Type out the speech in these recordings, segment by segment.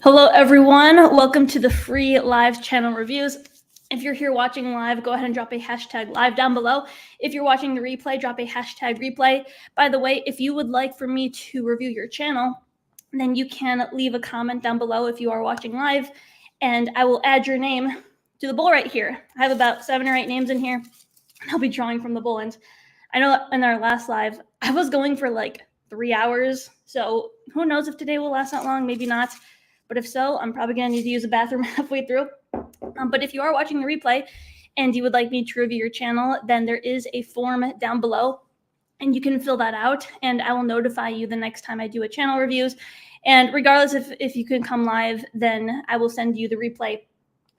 Hello, everyone. Welcome to the free live channel reviews. If you're here watching live, go ahead and drop a hashtag live down below. If you're watching the replay, drop a hashtag replay. By the way, if you would like for me to review your channel, then you can leave a comment down below if you are watching live, and I will add your name to the bowl right here. I have about 7 or 8 names in here, and I'll be drawing from the bowl. And I know in our last live, I was going for like 3 hours, so who knows if today will last that long, maybe not. But if so, I'm probably going to need to use the bathroom halfway through. But if you are watching the replay and you would like me to review your channel, then there is a form down below and you can fill that out and I will notify you the next time I do a channel reviews. And regardless if you can come live, then I will send you the replay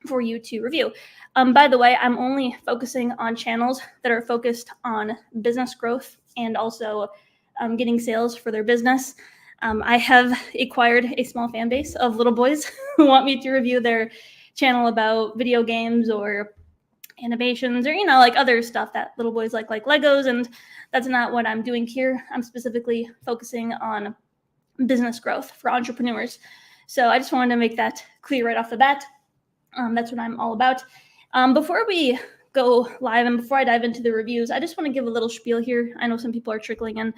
for you to review. By the way, I'm only focusing on channels that are focused on business growth and also getting sales for their business. I have acquired a small fan base of little boys who want me to review their channel about video games or animations or, like other stuff that little boys like Legos. And that's not what I'm doing here. I'm specifically focusing on business growth for entrepreneurs. So I just wanted to make that clear right off the bat. That's what I'm all about. Before we go live and before I dive into the reviews, I just want to give a little spiel here. I know some people are trickling in,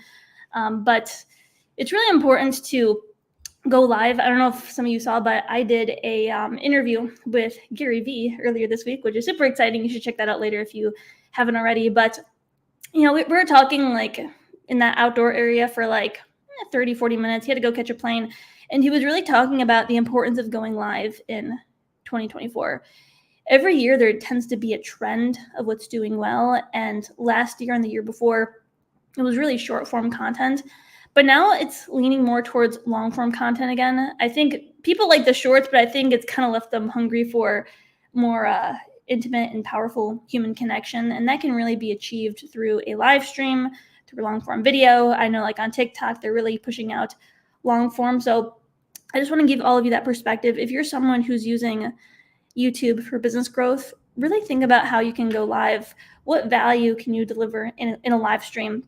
but it's really important to go live. I don't know if some of you saw, but I did a interview with Gary Vee earlier this week, which is super exciting. You should check that out later if you haven't already. But, we were talking like in that outdoor area for like 30, 40 minutes. He had to go catch a plane. And he was really talking about the importance of going live in 2024. Every year there tends to be a trend of what's doing well. And last year and the year before, it was really short form content. But now it's leaning more towards long form content again. I think people like the shorts, but I think it's kind of left them hungry for more intimate and powerful human connection. And that can really be achieved through a live stream, through long form video. I know like on TikTok, they're really pushing out long form. So I just want to give all of you that perspective. If you're someone who's using YouTube for business growth, really think about how you can go live. What value can you deliver in a live stream?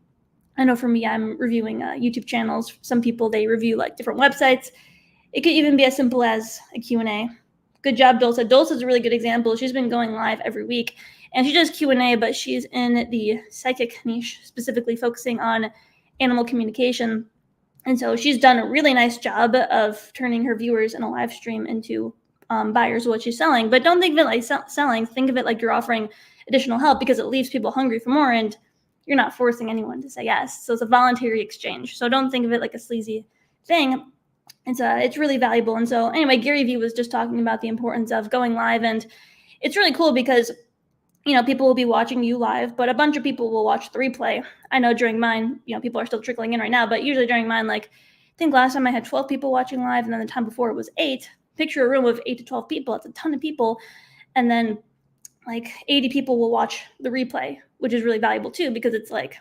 I know for me, I'm reviewing YouTube channels. Some people, they review like different websites. It could even be as simple as a Q&A. Good job, Dulce. Dulce is a really good example. She's been going live every week and she does Q&A, but she's in the psychic niche, specifically focusing on animal communication. And so she's done a really nice job of turning her viewers in a live stream into buyers of what she's selling. But don't think of it like selling. Think of it like you're offering additional help because it leaves people hungry for more. And you're not forcing anyone to say yes. So it's a voluntary exchange. So don't think of it like a sleazy thing. It's really valuable. And so anyway, Gary Vee was just talking about the importance of going live. And it's really cool because, people will be watching you live, but a bunch of people will watch the replay. I know during mine, people are still trickling in right now, but usually during mine, like I think last time I had 12 people watching live and then the time before it was 8. Picture a room of 8 to 12 people. It's a ton of people. And then like 80 people will watch the replay, which is really valuable too, because it's like,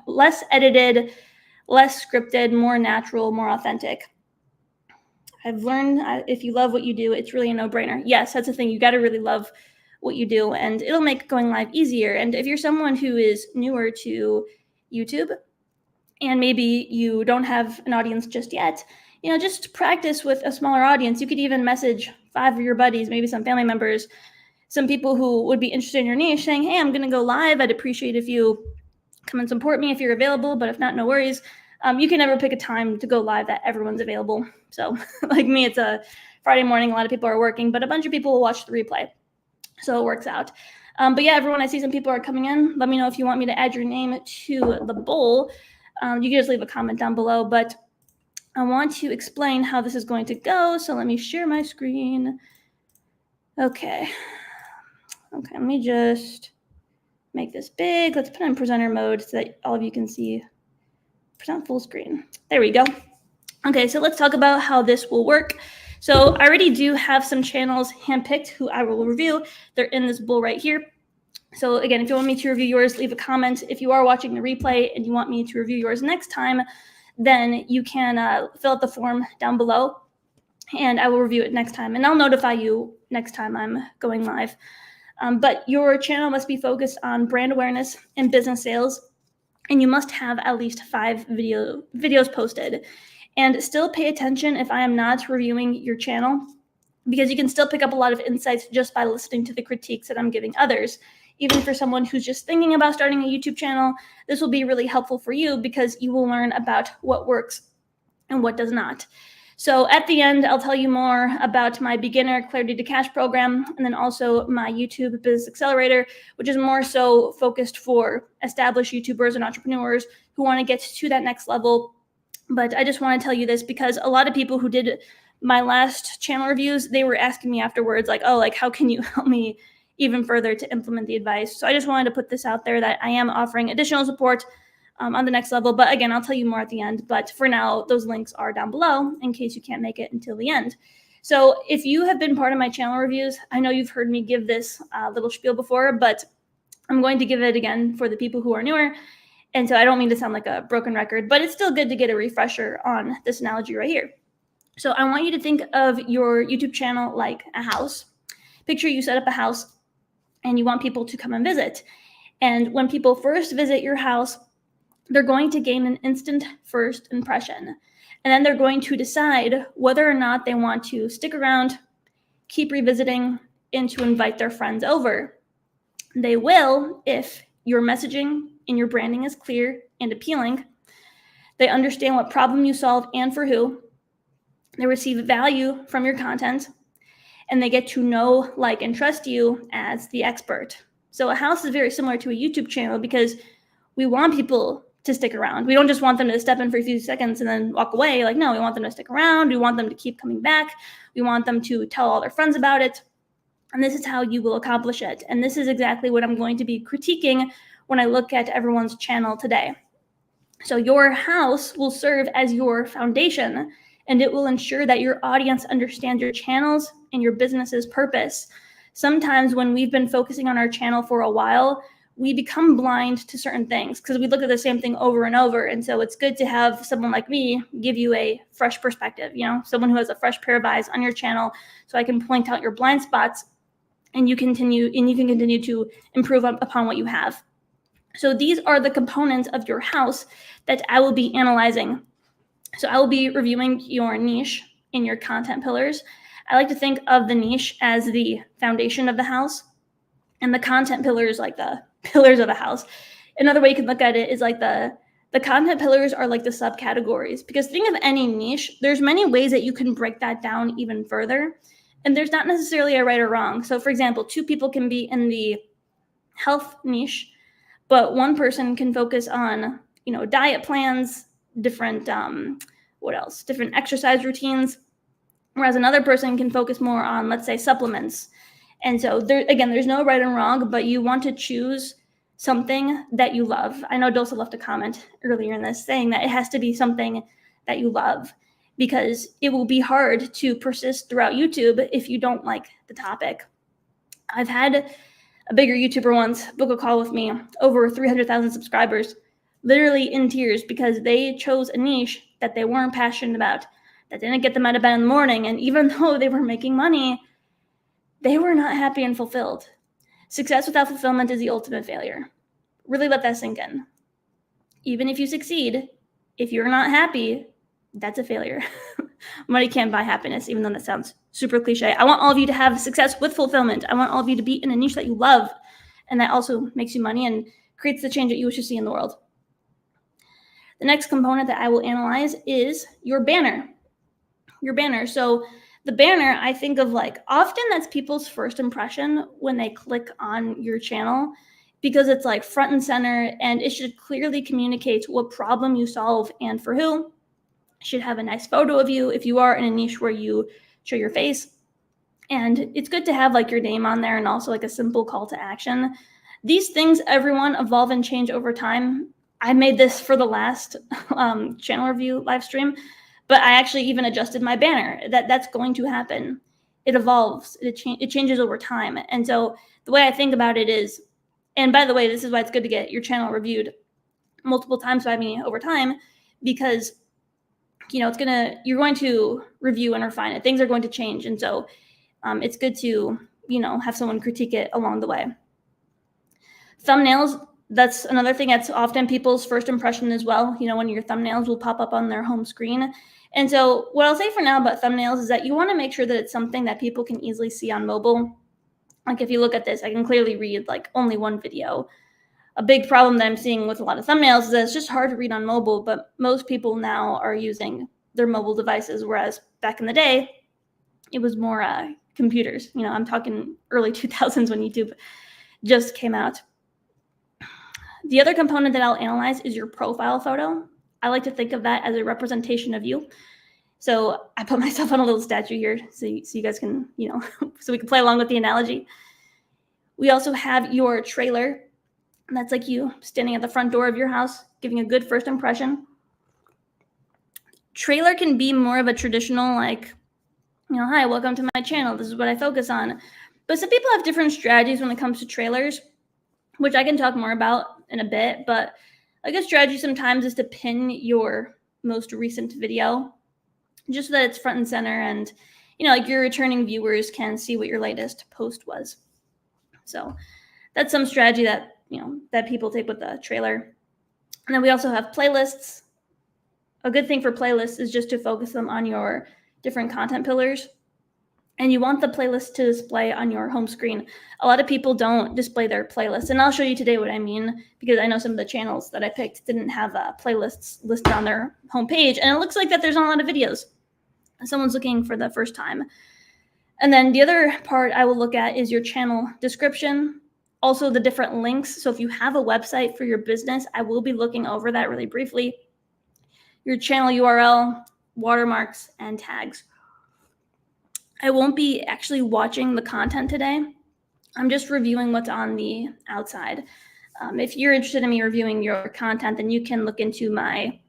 less edited, less scripted, more natural, more authentic. I've learned if you love what you do, it's really a no-brainer. Yes, that's the thing. You got to really love what you do and it'll make going live easier. And if you're someone who is newer to YouTube and maybe you don't have an audience just yet, just practice with a smaller audience. You could even message 5 of your buddies, maybe some family members, some people who would be interested in your niche saying, hey, I'm going to go live. I'd appreciate if you come and support me if you're available, but if not, no worries. You can never pick a time to go live that everyone's available. So like me, it's a Friday morning. A lot of people are working, but a bunch of people will watch the replay. So it works out. But yeah, everyone, I see some people are coming in. Let me know if you want me to add your name to the bowl. You can just leave a comment down below, but I want to explain how this is going to go. So let me share my screen. Okay, let me just make this big. Let's put it in presenter mode so that all of you can see. Present full screen. There we go. Okay, so let's talk about how this will work. So I already do have some channels handpicked who I will review. They're in this bowl right here. So again, if you want me to review yours, leave a comment. If you are watching the replay and you want me to review yours next time, then you can fill out the form down below and I will review it next time. And I'll notify you next time I'm going live. But your channel must be focused on brand awareness and business sales, and you must have at least 5 videos posted. And still pay attention if I am not reviewing your channel, because you can still pick up a lot of insights just by listening to the critiques that I'm giving others. Even for someone who's just thinking about starting a YouTube channel, this will be really helpful for you because you will learn about what works and what does not. So at the end, I'll tell you more about my beginner Clarity to Cash program, and then also my YouTube Business Accelerator, which is more so focused for established YouTubers and entrepreneurs who want to get to that next level. But I just want to tell you this because a lot of people who did my last channel reviews, they were asking me afterwards, like, oh, like, how can you help me even further to implement the advice? So I just wanted to put this out there that I am offering additional support on the next level. But again, I'll tell you more at the end. But for now, those links are down below in case you can't make it until the end. So if you have been part of my channel reviews, I know you've heard me give this little spiel before, but I'm going to give it again for the people who are newer. And so I don't mean to sound like a broken record, but it's still good to get a refresher on this analogy right here. So I want you to think of your YouTube channel like a house. Picture you set up a house and you want people to come and visit. And when people first visit your house, they're going to gain an instant first impression. And then they're going to decide whether or not they want to stick around, keep revisiting, and to invite their friends over. They will if your messaging and your branding is clear and appealing. They understand what problem you solve and for who. They receive value from your content, and they get to know, like, and trust you as the expert. So a house is very similar to a YouTube channel because we want people to stick around. We don't just want them to step in for a few seconds and then walk away. Like, no, we want them to stick around. We want them to keep coming back. We want them to tell all their friends about it. And this is how you will accomplish it. And this is exactly what I'm going to be critiquing when I look at everyone's channel today. So your house will serve as your foundation, and it will ensure that your audience understands your channels and your business's purpose. Sometimes when we've been focusing on our channel for a while, we become blind to certain things because we look at the same thing over and over. And so it's good to have someone like me give you a fresh perspective, someone who has a fresh pair of eyes on your channel, so I can point out your blind spots and you can continue to improve upon what you have. So these are the components of your house that I will be analyzing. So I will be reviewing your niche in your content pillars. I like to think of the niche as the foundation of the house, and the content pillars like the pillars of the house. Another way you can look at it is like the content pillars are like the subcategories, because think of any niche, there's many ways that you can break that down even further. And there's not necessarily a right or wrong. So for example, two people can be in the health niche, but one person can focus on, diet plans, different exercise routines, whereas another person can focus more on, let's say, supplements. And so there's no right and wrong, but you want to choose something that you love. I know Dulce left a comment earlier in this saying that it has to be something that you love, because it will be hard to persist throughout YouTube if you don't like the topic. I've had a bigger YouTuber once book a call with me, over 300,000 subscribers, literally in tears because they chose a niche that they weren't passionate about, that didn't get them out of bed in the morning. And even though they were making money, they were not happy and fulfilled. Success without fulfillment is the ultimate failure. Really let that sink in. Even if you succeed, if you're not happy, that's a failure. Money can't buy happiness, even though that sounds super cliche. I want all of you to have success with fulfillment. I want all of you to be in a niche that you love, and that also makes you money and creates the change that you wish to see in the world. The next component that I will analyze is your banner. Your banner. So the banner, I think of often that's people's first impression when they click on your channel, because it's front and center, and it should clearly communicate what problem you solve and for who. It should have a nice photo of you if you are in a niche where you show your face. And it's good to have your name on there, and also a simple call to action. These things, everyone, evolve and change over time. I made this for the last channel review live stream, but I actually even adjusted my banner. That's going to happen. It evolves. It changes over time. And so the way I think about it is, and by the way, this is why it's good to get your channel reviewed multiple times by me over time, because you're going to review and refine it. Things are going to change. And so it's good to, have someone critique it along the way. Thumbnails, That's another thing that's often people's first impression as well. When your thumbnails will pop up on their home screen. And so what I'll say for now about thumbnails is that you want to make sure that it's something that people can easily see on mobile. Like if you look at this, I can clearly read like only one video. A big problem that I'm seeing with a lot of thumbnails is that it's just hard to read on mobile, but most people now are using their mobile devices, whereas back in the day, it was more computers. I'm talking early 2000s when YouTube just came out. The other component that I'll analyze is your profile photo. I like to think of that as a representation of you. So I put myself on a little statue here so you guys can, so we can play along with the analogy. We also have your trailer. That's like you standing at the front door of your house, giving a good first impression. Trailer can be more of a traditional, like, hi, welcome to my channel. This is what I focus on. But some people have different strategies when it comes to trailers, which I can talk more about in a bit. But a good strategy sometimes is to pin your most recent video just so that it's front and center and, like your returning viewers can see what your latest post was. So that's some strategy that, that people take with the trailer. And then we also have playlists. A good thing for playlists is just to focus them on your different content pillars. And you want the playlist to display on your home screen. A lot of people don't display their playlists. And I'll show you today what I mean, because I know some of the channels that I picked didn't have playlists listed on their homepage. And it looks like that there's not a lot of videos. Someone's looking for the first time. And then the other part I will look at is your channel description. Also the different links. So if you have a website for your business, I will be looking over that really briefly. Your channel URL, watermarks, and tags. I won't be actually watching the content today. I'm just reviewing what's on the outside. If you're interested in me reviewing your content, then you can look into my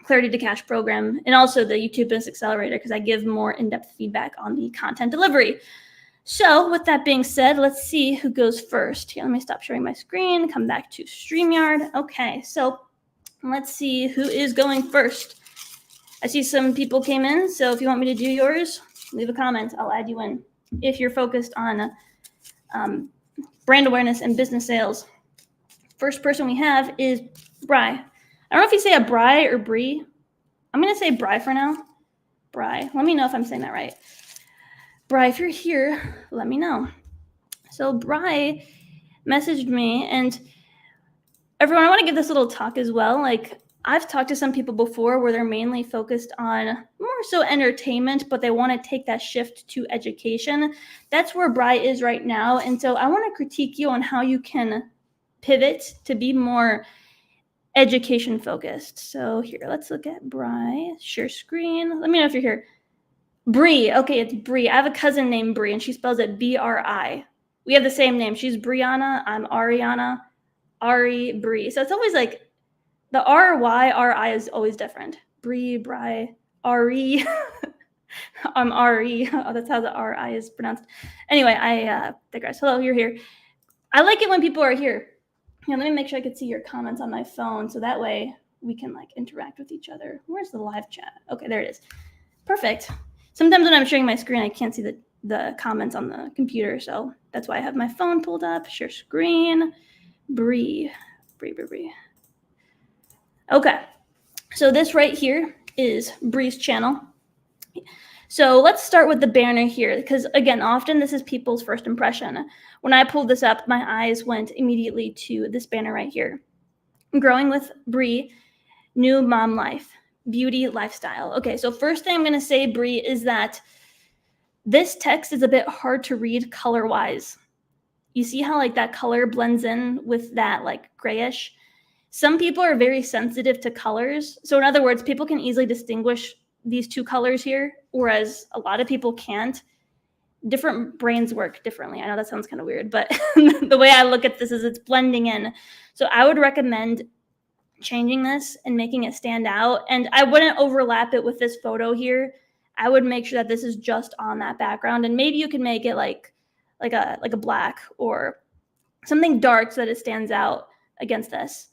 Clarity to Cash program and also the YouTube Business Accelerator because I give more in-depth feedback on the content delivery. So with that being said, let's see who goes first. Here, let me stop sharing my screen, come back to StreamYard. Okay, so let's see who is going first. I see some people came in, so if you want me to do yours, leave a comment. I'll add you in if you're focused on brand awareness and business sales. First person we have is Bri. I don't know if you say a Bri or Bree. I'm going to say Bri for now. Bri. Let me know if I'm saying that right. Bri, if you're here, let me know. So Bri messaged me, and everyone, I want to give this little talk as well. Like, I've talked to some people before where they're mainly focused on more so entertainment, but they want to take that shift to education. That's where Bri is right now. And so I want to critique you on how you can pivot to be more education focused. So here, let's look at Bri. Share screen. Let me know if you're here. Bree. Okay, it's Bree. I have a cousin named Bree, and she spells it B-R-I. We have the same name. She's Brianna. I'm Ariana. Ari, Bree. So it's always like the R-Y, R-I is always different. Bree, Bri, Ari. I'm Ari. Oh, that's how the R-I is pronounced. Anyway, I digress. Hello, you're here. I like it when people are here. Let me make sure I can see your comments on my phone so that way we can like interact with each other. Where's the live chat? Okay, there it is. Perfect. Sometimes when I'm sharing my screen, I can't see the comments on the computer, so that's why I have my phone pulled up. Share screen. Bree. Okay, so this right here is Bree's channel. So let's start with the banner here, because again, often this is people's first impression. When I pulled this up, my eyes went immediately to this banner right here. Growing with Bree, new mom life, beauty, lifestyle. Okay, so first thing I'm going to say, Bree, is that this text is a bit hard to read color-wise. You see how like that color blends in with that like grayish? Some people are very sensitive to colors. So in other words, people can easily distinguish these two colors here, whereas a lot of people can't. Different brains work differently. I know that sounds kind of weird, but the way I look at this is it's blending in. So I would recommend changing this and making it stand out. And I wouldn't overlap it with this photo here. I would make sure that this is just on that background. And maybe you can make it like a black or something dark so that it stands out against this.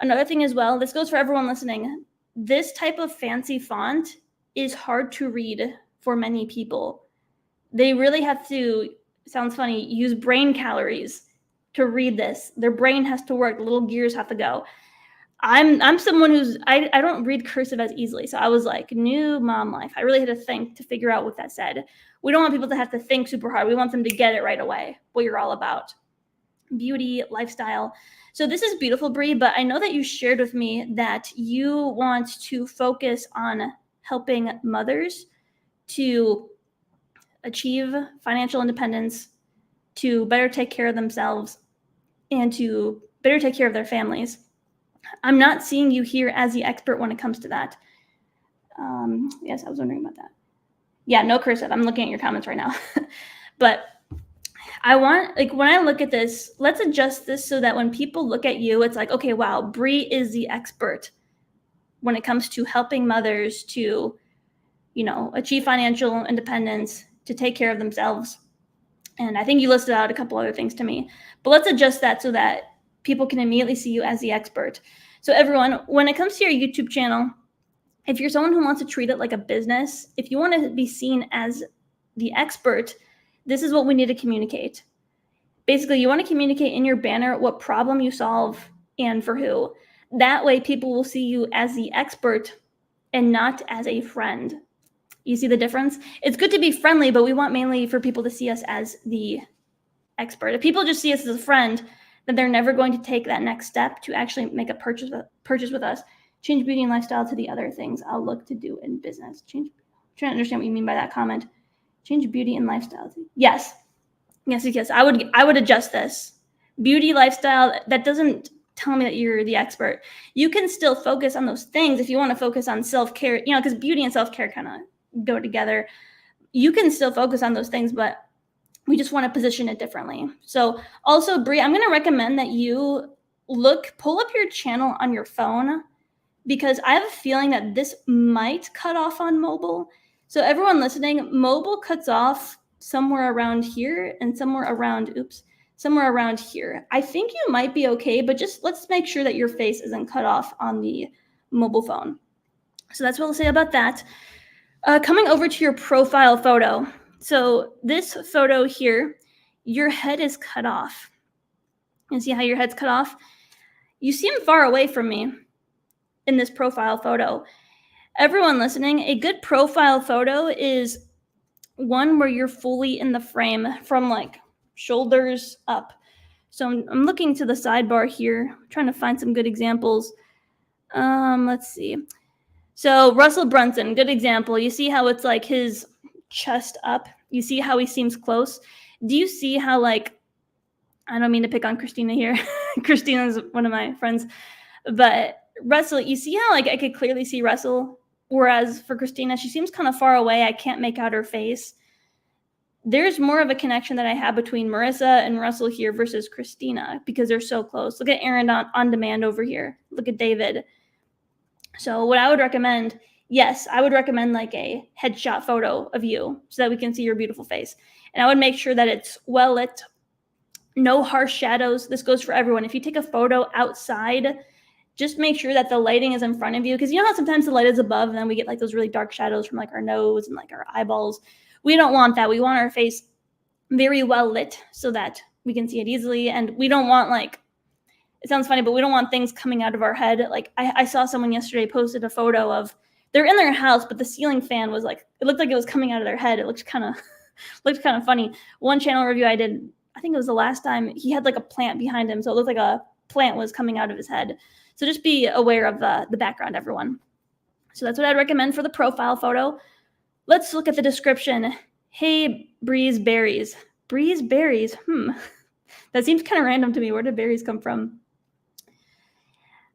Another thing as well, this goes for everyone listening. This type of fancy font is hard to read for many people. They really have to, sounds funny, use brain calories to read this. Their brain has to work. The little gears have to go. I'm someone who's I don't read cursive as easily. So I was like, new mom life. I really had to think to figure out what that said. We don't want people to have to think super hard. We want them to get it right away, what you're all about. Beauty, lifestyle. So this is beautiful, Bree, but I know that you shared with me that you want to focus on helping mothers to achieve financial independence, to better take care of themselves, and to better take care of their families. I'm not seeing you here as the expert when it comes to that. Yes, I was wondering about that. Yeah, no cursive. I'm looking at your comments right now. But I want, like, when I look at this, let's adjust this so that when people look at you, it's like, okay, wow, Bree is the expert when it comes to helping mothers to, achieve financial independence, to take care of themselves. And I think you listed out a couple other things to me. But let's adjust that so that people can immediately see you as the expert. So everyone, when it comes to your YouTube channel, if you're someone who wants to treat it like a business, if you want to be seen as the expert, this is what we need to communicate. Basically, you want to communicate in your banner what problem you solve and for who. That way, people will see you as the expert and not as a friend. You see the difference? It's good to be friendly, but we want mainly for people to see us as the expert. If people just see us as a friend, then they're never going to take that next step to actually make a purchase with us. Change beauty and lifestyle to the other things I'll look to do in business. I'm trying to understand what you mean by that comment. Change beauty and lifestyle. Yes. I would adjust this. Beauty, lifestyle, that doesn't tell me that you're the expert. You can still focus on those things if you want to focus on self-care, because beauty and self-care kind of go together. You can still focus on those things, but we just want to position it differently. So also, Bree, I'm going to recommend that you pull up your channel on your phone, because I have a feeling that this might cut off on mobile. So everyone listening, mobile cuts off somewhere around here and somewhere around here. I think you might be okay, but just let's make sure that your face isn't cut off on the mobile phone. So that's what I'll say about that. Coming over to your profile photo. So this photo here, your head is cut off. You see how your head's cut off? You seem far away from me in this profile photo. Everyone listening, a good profile photo is one where you're fully in the frame from like shoulders up. So I'm looking to the sidebar here, trying to find some good examples. Let's see. So Russell Brunson, good example. You see how it's like his chest up. You see how he seems close. Do you see how, like, I don't mean to pick on Christina here. Christina is one of my friends, but Russell, you see how, like, I could clearly see Russell, whereas for Christina, she seems kind of far away. I can't make out her face. There's more of a connection that I have between Marissa and Russell here versus Christina because they're so close. Look at Aaron on demand over here. Look at David. So what I would recommend, yes, I would recommend like a headshot photo of you so that we can see your beautiful face. And I would make sure that it's well lit, no harsh shadows. This goes for everyone. If you take a photo outside, just make sure that the lighting is in front of you, because you know how sometimes the light is above and then we get like those really dark shadows from like our nose and like our eyeballs. We don't want that. We want our face very well lit so that we can see it easily. And we don't want, like, it sounds funny, but we don't want things coming out of our head. Like I saw someone yesterday posted a photo of, they're in their house, but the ceiling fan was like, it looked like it was coming out of their head. It looked kind of funny. One channel review I did, I think it was the last time, he had like a plant behind him. So it looked like a plant was coming out of his head. So just be aware of the background, everyone. So that's what I'd recommend for the profile photo. Let's look at the description. Hey, Breeze Berries. Breeze Berries. That seems kind of random to me. Where did berries come from?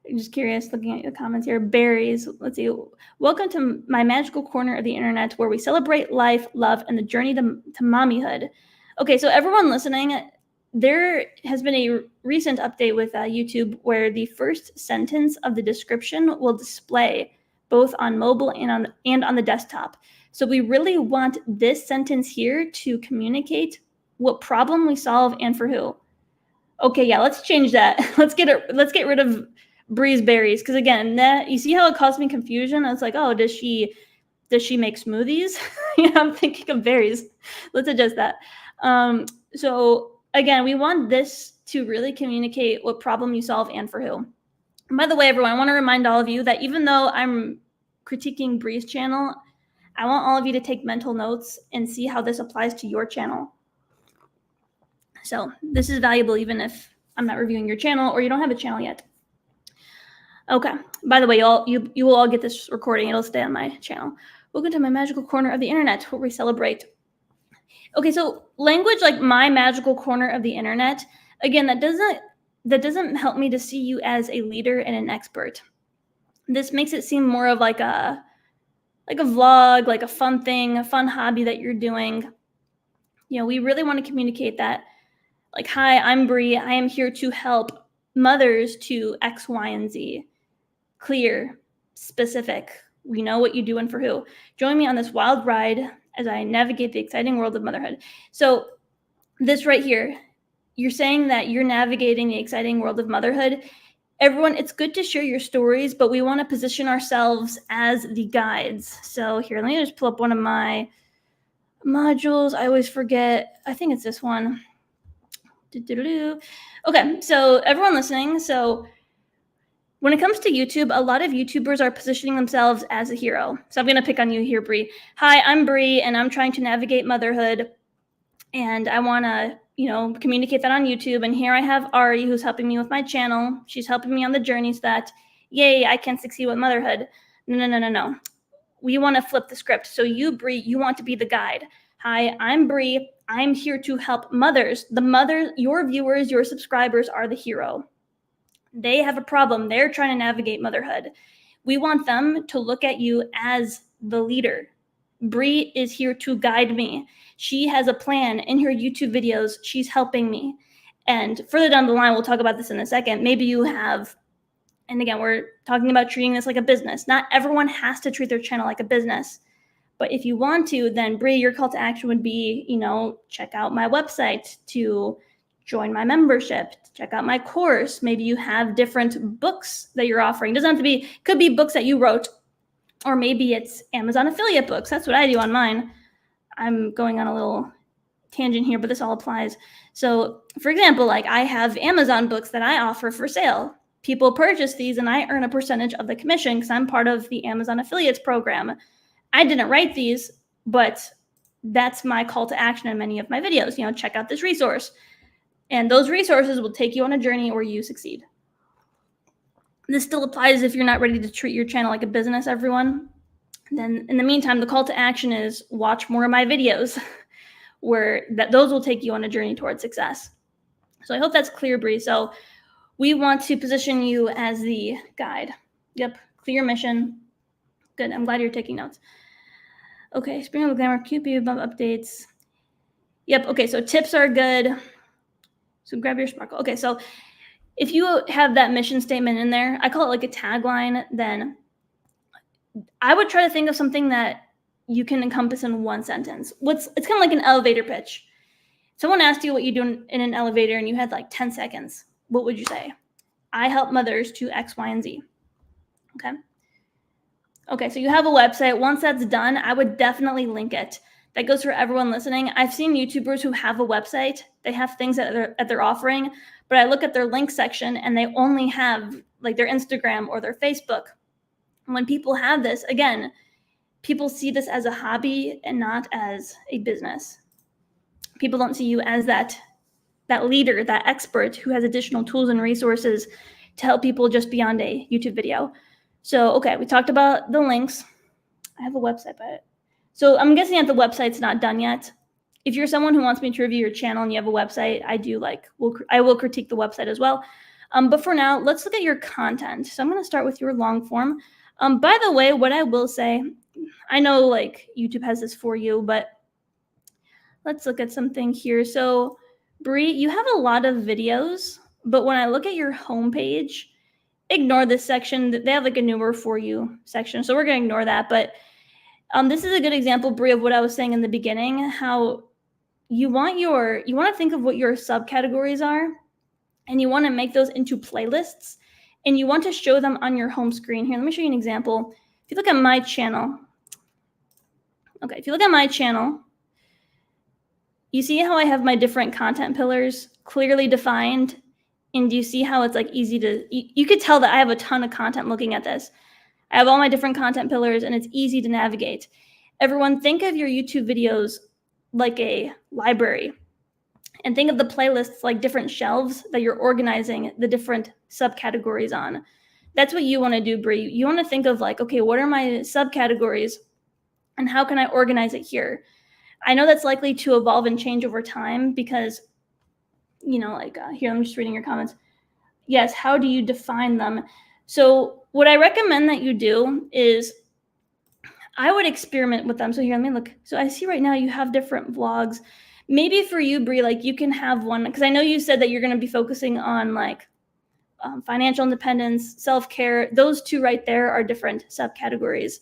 I'm just curious, looking at the comments here. Berries. Let's see. Welcome to my magical corner of the internet where we celebrate life, love, and the journey to mommyhood. Okay, so everyone listening, there has been a recent update with YouTube where the first sentence of the description will display both on mobile and on the desktop. So we really want this sentence here to communicate what problem we solve and for who. Okay, yeah, let's change that. Let's get rid of Breeze Berries, because again, that, you see how it caused me confusion? I was like, oh, does she make smoothies? I'm thinking of berries. Let's adjust that. So again, we want this to really communicate what problem you solve and for who. And by the way, everyone, I want to remind all of you that even though I'm critiquing Bree's channel, I want all of you to take mental notes and see how this applies to your channel. So this is valuable even if I'm not reviewing your channel or you don't have a channel yet. Okay. By the way, you will all get this recording. It'll stay on my channel. Welcome to my magical corner of the internet where we celebrate. Okay, so language like my magical corner of the internet, again, that doesn't help me to see you as a leader and an expert. This makes it seem more of like a vlog, like a fun thing, a fun hobby that you're doing. You know, we really want to communicate that, like, hi, I'm Bree. I am here to help mothers to X, Y, and Z. Clear, specific. We know what you do and for who. Join me on this wild ride as I navigate the exciting world of motherhood. So this right here, you're saying that you're navigating the exciting world of motherhood. Everyone, it's good to share your stories, but we want to position ourselves as the guides. So here, let me just pull up one of my modules. I always forget. I think it's this one. Okay, so everyone listening, so when it comes to YouTube, a lot of YouTubers are positioning themselves as a hero. So I'm going to pick on you here, Bree. Hi, I'm Bree, and I'm trying to navigate motherhood, and I want to, communicate that on YouTube. And here I have Ari, who's helping me with my channel. She's helping me on the journey so that, yay, I can succeed with motherhood. No. We want to flip the script. So you, Bree, you want to be the guide. Hi, I'm Bree. I'm here to help mothers. Your viewers, your subscribers are the hero. They have a problem. They're trying to navigate motherhood. We want them to look at you as the leader. Bree is here to guide me. She has a plan. In her YouTube videos, she's helping me. And further down the line, we'll talk about this in a second. Maybe you have, and again, we're talking about treating this like a business. Not everyone has to treat their channel like a business. But if you want to, then Bree, your call to action would be, check out my website, to join my membership, to check out my course. Maybe you have different books that you're offering. Doesn't have to be, could be books that you wrote, or maybe it's Amazon affiliate books. That's what I do on mine. I'm going on a little tangent here, but this all applies. So for example, like I have Amazon books that I offer for sale. People purchase these and I earn a percentage of the commission because I'm part of the Amazon affiliates program. I didn't write these, but that's my call to action in many of my videos. Check out this resource. And those resources will take you on a journey where you succeed. This still applies if you're not ready to treat your channel like a business, everyone. Then in the meantime, the call to action is watch more of my videos where those will take you on a journey towards success. So I hope that's clear, Bree. So we want to position you as the guide. Yep, clear mission. Good, I'm glad you're taking notes. Okay, Spring of the Glamour, QP above updates. Yep, okay, so tips are good. So grab your sparkle. Okay, so if you have that mission statement in there, I call it like a tagline, then I would try to think of something that you can encompass in one sentence. It's kind of like an elevator pitch. Someone asked you what you do in an elevator and you had like 10 seconds. What would you say? I help mothers to X, Y, and Z. Okay, so you have a website. Once that's done, I would definitely link it. That goes for everyone listening. I've seen YouTubers who have a website. They have things that they're offering, but I look at their link section and they only have like their Instagram or their Facebook. When people have this, again, people see this as a hobby and not as a business. People don't see you as that leader, that expert who has additional tools and resources to help people just beyond a YouTube video. So, okay, we talked about the links. I have a website, but so I'm guessing that the website's not done yet. If you're someone who wants me to review your channel and you have a website, I will critique the website as well. But for now, let's look at your content. So I'm going to start with your long form. By the way, what I will say, I know like YouTube has this for you, but let's look at something here. So Bree, you have a lot of videos, but when I look at your homepage, ignore this section. They have like a newer for you section. So we're going to ignore that. But this is a good example, Bree, of what I was saying in the beginning, how you want to think of what your subcategories are, and you want to make those into playlists, and you want to show them on your home screen. Here, let me show you an example. If you look at my channel, if you look at my channel, You see how I have my different content pillars clearly defined? And do you see how it's like easy to, you could tell that I have a ton of content looking at this. I have all my different content pillars and it's easy to navigate. Everyone, think of your YouTube videos like a library, and think of the playlists like different shelves that you're organizing the different subcategories on. That's what you want to do, Bree. You want to think of like, okay, what are my subcategories and how can I organize it here? I know that's likely to evolve and change over time because, here, I'm just reading your comments. Yes, how do you define them? So what I recommend that you do is I would experiment with them. So here, let me look. So I see right now you have different vlogs. Maybe for you, Bree, like you can have one, because I know you said that you're going to be focusing on like financial independence, self-care. Those two right there are different subcategories.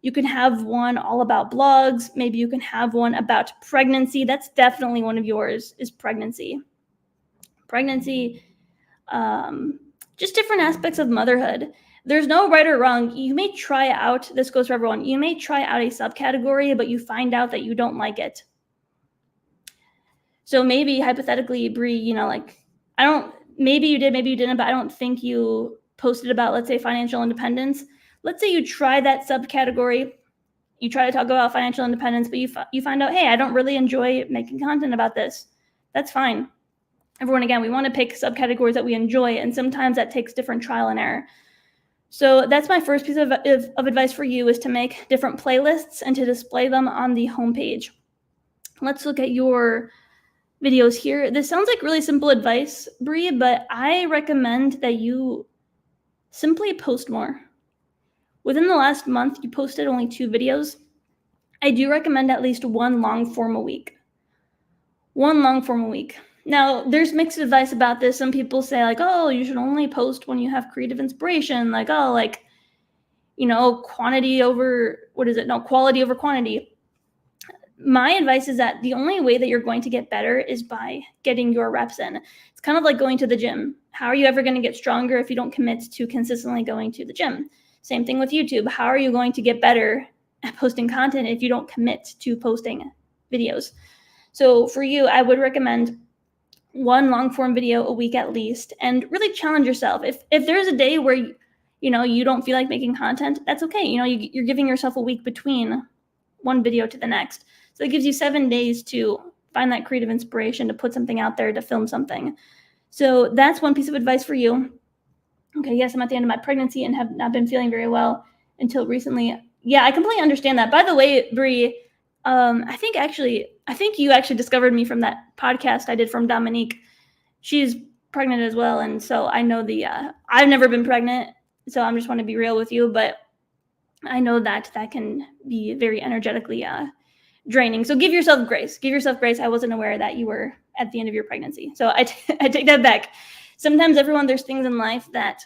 You can have one all about blogs. Maybe you can have one about pregnancy. That's definitely one of yours, is pregnancy. Pregnancy, just different aspects of motherhood. There's no right or wrong. You may try out, this goes for everyone, you may try out a subcategory, but you find out that you don't like it. So maybe hypothetically, Bree, maybe you did, maybe you didn't, but I don't think you posted about, let's say, financial independence. Let's say you try that subcategory, you try to talk about financial independence, but you find out, hey, I don't really enjoy making content about this. That's fine. Everyone, again, we want to pick subcategories that we enjoy, and sometimes that takes different trial and error. So that's my first piece of advice for you, is to make different playlists and to display them on the homepage. Let's look at your videos here. This sounds like really simple advice, Bree, but I recommend that you simply post more. Within the last month, you posted only 2 videos. I do recommend at least one long form a week. One long form a week. Now, there's mixed advice about this. Some people say like, oh, you should only post when you have creative inspiration. Like, oh, like, quality over quantity. My advice is that the only way that you're going to get better is by getting your reps in. It's kind of like going to the gym. How are you ever going to get stronger if you don't commit to consistently going to the gym? Same thing with YouTube. How are you going to get better at posting content if you don't commit to posting videos? So for you, I would recommend one long form video a week at least, and really challenge yourself. If there's a day where you don't feel like making content, that's okay. You're giving yourself a week between one video to the next. So it gives you 7 days to find that creative inspiration, to put something out there, to film something. So that's one piece of advice for you. Okay, yes, I'm at the end of my pregnancy and have not been feeling very well until recently. Yeah, I completely understand that. By the way, Bree, I think you actually discovered me from that podcast I did from Dominique. She's pregnant as well, and so I know I've never been pregnant, so I just want to be real with you, but I know that can be very energetically draining. So give yourself grace. Give yourself grace. I wasn't aware that you were at the end of your pregnancy, so I take that back. Sometimes, everyone, there's things in life that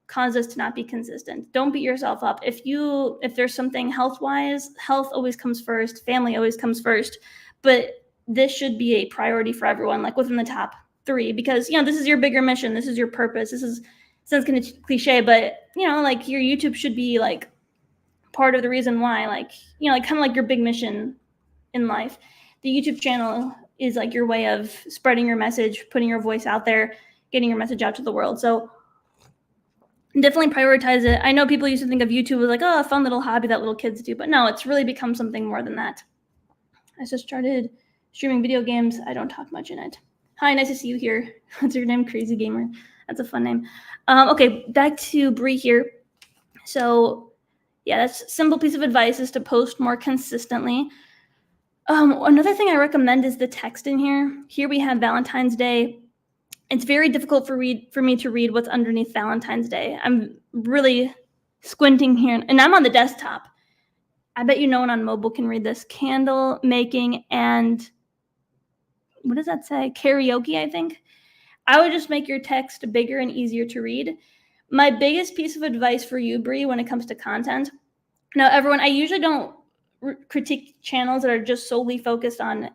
cause us to not be consistent. Don't beat yourself up. If there's something health-wise, health always comes first, family always comes first, but this should be a priority for everyone, like within the top 3, because this is your bigger mission. This is your purpose. Sounds kind of cliche, but like your YouTube should be like part of the reason why, like kind of like your big mission in life. The YouTube channel is like your way of spreading your message, putting your voice out there, getting your message out to the world. So definitely prioritize it. I know people used to think of YouTube as like, oh, a fun little hobby that little kids do, but no, it's really become something more than that. I just started streaming video games. I don't talk much in it. Hi, nice to see you here. What's your name? Crazy Gamer. That's a fun name. Okay, back to Bree here. So yeah, that's a simple piece of advice, is to post more consistently. Another thing I recommend is the text in here. Here we have Valentine's Day. It's very difficult for me to read what's underneath Valentine's Day. I'm really squinting here, and I'm on the desktop. I bet no one on mobile can read this. Candle making and what does that say? Karaoke, I think. I would just make your text bigger and easier to read. My biggest piece of advice for you, Bree, when it comes to content. Now, everyone, I usually don't critique channels that are just solely focused on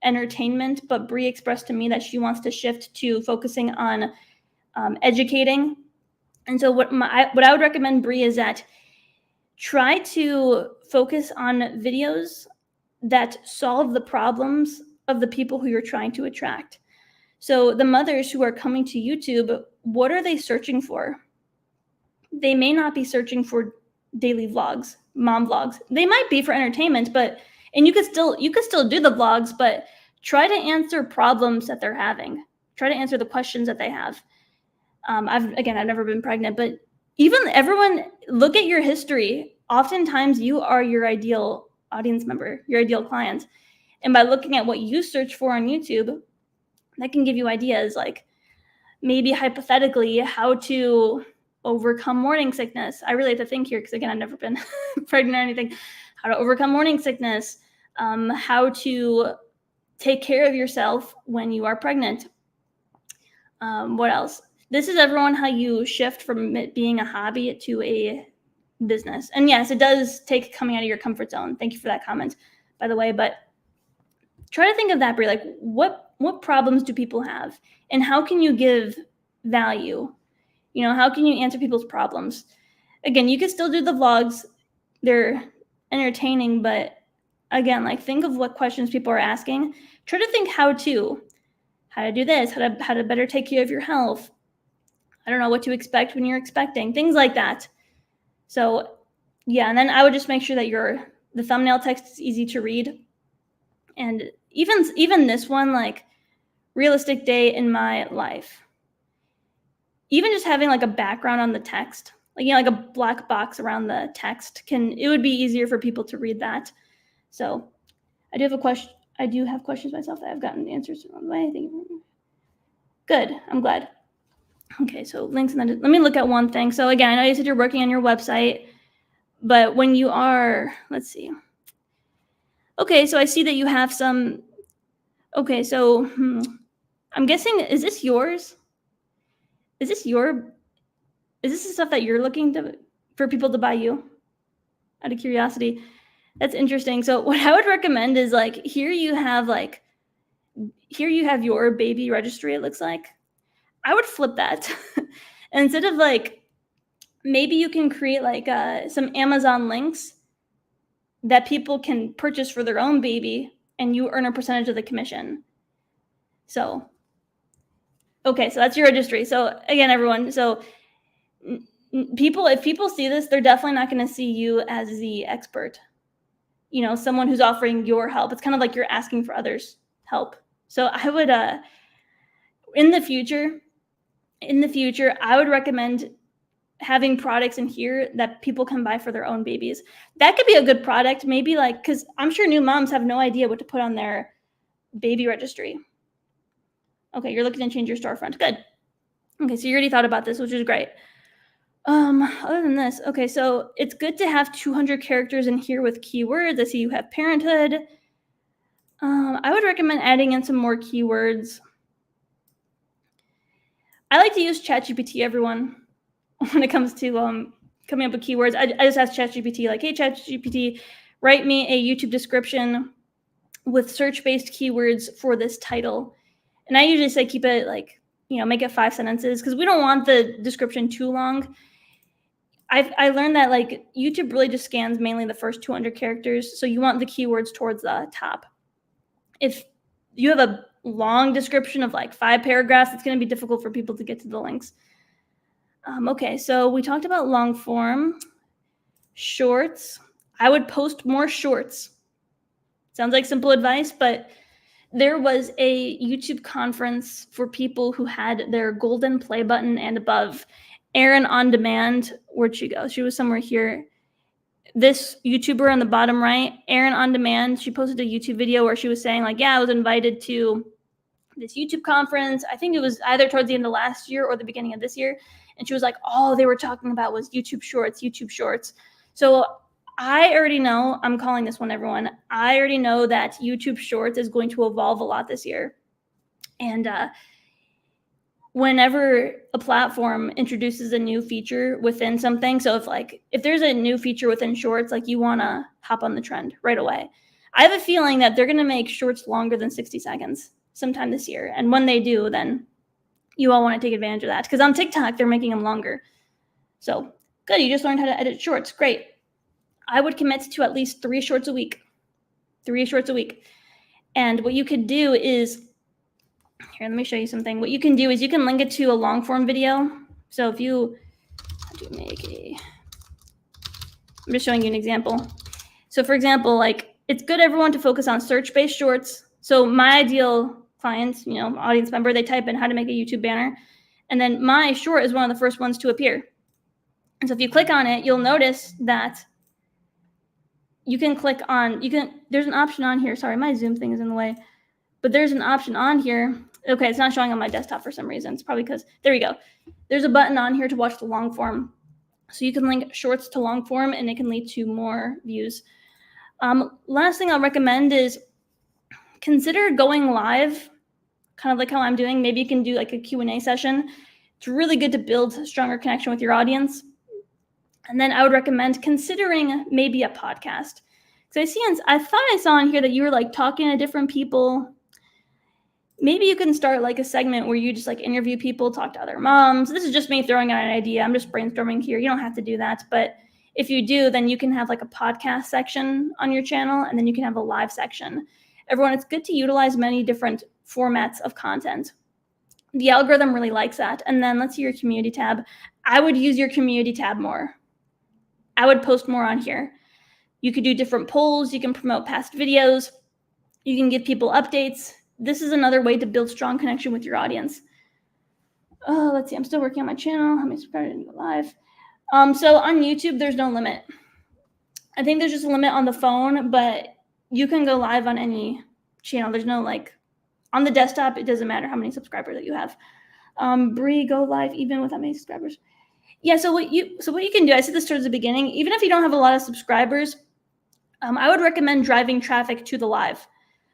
entertainment, but Bree expressed to me that she wants to shift to focusing on educating. And so what I would recommend, Bree, is that try to focus on videos that solve the problems of the people who you're trying to attract. So the mothers who are coming to YouTube, what are they searching for? They may not be searching for daily vlogs, mom vlogs. They might be for entertainment, and you could still do the vlogs, but try to answer problems that they're having. Try to answer the questions that they have. I've never been pregnant, but even everyone, look at your history. Oftentimes you are your ideal audience member, your ideal client. And by looking at what you search for on YouTube, that can give you ideas, like maybe hypothetically how to overcome morning sickness. I really have to think here because, again, I've never been pregnant or anything. How to overcome morning sickness, how to take care of yourself when you are pregnant. What else? This is, everyone, how you shift from it being a hobby to a business. And yes, it does take coming out of your comfort zone. Thank you for that comment, by the way. But try to think of that, Brie. Like, what problems do people have? And how can you give value? How can you answer people's problems? Again, you can still do the vlogs. They're entertaining, but again, like, think of what questions people are asking. Try to think how to do this, how to better take care of your health. I don't know, what to expect when you're expecting, things like that. So yeah, and then I would just make sure that the thumbnail text is easy to read. And even this one, like, realistic day in my life. Even just having like a background on the text, like, like a black box around the text, it would be easier for people to read that. So I do have a question. I do have questions myself that I've gotten answers the wrong way. Thank you. Good. I'm glad. Okay, so links, and then let me look at one thing. So again, I know you said you're working on your website, but when you are, let's see. Okay, so I see that you have some. Okay, so I'm guessing, is this yours? Is this the stuff that you're looking for people to buy you? Out of curiosity. That's interesting. So what I would recommend is, like, here you have your baby registry, it looks like. I would flip that. Instead of, like, maybe you can create like some Amazon links that people can purchase for their own baby, and you earn a percentage of the commission. So, okay, so that's your registry. So again, everyone, so if people see this, they're definitely not going to see you as the expert, someone who's offering your help. It's kind of like you're asking for others' help. So I would, in the future, I would recommend having products in here that people can buy for their own babies. That could be a good product, maybe, like, because I'm sure new moms have no idea what to put on their baby registry. Okay, you're looking to change your storefront. Good. Okay, so you already thought about this, which is great. Other than this, okay, so it's good to have 200 characters in here with keywords. I see you have parenthood. I would recommend adding in some more keywords. I like to use ChatGPT, everyone, when it comes to coming up with keywords. I just ask ChatGPT, like, hey, ChatGPT, write me a YouTube description with search-based keywords for this title. And I usually say keep it, like, make it 5 sentences, because we don't want the description too long. I learned that, like, YouTube really just scans mainly the first 200 characters, so you want the keywords towards the top. If you have a long description of like 5 paragraphs, it's going to be difficult for people to get to the links. Okay, so we talked about long form, shorts. I would post more shorts. Sounds like simple advice, but there was a YouTube conference for people who had their golden play button and above. Erin On Demand, where'd she go? She was somewhere here. This YouTuber on the bottom right, Erin On Demand, she posted a YouTube video where she was saying, like, yeah, I was invited to this YouTube conference. I think it was either towards the end of last year or the beginning of this year. And she was like, all they were talking about was YouTube Shorts. So I already know, I'm calling this one, everyone. I already know that YouTube Shorts is going to evolve a lot this year. And whenever a platform introduces a new feature within something, so if there's a new feature within Shorts, like, you want to hop on the trend right away. I have a feeling that they're going to make Shorts longer than 60 seconds sometime this year. And when they do, then you all want to take advantage of that, because on TikTok, they're making them longer. So good, you just learned how to edit Shorts. Great. I would commit to at least 3 shorts a week. And what you could do is, here, let me show you something. What you can do is you can link it to a long form video. So if you I'm just showing you an example. So for example, like it's good everyone to focus on search-based shorts. So my ideal client, audience member, they type in how to make a YouTube banner. And then my short is one of the first ones to appear. And so if you click on it, you'll notice that you can click on, there's an option on here. Sorry, my Zoom thing is in the way. But there's an option on here. Okay, it's not showing on my desktop for some reason. It's probably because, there we go. There's a button on here to watch the long form. So you can link shorts to long form and it can lead to more views. Last thing I'll recommend is consider going live, kind of like how I'm doing. Maybe you can do like a Q&A session. It's really good to build a stronger connection with your audience. And then I would recommend considering maybe a podcast. Because I thought I saw in here that you were like talking to different people. Maybe you can start like a segment where you just like interview people, talk to other moms. This is just me throwing out an idea. I'm just brainstorming here. You don't have to do that. But if you do, then you can have like a podcast section on your channel, and then you can have a live section. Everyone, it's good to utilize many different formats of content. The algorithm really likes that. And then let's see your community tab. I would use your community tab more. I would post more on here. You could do different polls. You can promote past videos. You can give people updates. This is another way to build strong connection with your audience. Let's see. I'm still working on my channel. How many subscribers didn't go live? So on YouTube, there's no limit. I think there's just a limit on the phone, but you can go live on any channel. There's no on the desktop, it doesn't matter how many subscribers that you have. Bree, go live even without many subscribers. Yeah, so what you can do, I said this towards the beginning, even if you don't have a lot of subscribers, I would recommend driving traffic to the live.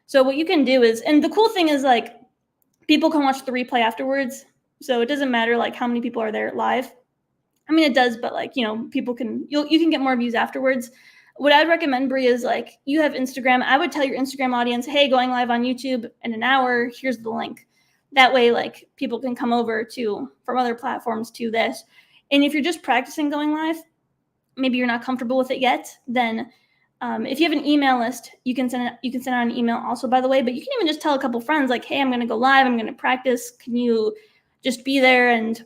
So what you can do is, and the cool thing is people can watch the replay afterwards. So it doesn't matter how many people are there live. I mean, it does, but people can, you can get more views afterwards. What I'd recommend, Brie, is you have Instagram. I would tell your Instagram audience, hey, going live on YouTube in an hour, here's the link. That way, people can come over from other platforms to this. And if you're just practicing going live, maybe you're not comfortable with it yet, then if you have an email list, you can send out an email also, by the way, but you can even just tell a couple friends hey, I'm going to go live. I'm going to practice. Can you just be there? And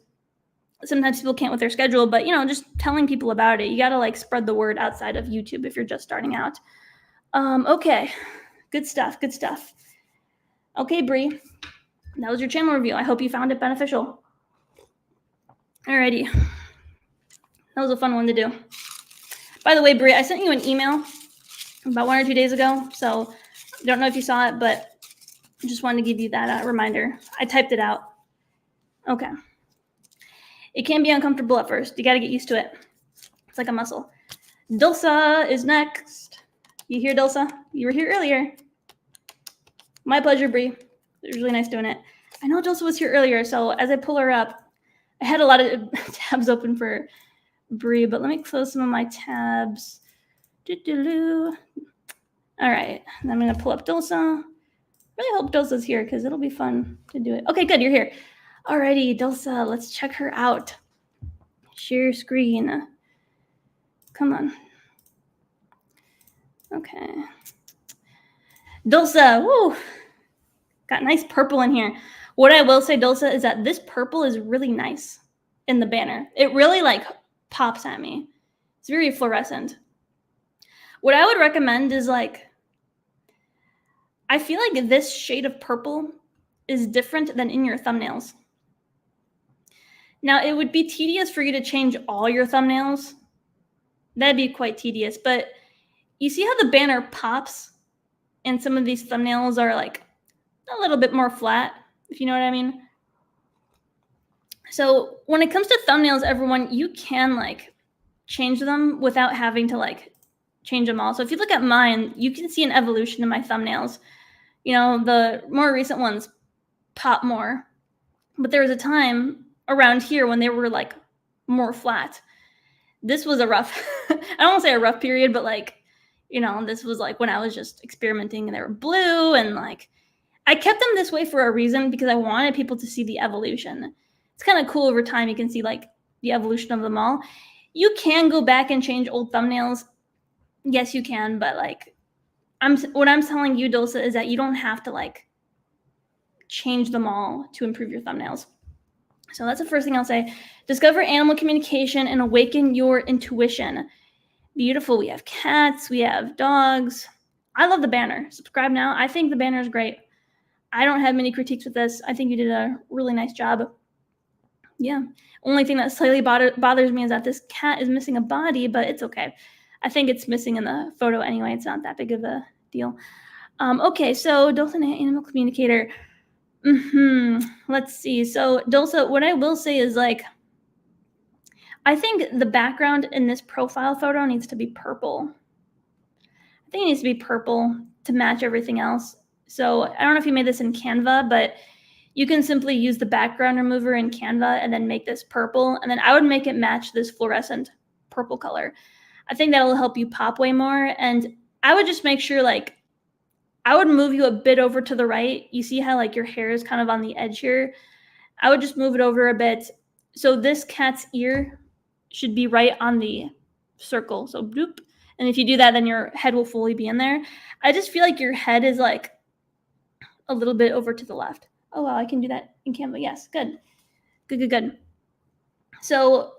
sometimes people can't with their schedule, but just telling people about it. You got to spread the word outside of YouTube if you're just starting out. Okay. Good stuff. Good stuff. Okay, Bree, that was your channel review. I hope you found it beneficial. Alrighty. That was a fun one to do. By the way, Bree, I sent you an email about 1 or 2 days ago. So I don't know if you saw it, but I just wanted to give you that reminder. I typed it out. Okay. It can be uncomfortable at first. You got to get used to it. It's like a muscle. Dulce is next. You here, Dulce? You were here earlier. My pleasure, Bree. It was really nice doing it. I know Dulce was here earlier, so as I pull her up, I had a lot of tabs open for Bree, but let me close some of my tabs. All right, and I'm going to pull up Dulce. Really hope Dulce's here because it'll be fun to do it. Okay, good, you're here. Alrighty, Dulce, let's check her out. Share screen. Come on. Okay. Dulce, woo! Got nice purple in here. What I will say, Dulce, is that this purple is really nice in the banner. It really pops at me. It's very fluorescent. What I would recommend is I feel like this shade of purple is different than in your thumbnails. Now, it would be tedious for you to change all your thumbnails. That'd be quite tedious, but you see how the banner pops and some of these thumbnails are a little bit more flat, if you know what I mean. So when it comes to thumbnails, everyone, you can change them without having to change them all. So if you look at mine, you can see an evolution in my thumbnails. The more recent ones pop more, but there was a time around here when they were more flat. This was a rough, I don't want to say a rough period, but this was when I was just experimenting and they were blue and I kept them this way for a reason because I wanted people to see the evolution. It's kind of cool over time. You can see the evolution of them all. You can go back and change old thumbnails. Yes, you can, but what I'm telling you, Dulce, is that you don't have to like change them all to improve your thumbnails. So that's the first thing I'll say. Discover animal communication and awaken your intuition. Beautiful. We have cats. We have dogs. I love the banner. Subscribe now. I think the banner is great. I don't have many critiques with this. I think you did a really nice job. Yeah. Only thing that slightly bothers me is that this cat is missing a body, but it's okay. I think it's missing in the photo anyway. It's not that big of a deal. Okay, so Dulce, animal communicator. Let's see. So Dulce, what I will say is like, I think the background in this profile photo needs to be purple. I think it needs to be purple to match everything else. So I don't know if you made this in Canva, but you can simply use the background remover in Canva and then make this purple. And then I would make it match this fluorescent purple color. I think that'll help you pop way more. And I would just make sure like, I would move you a bit over to the right. You see how like your hair is kind of on the edge here? I would just move it over a bit. So this cat's ear should be right on the circle. So bloop. And if you do that, then your head will fully be in there. I just feel like your head is like a little bit over to the left. Oh, wow, I can do that in Canva. Yes, good. Good. So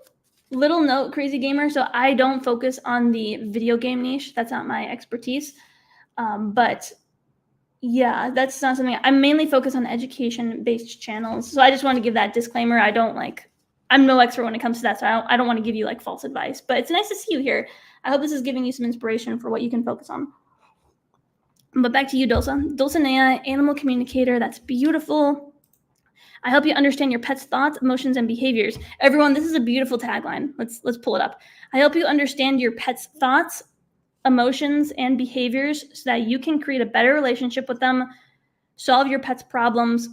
little note, crazy gamer. So I don't focus on the video game niche. That's not my expertise. But yeah, that's not something I'm mainly focused on education-based channels. So I just want to give that disclaimer. I'm no expert when it comes to that. So I don't want to give you like false advice, but it's nice to see you here. I hope this is giving you some inspiration for what you can focus on. But back to you, Dulce. Dulcinea, animal communicator. That's beautiful. I help you understand your pet's thoughts, emotions, and behaviors. Everyone, this is a beautiful tagline. Let's pull it up. I help you understand your pet's thoughts, emotions, and behaviors so that you can create a better relationship with them, solve your pet's problems,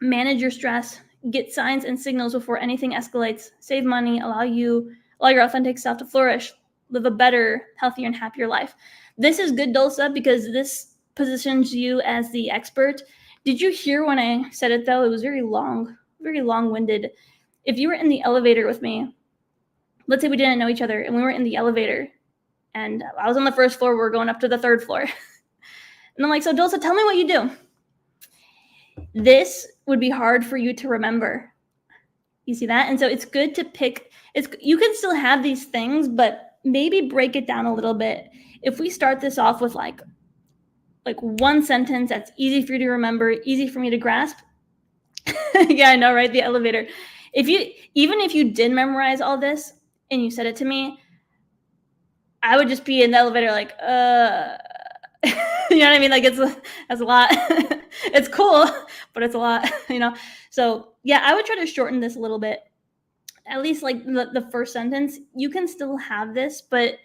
manage your stress, get signs and signals before anything escalates, save money, allow your authentic self to flourish, live a better, healthier, and happier life. This is good, Dulce, because this positions you as the expert. Did you hear when I said it, though? It was very long-winded. If you were in the elevator with me, let's say we didn't know each other, and we were in the elevator, and I was on the first floor, we're going up to the third floor. And I'm like, so Dulce, tell me what you do. This would be hard for you to remember. You see that? And so it's good to pick, you can still have these things, but maybe break it down a little bit. If we start this off with like one sentence that's easy for you to remember, easy for me to grasp. Yeah, I know, right? The elevator. Even if you did memorize all this and you said it to me, I would just be in the elevator like, you know what I mean? Like that's a lot. It's cool, but it's a lot, you know? So yeah, I would try to shorten this a little bit. At least like the first sentence, you can still have this, but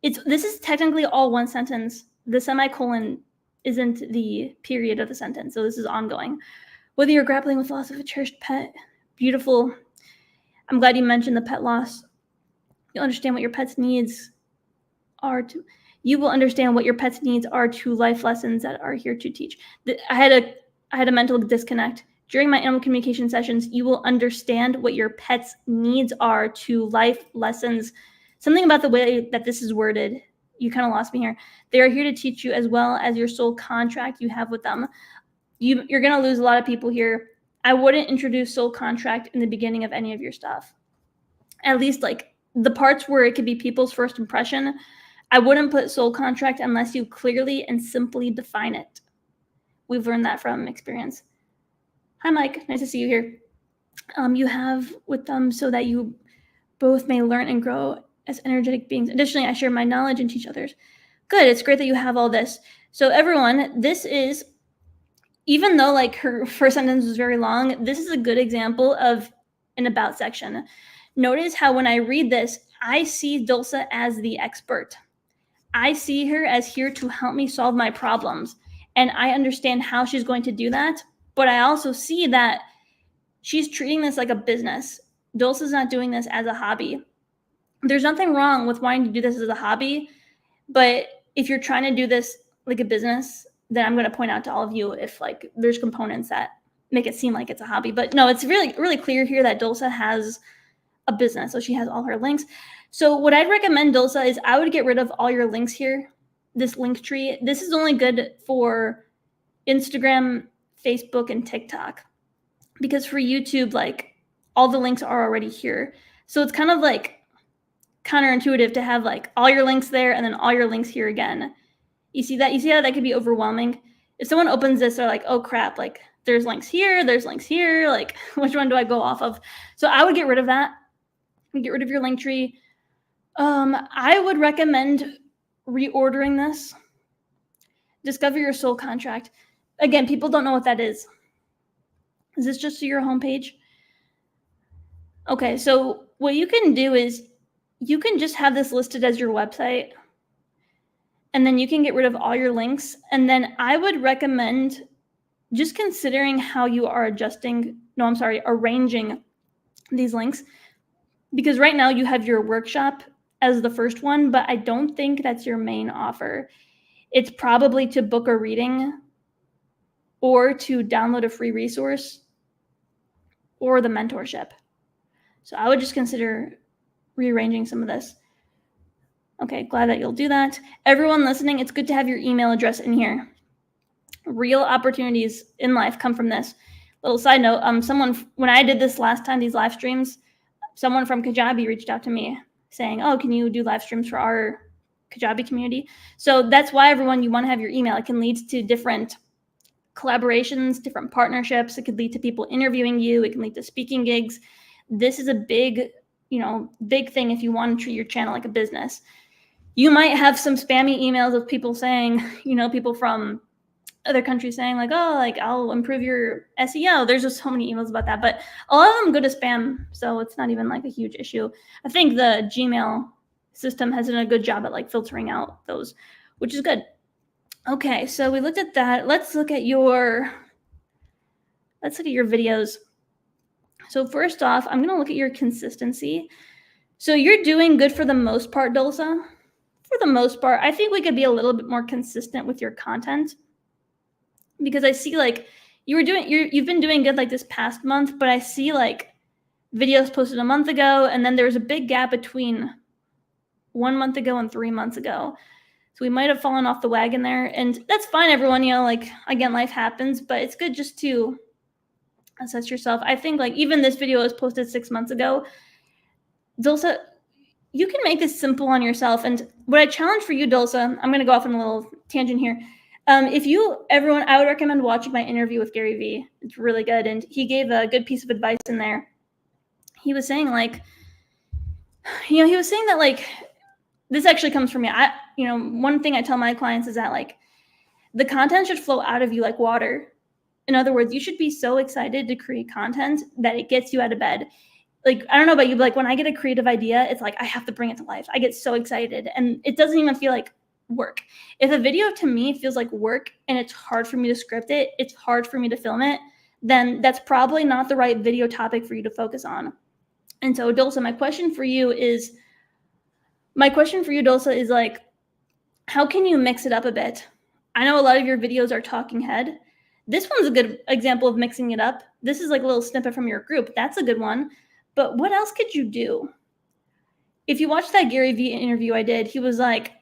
this is technically all one sentence. The semicolon isn't the period of the sentence. So this is ongoing. Whether you're grappling with loss of a cherished pet, beautiful. I'm glad you mentioned the pet loss. You'll understand what your pet's needs are to. You will understand what your pet's needs are to life lessons that are here to teach. I had a mental disconnect. During my animal communication sessions, you will understand what your pet's needs are to life lessons. Something about the way that this is worded, you kind of lost me here. They are here to teach you as well as your soul contract you have with them. You're going to lose a lot of people here. I wouldn't introduce soul contract in the beginning of any of your stuff. At least like the parts where it could be people's first impression, I wouldn't put soul contract unless you clearly and simply define it. We've learned that from experience. Hi, Mike. Nice to see you here. You have with them so that you both may learn and grow as energetic beings. Additionally, I share my knowledge and teach others. Good. It's great that you have all this. So everyone, this is, even though like her first sentence was very long, this is a good example of an about section. Notice how when I read this, I see Dulce as the expert. I see her as here to help me solve my problems. And I understand how she's going to do that. But I also see that she's treating this like a business. Dulce is not doing this as a hobby. There's nothing wrong with wanting to do this as a hobby. But if you're trying to do this like a business, then I'm going to point out to all of you if like there's components that make it seem like it's a hobby. But no, it's really, really clear here that Dulce has a business. So she has all her links. So what I'd recommend, Dulce, is I would get rid of all your links here. this link tree. This is only good for Instagram, Facebook, and TikTok, because for YouTube, like all the links are already here. So it's kind of like counterintuitive to have like all your links there and then all your links here again. You see that? You see how that could be overwhelming? If someone opens this, they're like, oh crap, like there's links here, like which one do I go off of? So I would get rid of that. Get rid of your link tree. I would recommend reordering this. Discover your soul contract. Again, people don't know what that is. Is this just your homepage? Okay, so what you can do is you can just have this listed as your website, and then you can get rid of all your links. And then I would recommend just considering how you are arranging these links, because right now you have your workshop as the first one, but I don't think that's your main offer. It's probably to book a reading or to download a free resource or the mentorship. So I would just consider rearranging some of this. Okay, glad that you'll do that. Everyone listening, it's good to have your email address in here. Real opportunities in life come from this. Little side note, when I did this last time, these live streams, someone from Kajabi reached out to me saying, oh, can you do live streams for our Kajabi community? So that's why, everyone, you want to have your email. It can lead to different collaborations, different partnerships. It could lead to people interviewing you. It can lead to speaking gigs. This is a big thing if you want to treat your channel like a business. You might have some spammy emails of people saying, people from other countries saying like, oh, like I'll improve your SEO. There's just so many emails about that, but a lot of them go to spam. So it's not even like a huge issue. I think the Gmail system has done a good job at like filtering out those, which is good. Okay, so we looked at that. Let's look at your videos. So first off, I'm going to look at your consistency. So you're doing good for the most part, Dulce. For the most part, I think we could be a little bit more consistent with your content, because I see like you've been doing good like this past month, but I see like videos posted a month ago, and then there was a big gap between 1 month ago and 3 months ago. So we might have fallen off the wagon there, and that's fine, everyone. Like, again, life happens, but it's good just to assess yourself. I think like even this video was posted 6 months ago. Dulce, you can make this simple on yourself. And what I challenge for you, Dulce, I'm going to go off on a little tangent here. I would recommend watching my interview with Gary Vee. It's really good. And he gave a good piece of advice in there. He was saying like, he was saying that like, this actually comes from me. One thing I tell my clients is that like the content should flow out of you like water. In other words, you should be so excited to create content that it gets you out of bed. Like, I don't know about you, but like when I get a creative idea, it's like I have to bring it to life. I get so excited, and it doesn't even feel like work. If a video to me feels like work and it's hard for me to script it, it's hard for me to film it, then that's probably not the right video topic for you to focus on. And so, Dulce, my question for you, Dulce, is like, how can you mix it up a bit? I know a lot of your videos are talking head. This one's a good example of mixing it up. This is like a little snippet from your group. That's a good one. But what else could you do? If you watch that Gary Vee interview I did, he was like,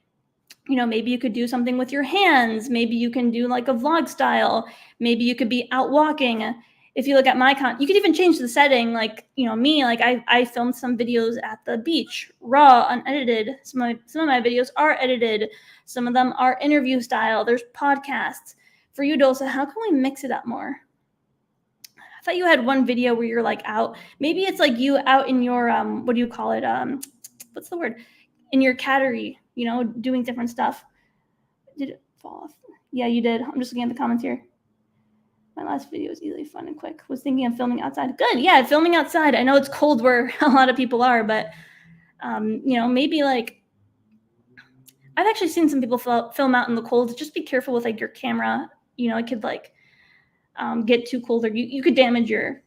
maybe you could do something with your hands. Maybe you can do like a vlog style. Maybe you could be out walking. If you look at my content, you could even change the setting. Like, me, like I filmed some videos at the beach, raw, unedited. Some of my videos are edited. Some of them are interview style. There's podcasts. For you, Dulce, how can we mix it up more? I thought you had one video where you're like out. Maybe it's like you out in your, what do you call it? What's the word? In your cattery, doing different stuff. Did it fall off? Yeah, you did. I'm just looking at the comments here. My last video was easily fun and quick. Was thinking of filming outside. Good. Yeah, filming outside. I know it's cold where a lot of people are, but, maybe like, I've actually seen some people film out in the cold. Just be careful with like your camera. It could like get too cold, or you could damage your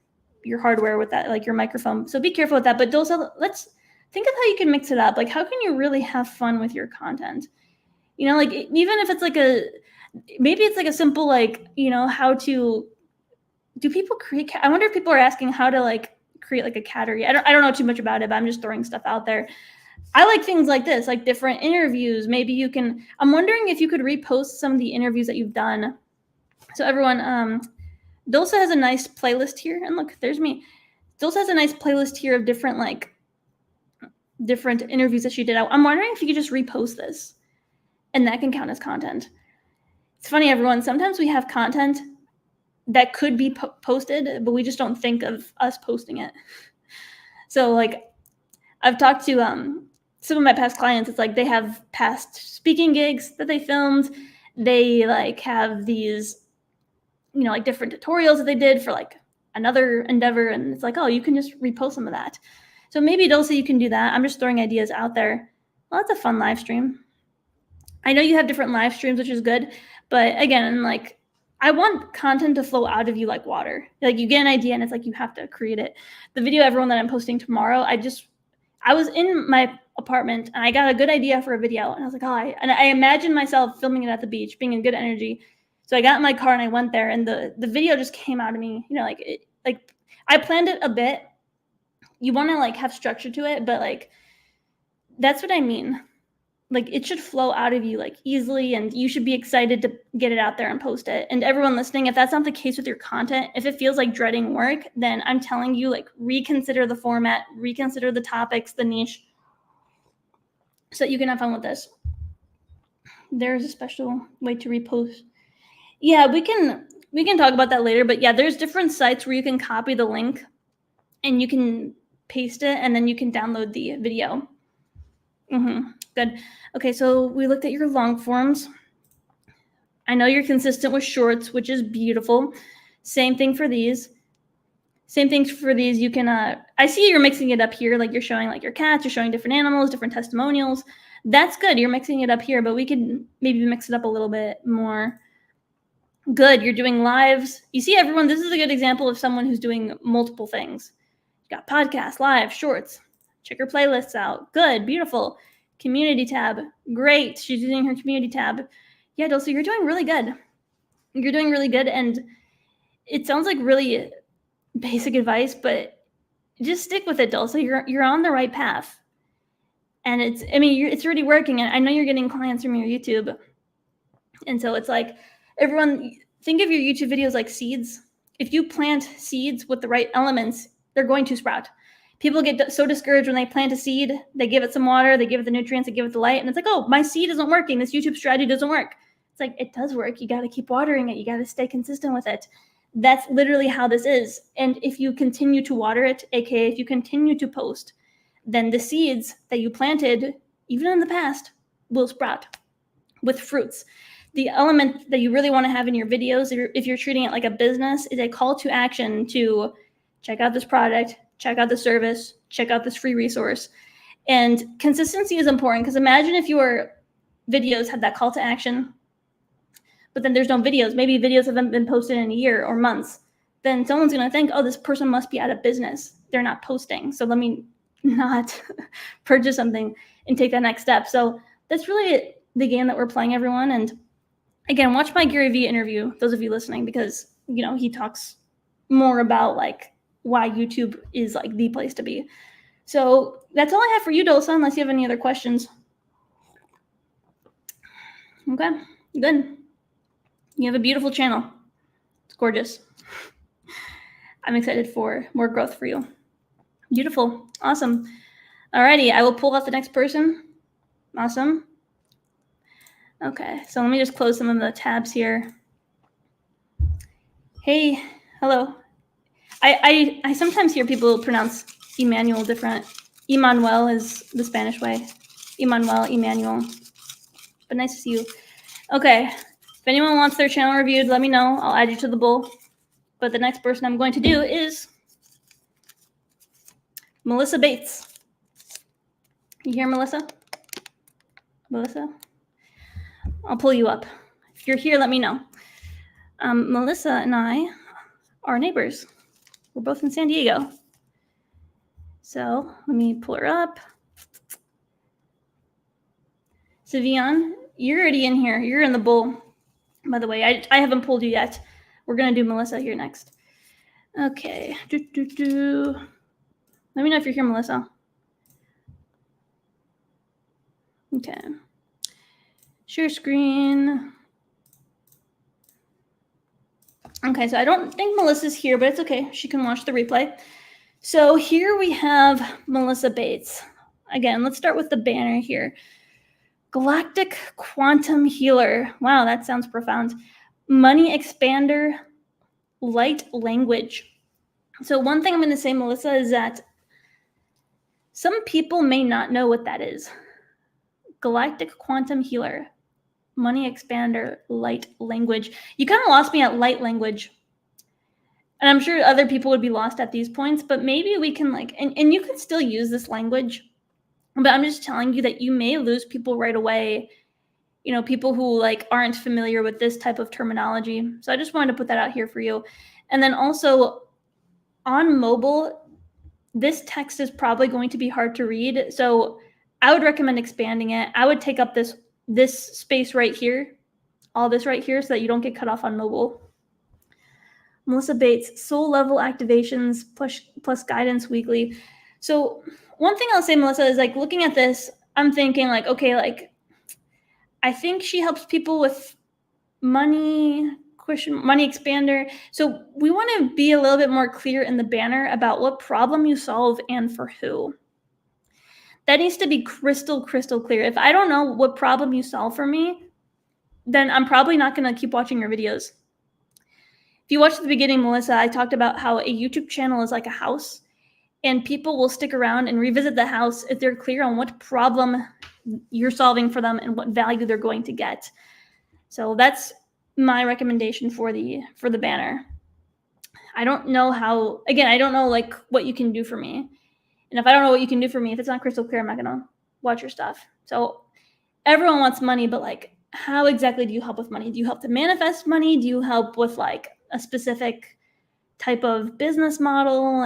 hardware with that, like your microphone. So be careful with that. But Dulce, let's think of how you can mix it up. Like, how can you really have fun with your content? Like even if it's like maybe it's like a simple, like, how to, do people create, I wonder if people are asking how to like create like a cattery. I don't know too much about it, but I'm just throwing stuff out there. I like things like this, like different interviews. Maybe you can, I'm wondering if you could repost some of the interviews that you've done. So everyone, Dulce has a nice playlist here. And look, there's me. Dulce has a nice playlist here of different interviews that she did. I'm wondering if you could just repost this and that can count as content. It's funny, everyone. Sometimes we have content that could be posted, but we just don't think of us posting it. So like I've talked to some of my past clients. It's like they have past speaking gigs that they filmed. They like have these, like different tutorials that they did for like another endeavor. And it's like, oh, you can just repost some of that. So maybe Dulce, you can do that. I'm just throwing ideas out there. Well, that's a fun live stream. I know you have different live streams, which is good. But again, like I want content to flow out of you like water. Like you get an idea and it's like you have to create it. The video, everyone, that I'm posting tomorrow, I was in my apartment and I got a good idea for a video. And I was like, I imagined myself filming it at the beach, being in good energy. So I got in my car and I went there and the video just came out of me, like I planned it a bit. You want to like have structure to it, but like, that's what I mean. Like it should flow out of you like easily and you should be excited to get it out there and post it. And everyone listening, if that's not the case with your content, if it feels like dreading work, then I'm telling you, like reconsider the format, reconsider the topics, the niche, so that you can have fun with this. There's a special way to repost. Yeah, we can talk about that later, but yeah, there's different sites where you can copy the link and you can paste it and then you can download the video. Good. Okay, so we looked at your long forms. I know you're consistent with shorts, which is beautiful. Same thing for these. You can, I see you're mixing it up here. Like you're showing like your cats, you're showing different animals, different testimonials. That's good. You're mixing it up here, but we could maybe mix it up a little bit more. Good. You're doing lives. You see, everyone, this is a good example of someone who's doing multiple things. You got podcasts, live, shorts. Check your playlists out. Good. Beautiful. Community tab. Great. She's using her community tab. Yeah, Dulce, you're doing really good. You're doing really good. And it sounds like really basic advice, but just stick with it, Dulce. You're on the right path. And it's already working. And I know you're getting clients from your YouTube. And so it's like, everyone, think of your YouTube videos like seeds. If you plant seeds with the right elements, they're going to sprout. People get so discouraged when they plant a seed. They give it some water, they give it the nutrients, they give it the light, and it's like, oh, my seed isn't working. This YouTube strategy doesn't work. It's like, it does work. You got to keep watering it. You got to stay consistent with it. That's literally how this is. And if you continue to water it, aka if you continue to post, then the seeds that you planted, even in the past, will sprout with fruits. The element that you really want to have in your videos, if you're treating it like a business, is a call to action to check out this product, check out the service, check out this free resource. And consistency is important, because imagine if your videos had that call to action, but then there's no videos. Maybe videos haven't been posted in a year or months. Then someone's going to think, oh, this person must be out of business. They're not posting. So let me not purchase something and take that next step. So that's really the game that we're playing, everyone. And again, watch my Gary Vee interview, those of you listening, because, he talks more about like why YouTube is like the place to be. So that's all I have for you, Dulce, unless you have any other questions. Okay, good. You have a beautiful channel. It's gorgeous. I'm excited for more growth for you. Beautiful. Awesome. Alrighty, I will pull out the next person. Awesome. Okay, so let me just close some of the tabs here. Hey, hello. I sometimes hear people pronounce Emmanuel different. Emmanuel is the Spanish way. Emmanuel. But nice to see you. Okay, if anyone wants their channel reviewed, let me know. I'll add you to the bowl. But the next person I'm going to do is Melissa Bates. You hear Melissa? Melissa? I'll pull you up. If you're here, let me know. Melissa and I are neighbors. We're both in San Diego. So let me pull her up. Sivian, you're already in here. You're in the bowl. By the way, I haven't pulled you yet. We're going to do Melissa here next. Okay. Let me know if you're here, Melissa. Okay. Share screen. Okay, so I don't think Melissa's here, but it's okay. She can watch the replay. So here we have Melissa Bates. Again, let's start with the banner here. Galactic Quantum Healer. Wow, that sounds profound. Money Expander, Light Language. So one thing I'm going to say, Melissa, is that some people may not know what that is. Galactic Quantum Healer, Money Expander, Light Language. You kind of lost me at light language. And I'm sure other people would be lost at these points, but maybe we can and you can still use this language. But I'm just telling you that you may lose people right away. You know, people who aren't familiar with this type of terminology. So I just wanted to put that out here for you. And then also on mobile, this text is probably going to be hard to read. So I would recommend expanding it. I would take up this space right here, all this right here, so that you don't get cut off on mobile. Melissa Bates, soul level activations plus guidance weekly. So one thing I'll say, Melissa, is looking at this, I'm thinking okay, I think she helps people with money expander. So we want to be a little bit more clear in the banner about what problem you solve and for who. That needs to be crystal clear. If I don't know what problem you solve for me, then I'm probably not going to keep watching your videos. If you watched at the beginning, Melissa, I talked about how a YouTube channel is like a house, and people will stick around and revisit the house if they're clear on what problem you're solving for them and what value they're going to get. So that's my recommendation for the banner. I don't know how, again, I don't know what you can do for me. And if I don't know what you can do for me, if it's not crystal clear, I'm not gonna watch your stuff. So everyone wants money, but how exactly do you help with money? Do you help to manifest money? Do you help with a specific type of business model?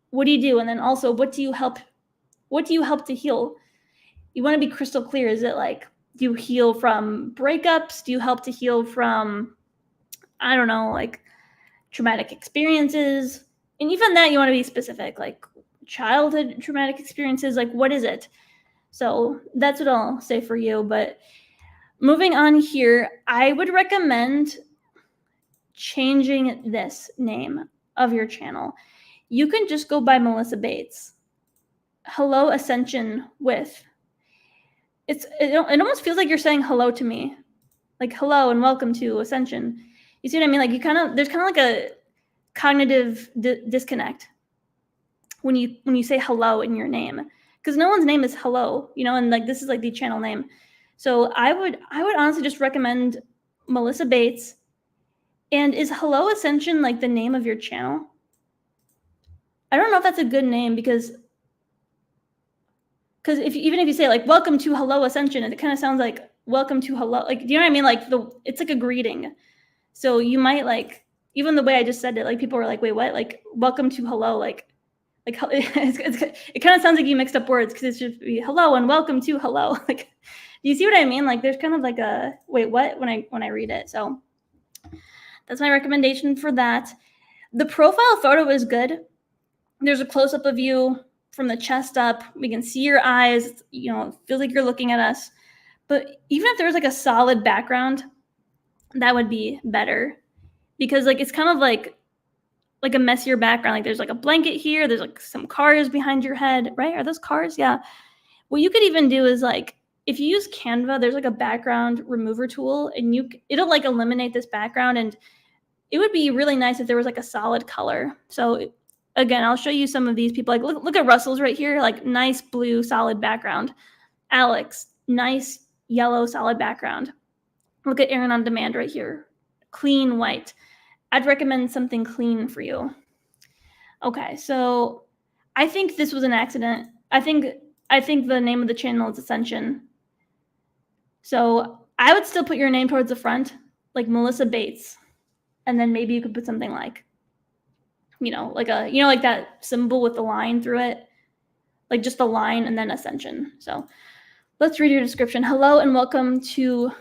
What do you do? And then also, what do you help to heal? You want to be crystal clear. Is it do you heal from breakups? Do you help to heal from, I don't know, traumatic experiences? And even that, you want to be specific, childhood traumatic experiences, what is it? So that's what I'll say for you. But moving on here, I would recommend changing this name of your channel. You can just go by Melissa Bates. Hello Ascension with. It almost feels like you're saying hello to me. Hello and welcome to Ascension. You see what I mean? There's kind of a cognitive disconnect when you say hello in your name, because no one's name is hello, and this is the channel name. So I would honestly just recommend Melissa Bates. And is Hello Ascension the name of your channel? I don't know if that's a good name, because even if you say welcome to Hello Ascension, it kind of sounds like welcome to hello. Do you know what I mean? It's a greeting. So you might even the way I just said it, people were wait, what? Welcome to hello, it kind of sounds like you mixed up words, because it should be hello and welcome to hello. Do you see what I mean? There's kind of a wait, what, when I read it. So that's my recommendation for that. The profile photo is good. There's a close-up of you from the chest up. We can see your eyes. It feels like you're looking at us. But even if there was a solid background, that would be better, because it's kind of like a messier background. There's a blanket here. There's some cars behind your head, right? Are those cars? Yeah. What you could even do is if you use Canva, there's a background remover tool, and it'll eliminate this background, and it would be really nice if there was a solid color. So again, I'll show you some of these people. Look at Russell's right here, nice blue solid background. Alex, nice yellow solid background. Look at Aaron on Demand right here, clean white. I'd recommend something clean for you. Okay, so I think this was an accident. I think the name of the channel is Ascension. So I would still put your name towards the front, Melissa Bates. And then maybe you could put something that symbol with the line through it, just the line and then Ascension. So let's read your description. Hello and welcome to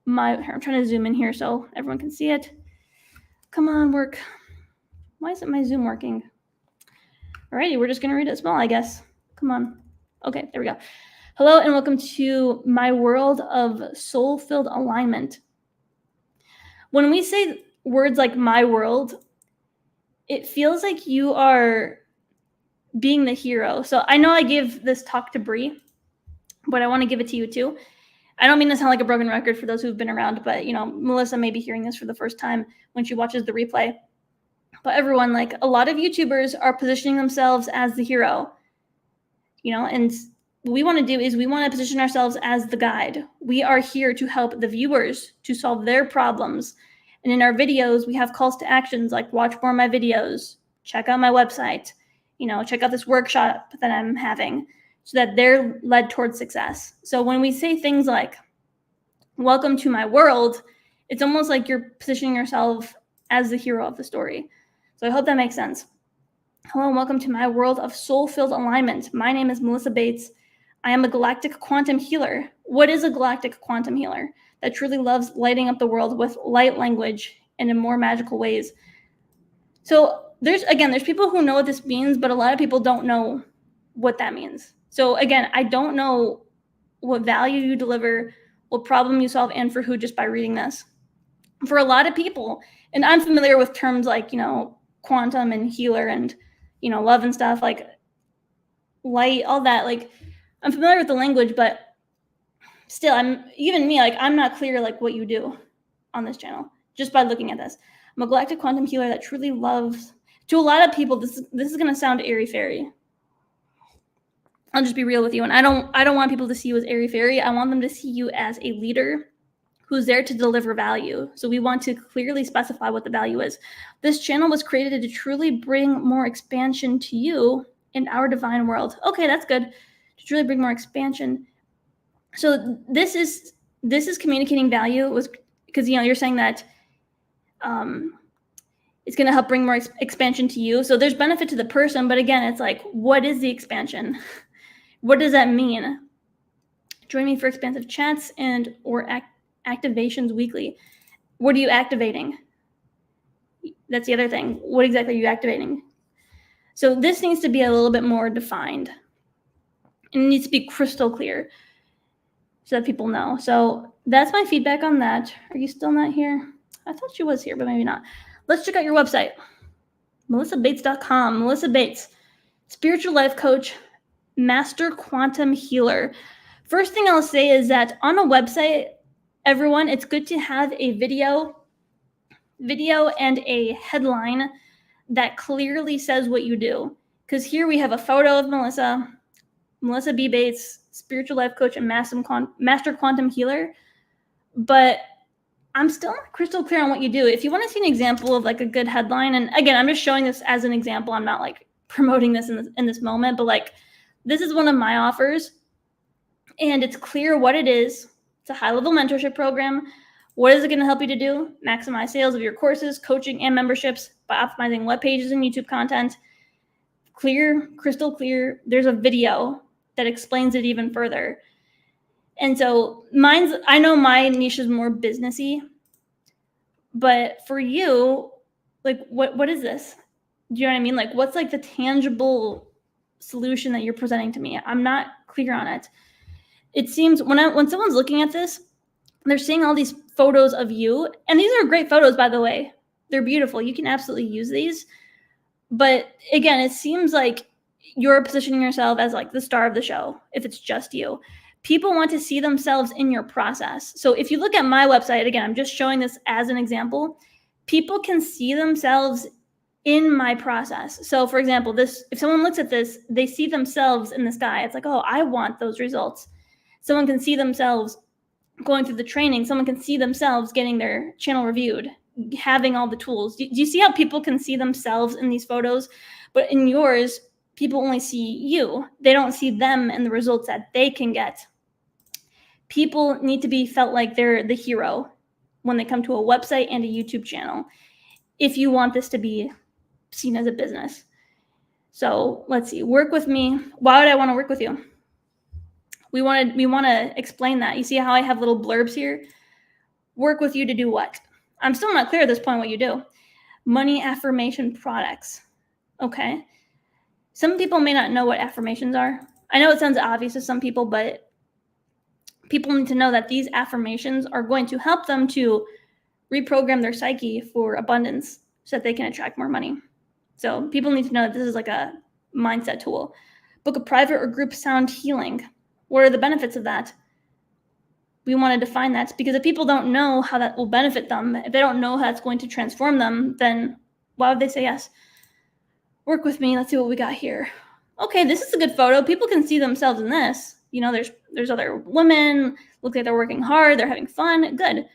I'm trying to zoom in here so everyone can see it. Come on, work. Why isn't my Zoom working? Alrighty, we're just gonna read it small, I guess. Come on. Okay, there we go. Hello and welcome to my world of soul-filled alignment. When we say words like my world, it feels like you are being the hero. So I know I give this talk to Bree, but I want to give it to you too. I don't mean to sound like a broken record for those who've been around, but Melissa may be hearing this for the first time when she watches the replay. But everyone, like a lot of YouTubers are positioning themselves as the hero, and what we want to do is we want to position ourselves as the guide. We are here to help the viewers to solve their problems. And in our videos, we have calls to actions like watch more of my videos, check out my website, check out this workshop that I'm having so that they're led towards success. So when we say things like, welcome to my world, it's almost like you're positioning yourself as the hero of the story. So I hope that makes sense. Hello and welcome to my world of soul-filled alignment. My name is Melissa Bates. I am a galactic quantum healer. What is a galactic quantum healer? That truly loves lighting up the world with light language and in more magical ways. So there's people who know what this means, but a lot of people don't know what that means. So again, I don't know what value you deliver, what problem you solve, and for who just by reading this. For a lot of people, and I'm familiar with terms like, quantum and healer and, love and stuff, like light, all that, like I'm familiar with the language, but still, I'm not clear like what you do on this channel just by looking at this. I'm a galactic quantum healer that truly loves. To a lot of people, this is gonna sound airy fairy. I'll just be real with you, and I don't want people to see you as airy fairy. I want them to see you as a leader who's there to deliver value. So we want to clearly specify what the value is. This channel was created to truly bring more expansion to you in our divine world. Okay, that's good. To truly bring more expansion. So this is communicating value was because you're saying that it's going to help bring more expansion to you. So there's benefit to the person, but again, it's like, what is the expansion? What does that mean? Join me for expansive chats and or activations weekly. What are you activating? That's the other thing. What exactly are you activating? So this needs to be a little bit more defined. It needs to be crystal clear so that people know. So that's my feedback on that. Are you still not here? I thought she was here, but maybe not. Let's check out your website. melissabates.com. Melissa Bates, spiritual life coach, master quantum healer. First thing I'll say is that on a website, everyone, it's good to have a video and a headline that clearly says what you do. Because here we have a photo of Melissa B. Bates, spiritual life coach and master quantum healer. But I'm still not crystal clear on what you do. If you want to see an example of like a good headline, and again, I'm just showing this as an example. I'm not like promoting this in this moment, but like this is one of my offers. And it's clear what it is. It's a high-level mentorship program. What is it going to help you to do? Maximize sales of your courses, coaching, and memberships by optimizing web pages and YouTube content. Clear, crystal clear. There's a video that explains it even further. And so I know my niche is more businessy, but for you, like what is this? Do you know what I mean? Like what's like the tangible solution that you're presenting to me? I'm not clear on it. It seems when someone's looking at this, they're seeing all these photos of you, and these are great photos, by the way. They're beautiful. You can absolutely use these. But again, it seems like you're positioning yourself as like the star of the show if it's just you. People want to see themselves in your process. So if you look at my website, again, I'm just showing this as an example. People can see themselves in my process. So for example, if someone looks at this, they see themselves in this guy. It's like, oh, I want those results. Someone can see themselves going through the training. Someone can see themselves getting their channel reviewed, having all the tools. Do you see how people can see themselves in these photos? But in yours, people only see you. They don't see them and the results that they can get. People need to be felt like they're the hero when they come to a website and a YouTube channel if you want this to be seen as a business. So let's see, work with me. Why would I want to work with you? We want to explain that. You see how I have little blurbs here? Work with you to do what? I'm still not clear at this point what you do. Money affirmation products. Okay. Some people may not know what affirmations are. I know it sounds obvious to some people, but people need to know that these affirmations are going to help them to reprogram their psyche for abundance so that they can attract more money. So people need to know that this is like a mindset tool. Book a private or group sound healing. What are the benefits of that? We want to define that, because if people don't know how that will benefit them, if they don't know how it's going to transform them, then why would they say yes? Work with me. Let's see what we got here. Okay, this is a good photo. People can see themselves in this. You know, there's other women. Look like they're working hard. They're having fun. Good.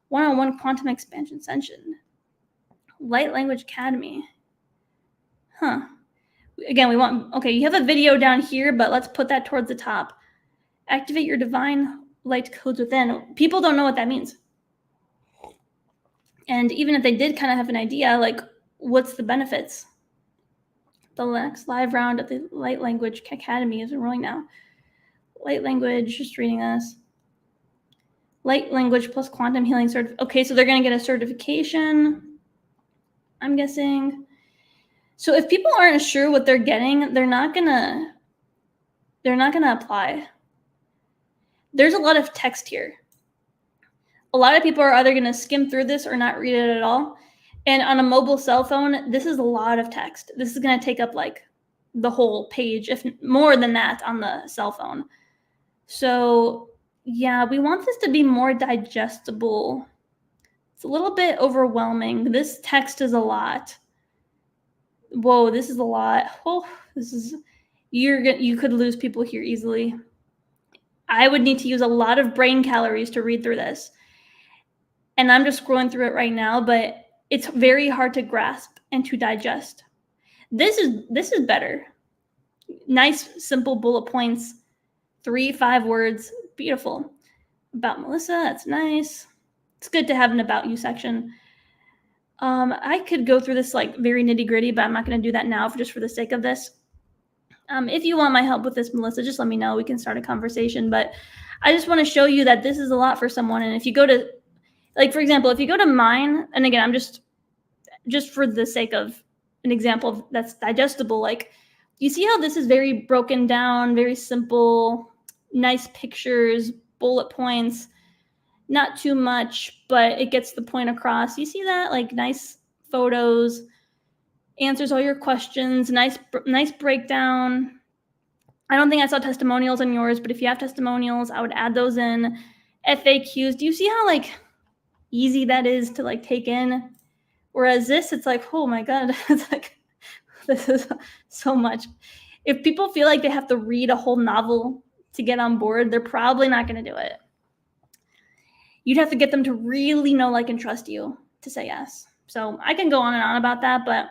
One-on-one quantum expansion session. Light Language Academy. Huh. Again, we want, okay, you have a video down here, but let's put that towards the top. Activate your divine light codes within. People don't know what that means. And even if they did kind of have an idea, like, what's the benefits? The next live round at the Light Language Academy is enrolling now. Light Language, just reading this. Light Language plus Quantum Healing Okay, so they're going to get a certification, I'm guessing. So if people aren't sure what they're getting, they're not gonna apply. There's a lot of text here. A lot of people are either going to skim through this or not read it at all. And on a mobile cell phone, this is a lot of text. This is going to take up like the whole page, if more than that, on the cell phone. So yeah, we want this to be more digestible. It's a little bit overwhelming. This text is a lot. Whoa, this is a lot. Oh, you could lose people here easily. I would need to use a lot of brain calories to read through this. And I'm just scrolling through it right now, but it's very hard to grasp and to digest. This is better. Nice, simple bullet points, 3-5 words, beautiful. About Melissa, that's nice. It's good to have an about you section. I could go through this like very nitty gritty, but I'm not going to do that now just for the sake of this. If you want my help with this, Melissa, just let me know. We can start a conversation. But I just want to show you that this is a lot for someone. And if you go to, like, for example, if you go to mine, and again, I'm just for the sake of an example that's digestible, like, you see how this is very broken down, very simple, nice pictures, bullet points, not too much, but it gets the point across. You see that? Like, nice photos, answers all your questions, nice breakdown. I don't think I saw testimonials on yours, but if you have testimonials, I would add those in. FAQs. Do you see how like easy that is to like take in? Whereas this, it's like, oh my God, it's like, this is so much. If people feel like they have to read a whole novel to get on board, they're probably not going to do it. You'd have to get them to really know, like, and trust you to say yes. So I can go on and on about that, but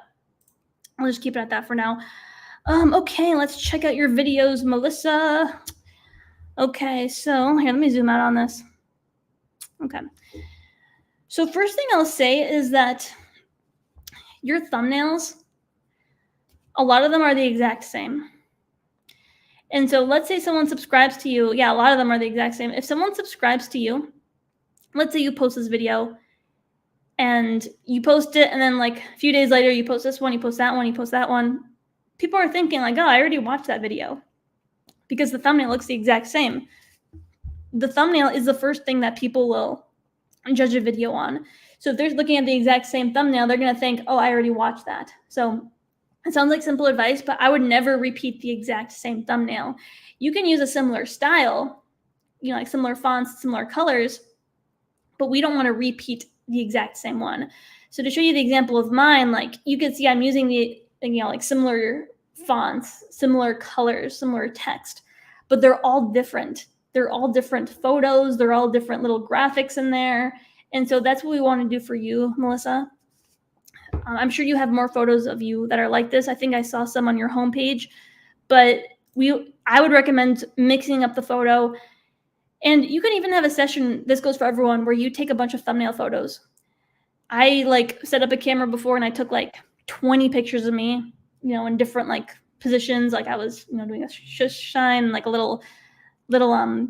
I'll just keep it at that for now. Okay, let's check out your videos, Melissa. Okay, so here, let me zoom out on this. Okay. So first thing I'll say is that your thumbnails, a lot of them are the exact same. And so let's say someone subscribes to you. Yeah, a lot of them are the exact same. If someone subscribes to you, let's say you post this video and you post it, and then like a few days later, you post this one, you post that one, you post that one. People are thinking like, oh, I already watched that video because the thumbnail looks the exact same. The thumbnail is the first thing that people will judge a video on. So if they're looking at the exact same thumbnail, they're going to think, oh, I already watched that. So it sounds like simple advice, but I would never repeat the exact same thumbnail. You can use a similar style, you know, like similar fonts, similar colors, but we don't want to repeat the exact same one. So to show you the example of mine, like you can see I'm using the, you know, like similar fonts, similar colors, similar text, but they're all different. They're all different photos. They're all different little graphics in there. And so that's what we want to do for you, Melissa. I'm sure you have more photos of you that are like this. I think I saw some on your homepage, but I would recommend mixing up the photo. And you can even have a session, this goes for everyone, where you take a bunch of thumbnail photos. I like set up a camera before and I took like 20 pictures of me, you know, in different like positions. Like I was, you know, doing a shush shine, like a little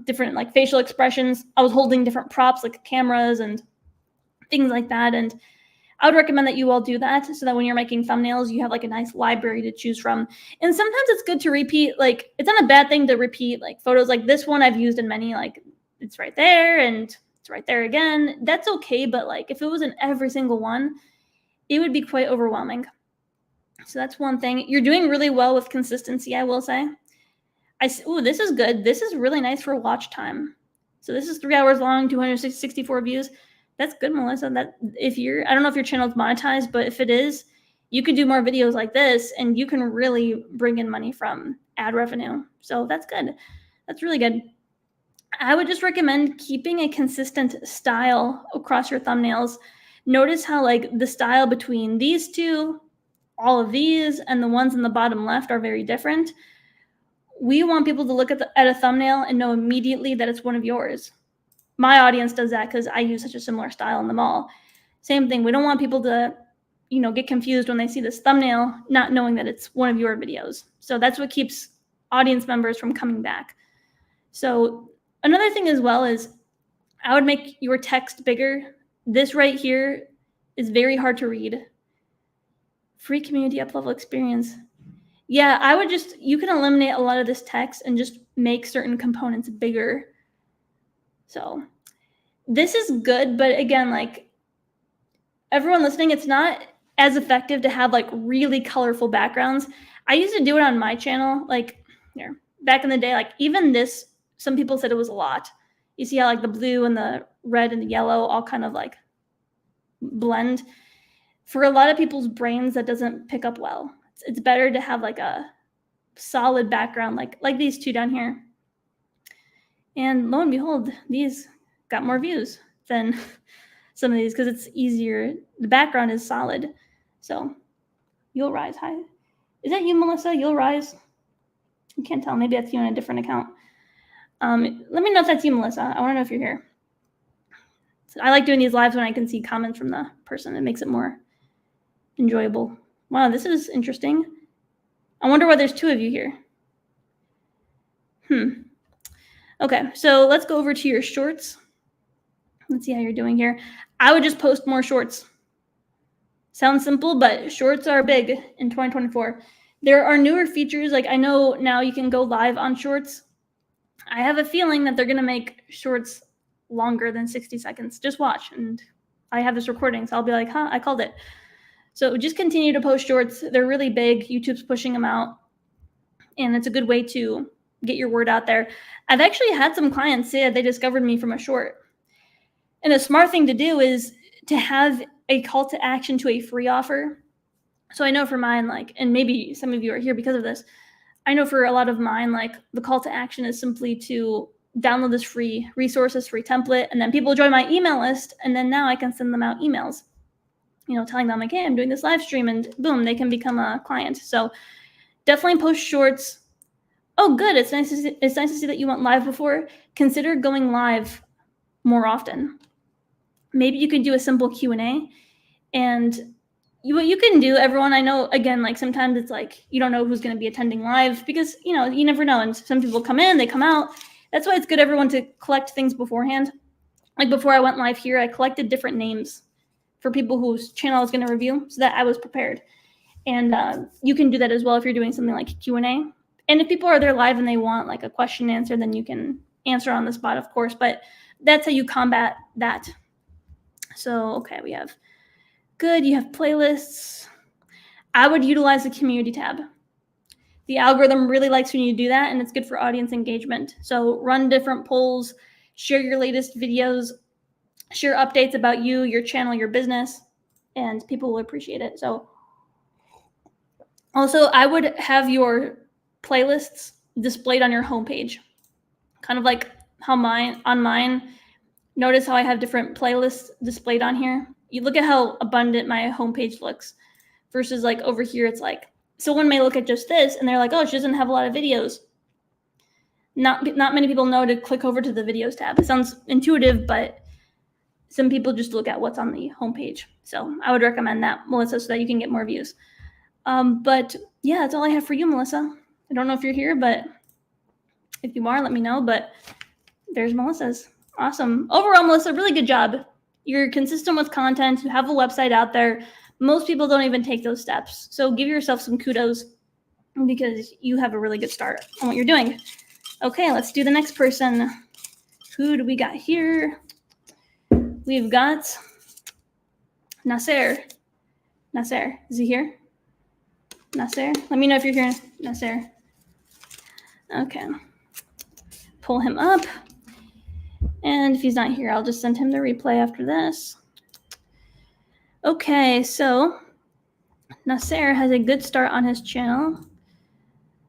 different like facial expressions. I was holding different props like cameras and things like that. And I would recommend that you all do that so that when you're making thumbnails, you have like a nice library to choose from. And sometimes it's good to repeat, like it's not a bad thing to repeat like photos like this one I've used in many like it's right there and it's right there again. That's okay, but like if it was in every single one, it would be quite overwhelming. So that's one thing. You're doing really well with consistency, I will say. Oh, this is good. This is really nice for watch time. So this is 3 hours long, 264 views. That's good, Melissa. That I don't know if your channel is monetized, but if it is, you can do more videos like this and you can really bring in money from ad revenue. So that's good. That's really good. I would just recommend keeping a consistent style across your thumbnails. Notice how like the style between these two, all of these, and the ones in the bottom left are very different. We want people to look at a thumbnail and know immediately that it's one of yours. My audience does that because I use such a similar style in them all. Same thing. We don't want people to, get confused when they see this thumbnail, not knowing that it's one of your videos. So that's what keeps audience members from coming back. So another thing as well is I would make your text bigger. This right here is very hard to read. Free community up-level experience. Yeah, I would you can eliminate a lot of this text and just make certain components bigger. So this is good, but again, like everyone listening, it's not as effective to have like really colorful backgrounds. I used to do it on my channel, like here, back in the day, like even this, some people said it was a lot. You see how like the blue and the red and the yellow all kind of like blend. For a lot of people's brains, that doesn't pick up well. It's better to have like a solid background, like these two down here. And lo and behold, these got more views than some of these because it's easier. The background is solid. So You'll Rise. Hi. Is that you, Melissa? You'll Rise? I can't tell. Maybe that's you on a different account. Let me know if that's you, Melissa. I want to know if you're here. So I like doing these lives when I can see comments from the person. It makes it more enjoyable. Wow, this is interesting. I wonder why there's 2 of you here. Okay, so let's go over to your shorts. Let's see how you're doing here. I would just post more shorts. Sounds simple, but shorts are big in 2024. There are newer features. Like I know now you can go live on shorts. I have a feeling that they're going to make shorts longer than 60 seconds. Just watch. And I have this recording, so I'll be like, I called it. So just continue to post shorts. They're really big. YouTube's pushing them out. And it's a good way to get your word out there. I've actually had some clients say that they discovered me from a short. And a smart thing to do is to have a call to action to a free offer. So I know for mine, like, and maybe some of you are here because of this, I know for a lot of mine, like the call to action is simply to download this free resource, this free template, and then people join my email list. And then now I can send them out emails, telling them like, hey, I'm doing this live stream, and boom, they can become a client. So definitely post shorts. Oh, good. It's nice to see that you went live before. Consider going live more often. Maybe you could do a simple Q&A. And what you can do, everyone, I know, again, like sometimes it's like you don't know who's going to be attending live because, you never know. And some people come in, they come out. That's why it's good, everyone, to collect things beforehand. Like before I went live here, I collected different names for people whose channel I was going to review so that I was prepared. And you can do that as well if you're doing something like Q&A. And if people are there live and they want like a question answered, then you can answer on the spot, of course. But that's how you combat that. So, okay, we have good. You have playlists. I would utilize the community tab. The algorithm really likes when you do that, and it's good for audience engagement. So run different polls, share your latest videos, share updates about you, your channel, your business, and people will appreciate it. So also, I would have your playlists displayed on your homepage, kind of like how mine, notice how I have different playlists displayed on here. You look at how abundant my homepage looks versus like over here, it's like, someone may look at just this and they're like, oh, she doesn't have a lot of videos. Not many people know to click over to the videos tab. It sounds intuitive, but some people just look at what's on the homepage. So I would recommend that, Melissa, so that you can get more views. But yeah, that's all I have for you, Melissa. I don't know if you're here, but if you are, let me know. But there's Melissa's. Awesome. Overall, Melissa, really good job. You're consistent with content. You have a website out there. Most people don't even take those steps. So give yourself some kudos because you have a really good start on what you're doing. Okay, let's do the next person. Who do we got here? We've got Nasser. Nasser, is he here? Nasser, let me know if you're here, Nasser. Okay. Pull him up. And if he's not here, I'll just send him the replay after this. Okay, so Nasser has a good start on his channel.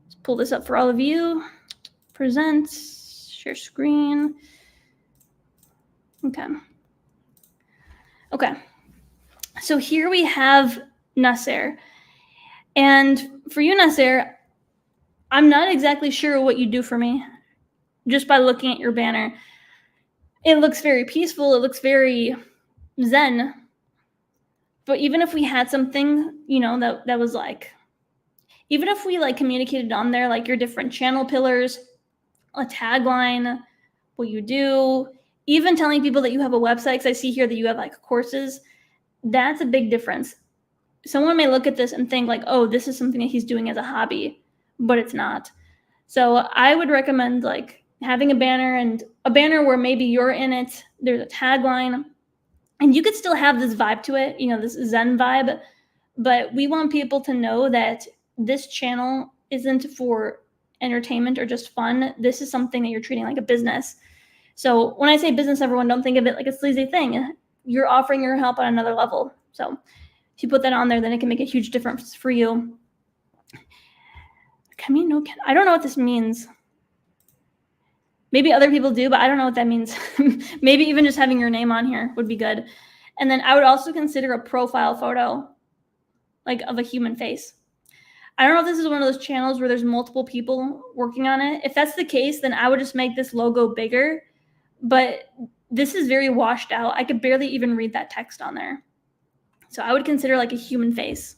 Let's pull this up for all of you. Present, share screen. Okay. Okay. So here we have Nasser. And for you, Nasser, I'm not exactly sure what you do for me just by looking at your banner. It looks very peaceful. It looks very zen. But even if we had something, you know, that was like, even if we like communicated on there, like your different channel pillars, a tagline, what you do, even telling people that you have a website, because I see here that you have like courses, that's a big difference. Someone may look at this and think like, oh, this is something that he's doing as a hobby, but it's not. So I would recommend like having a banner, and a banner where maybe you're in it, there's a tagline, and you could still have this vibe to it, you know, this Zen vibe, but we want people to know that this channel isn't for entertainment or just fun. This is something that you're treating like a business. So when I say business, everyone, don't think of it like a sleazy thing. You're offering your help on another level. So if you put that on there, then it can make a huge difference for you. I don't know what this means. Maybe other people do, but I don't know what that means. Maybe even just having your name on here would be good. And then I would also consider a profile photo, like of a human face. I don't know if this is one of those channels where there's multiple people working on it. If that's the case, then I would just make this logo bigger. But this is very washed out. I could barely even read that text on there. So I would consider like a human face.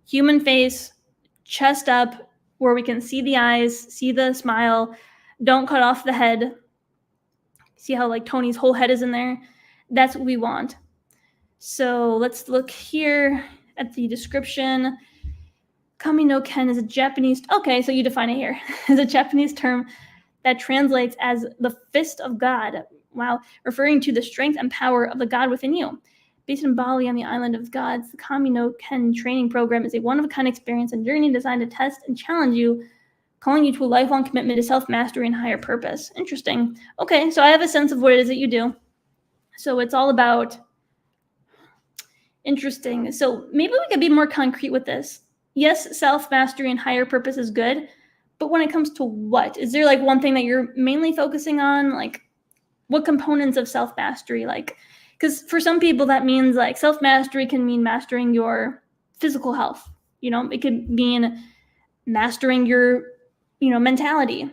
Human face, chest up, where we can see the eyes, see the smile. Don't cut off the head. See how like Tony's whole head is in there? That's what we want. So let's look here at the description. Kami no Ken is a Japanese, okay, so you define it here, is a Japanese term that translates as the fist of God. Wow, referring to the strength and power of the God within you. Based in Bali on the island of gods, the Kami no Ken training program is a one-of-a-kind experience and journey designed to test and challenge you, calling you to a lifelong commitment to self-mastery and higher purpose. Interesting. Okay, so I have a sense of what it is that you do. So it's all about, interesting. So maybe we could be more concrete with this. Yes, self-mastery and higher purpose is good, but when it comes to what? Is there like one thing that you're mainly focusing on? Like what components of self-mastery? Like, because for some people that means like self-mastery can mean mastering your physical health. You know, it could mean mastering your, you know, mentality.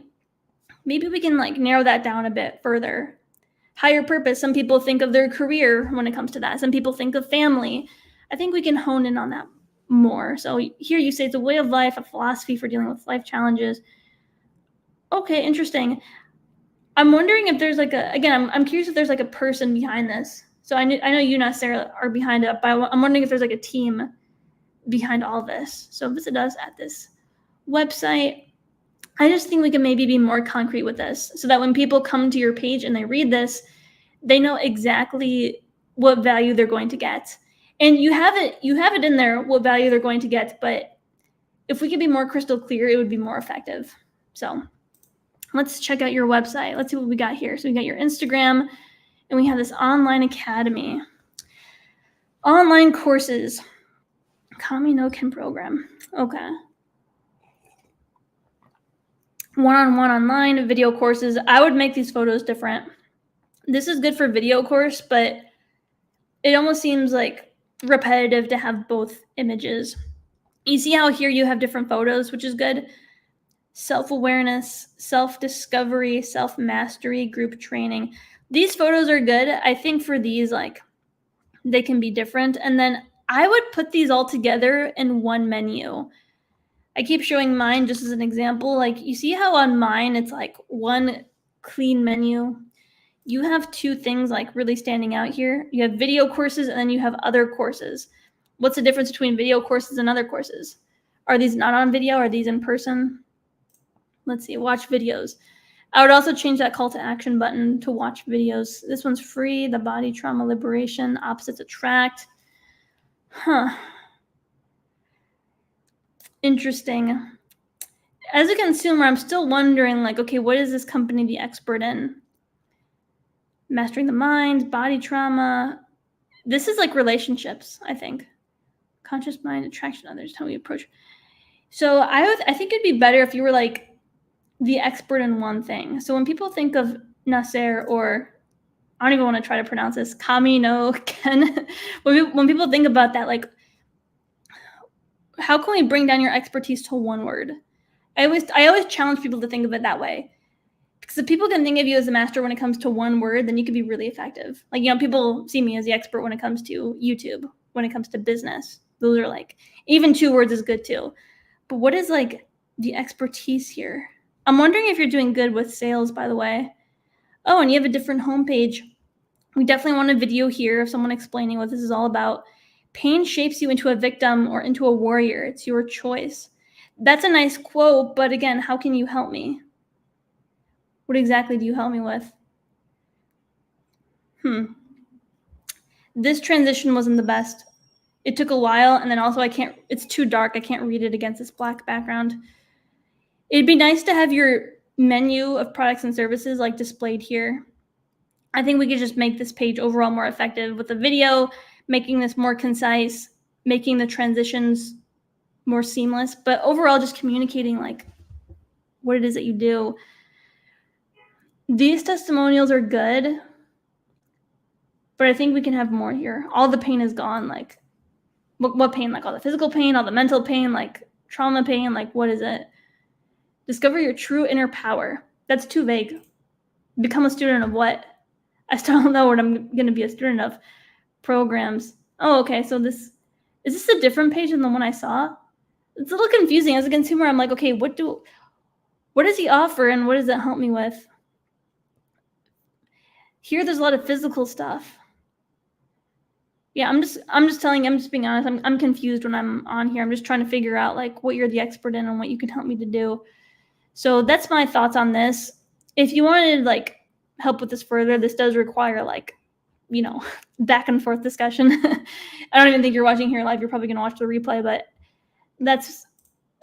Maybe we can like narrow that down a bit further. Higher purpose, some people think of their career when it comes to that. Some people think of family. I think we can hone in on that more. So here you say it's a way of life, a philosophy for dealing with life challenges. Okay, interesting. I'm wondering if there's like I'm curious if there's like a person behind this. So I know you, Nasser, are behind it, but I'm wondering if there's like a team behind all this. So visit us at this website. I just think we can maybe be more concrete with this so that when people come to your page and they read this, they know exactly what value they're going to get. And you have it in there, what value they're going to get, but if we could be more crystal clear, it would be more effective. So let's check out your website. Let's see what we got here. So we got your Instagram, and we have this online academy. Online courses. Kami no Ken program. Okay. One-on-one online video courses. I would make these photos different. This is good for video course, but it almost seems like repetitive to have both images. You see how here you have different photos, which is good. Self-awareness, self-discovery, self-mastery, group training. These photos are good. I think for these, like, they can be different. And then I would put these all together in one menu. I keep showing mine just as an example. Like, you see how on mine it's like one clean menu? You have two things like really standing out here. You have video courses and then you have other courses. What's the difference between video courses and other courses? Are these not on video? Are these in person? Let's see, watch videos. I would also change that call to action button to watch videos. This one's free. The body trauma liberation, opposites attract. Interesting. As a consumer, I'm still wondering, like, okay, what is this company the expert in? Mastering the mind, body trauma. This is like relationships, I think. Conscious mind, attraction, others, how we approach. So I think it'd be better if you were like the expert in one thing. So when people think of Nasser, or I don't even want to try to pronounce this, Kami no Ken, when people think about that, like, how can we bring down your expertise to one word? I always challenge people to think of it that way. Because if people can think of you as a master when it comes to one word, then you could be really effective. Like, people see me as the expert when it comes to YouTube, when it comes to business. Those are like, even 2 words is good too. But what is like the expertise here? I'm wondering if you're doing good with sales, by the way. Oh, and you have a different homepage. We definitely want a video here of someone explaining what this is all about. Pain shapes you into a victim or into a warrior. It's your choice. That's a nice quote, but again, how can you help me? What exactly do you help me with? This transition wasn't the best. It took a while, and then also it's too dark. I can't read it against this black background. It'd be nice to have your menu of products and services like displayed here. I think we could just make this page overall more effective with the video, making this more concise, making the transitions more seamless, but overall just communicating like what it is that you do. These testimonials are good, but I think we can have more here. All the pain is gone. Like, what pain? Like all the physical pain, all the mental pain, like trauma pain, like what is it? Discover your true inner power. That's too vague. Become a student of what? I still don't know what I'm going to be a student of. Programs. Oh, okay. So is this a different page than the one I saw? It's a little confusing. As a consumer, I'm like, okay, what does he offer and what does it help me with? Here, there's a lot of physical stuff. Yeah, I'm just telling you, I'm just being honest. I'm confused when I'm on here. I'm just trying to figure out like what you're the expert in and what you can help me to do. So that's my thoughts on this. If you wanted like help with this further, this does require like, back and forth discussion. I don't even think you're watching here live. You're probably going to watch the replay, but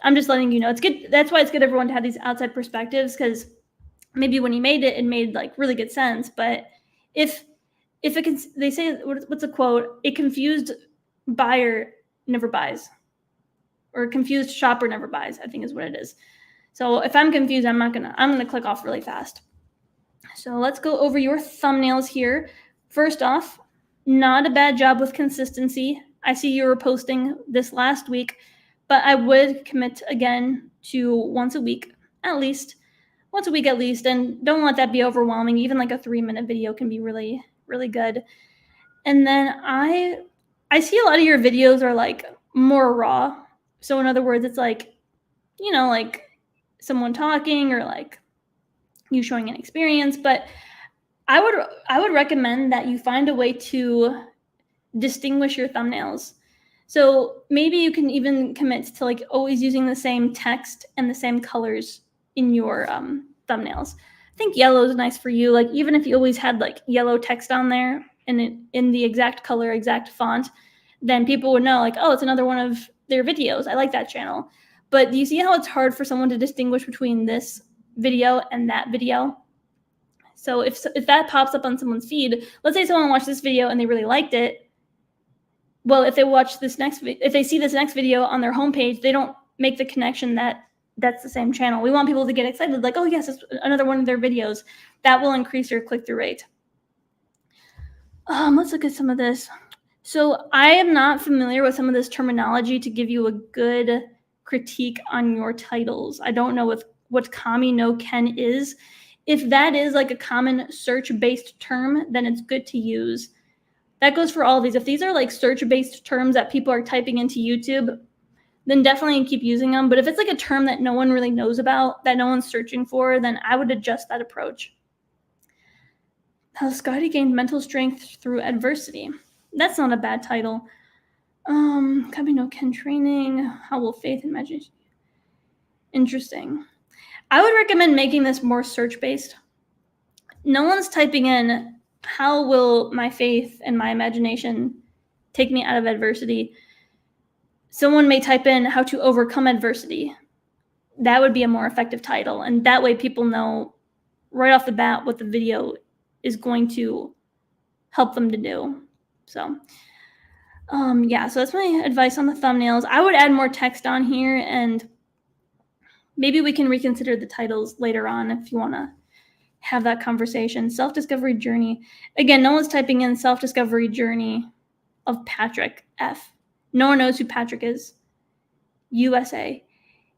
I'm just letting you know. It's good. That's why it's good everyone to have these outside perspectives, because maybe when you made it, it made like really good sense. But if it can, they say, what's a quote? A confused buyer never buys, or a confused shopper never buys, I think is what it is. So if I'm confused, I'm gonna click off really fast. So let's go over your thumbnails here. First off, not a bad job with consistency. I see you were posting this last week, but I would commit again to once a week at least, and don't let that be overwhelming. Even like a 3-minute video can be really, really good. And then I see a lot of your videos are like more raw. So in other words, it's like, like someone talking or like you showing an experience, but I would recommend that you find a way to distinguish your thumbnails. So maybe you can even commit to like always using the same text and the same colors in your thumbnails. I think yellow is nice for you. Like even if you always had like yellow text on there and in the exact color, exact font, then people would know like, oh, it's another one of their videos. I like that channel. But do you see how it's hard for someone to distinguish between this video and that video? So if that pops up on someone's feed, let's say someone watched this video and they really liked it. Well, if they see this next video on their homepage, they don't make the connection that that's the same channel. We want people to get excited, like, oh yes, it's another one of their videos. That will increase your click-through rate. Let's look at some of this. So I am not familiar with some of this terminology to give you a good critique on your titles. I don't know what Kami no Ken is. If that is like a common search-based term, then it's good to use. That goes for all of these. If these are like search-based terms that people are typing into YouTube, then definitely keep using them. But if it's like a term that no one really knows about, that no one's searching for, then I would adjust that approach. How Scotty gained mental strength through adversity. That's not a bad title. Kami no Ken training. How will faith and imagination? Interesting. I would recommend making this more search-based. No one's typing in, how will my faith and my imagination take me out of adversity? Someone may type in, how to overcome adversity. That would be a more effective title. And that way people know right off the bat what the video is going to help them to do. So yeah, so that's my advice on the thumbnails. I would add more text on here, and maybe we can reconsider the titles later on if you want to have that conversation. Self-discovery journey. Again, no one's typing in self-discovery journey of Patrick F. No one knows who Patrick is. USA.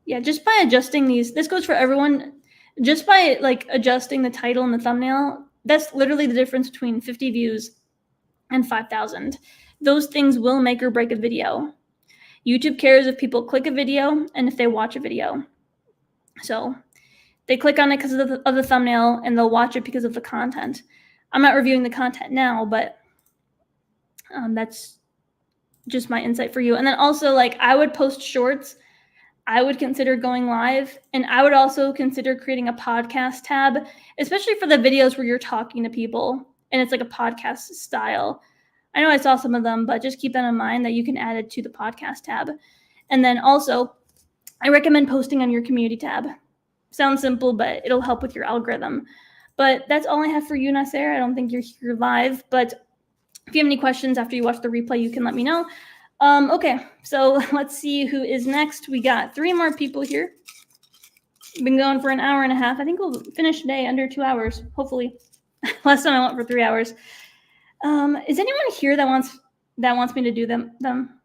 Yeah, just by adjusting these, this goes for everyone. Just by like adjusting the title and the thumbnail, that's literally the difference between 50 views and 5,000. Those things will make or break a video. YouTube cares if people click a video and if they watch a video. So they click on it because of the thumbnail, and they'll watch it because of the content. I'm not reviewing the content now, but that's just my insight for you. And then also, like, I would post shorts. I would consider going live, and I would also consider creating a podcast tab, especially for the videos where you're talking to people and it's like a podcast style. I know I saw some of them, but just keep that in mind that you can add it to the podcast tab. And then also, I recommend posting on your community tab. Sounds simple, but it'll help with your algorithm. But that's all I have for you, Nasser. I don't think you're here live, but if you have any questions after you watch the replay, you can let me know. Okay, so let's see who is next. We got 3 more people here. Been going for an hour and a half. I think we'll finish today under 2 hours, hopefully. Last time I went for 3 hours. Is anyone here that wants me to do them?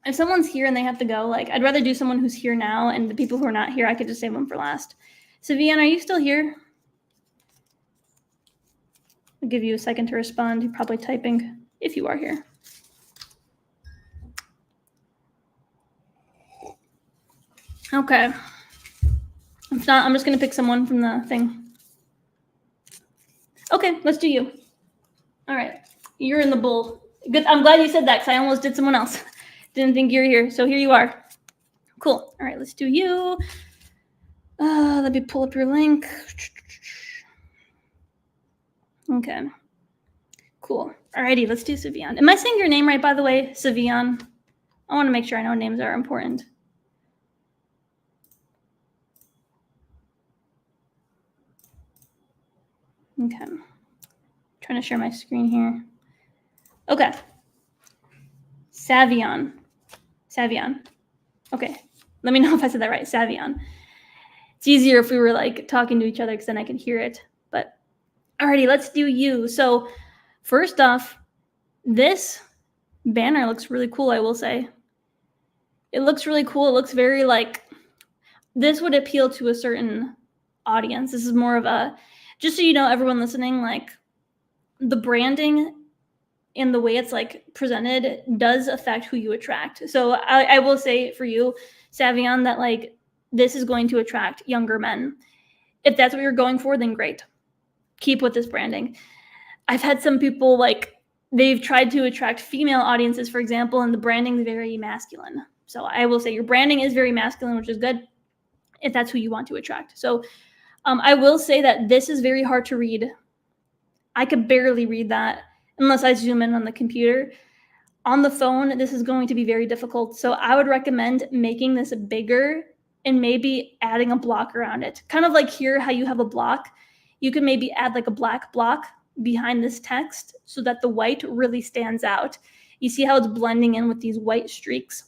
If someone's here and they have to go, like, I'd rather do someone who's here now, and the people who are not here, I could just save them for last. Savian, are you still here? I'll give you a second to respond. You're probably typing if you are here. Okay. If not, I'm just going to pick someone from the thing. Okay, let's do you. All right. You're in the bull. Good. I'm glad you said that because I almost did someone else. Didn't think you're here. So here you are. Cool. All right, let's do you. Let me pull up your link. Okay. Cool. Alrighty, let's do Savian. Am I saying your name right, by the way? Savian. I want to make sure I know names are important. Okay. I'm trying to share my screen here. Okay. Savian. Okay. Let me know if I said that right. Savian. It's easier if we were like talking to each other because then I could hear it. But alrighty, let's do you. So first off, this banner looks really cool, I will say. It looks really cool. It looks very like, this would appeal to a certain audience. This is more of a, just so you know, everyone listening, like the branding and the way it's like presented does affect who you attract. So I will say for you, Savian, that like this is going to attract younger men. If that's what you're going for, then great. Keep with this branding. I've had some people like, they've tried to attract female audiences, for example, and the branding is very masculine. So I will say your branding is very masculine, which is good if that's who you want to attract. So I will say that this is very hard to read. I could barely read that unless I zoom in on the computer. On the phone, this is going to be very difficult. So I would recommend making this bigger and maybe adding a block around it. Kind of like here, how you have a block. You can maybe add like a black block behind this text so that the white really stands out. You see how it's blending in with these white streaks?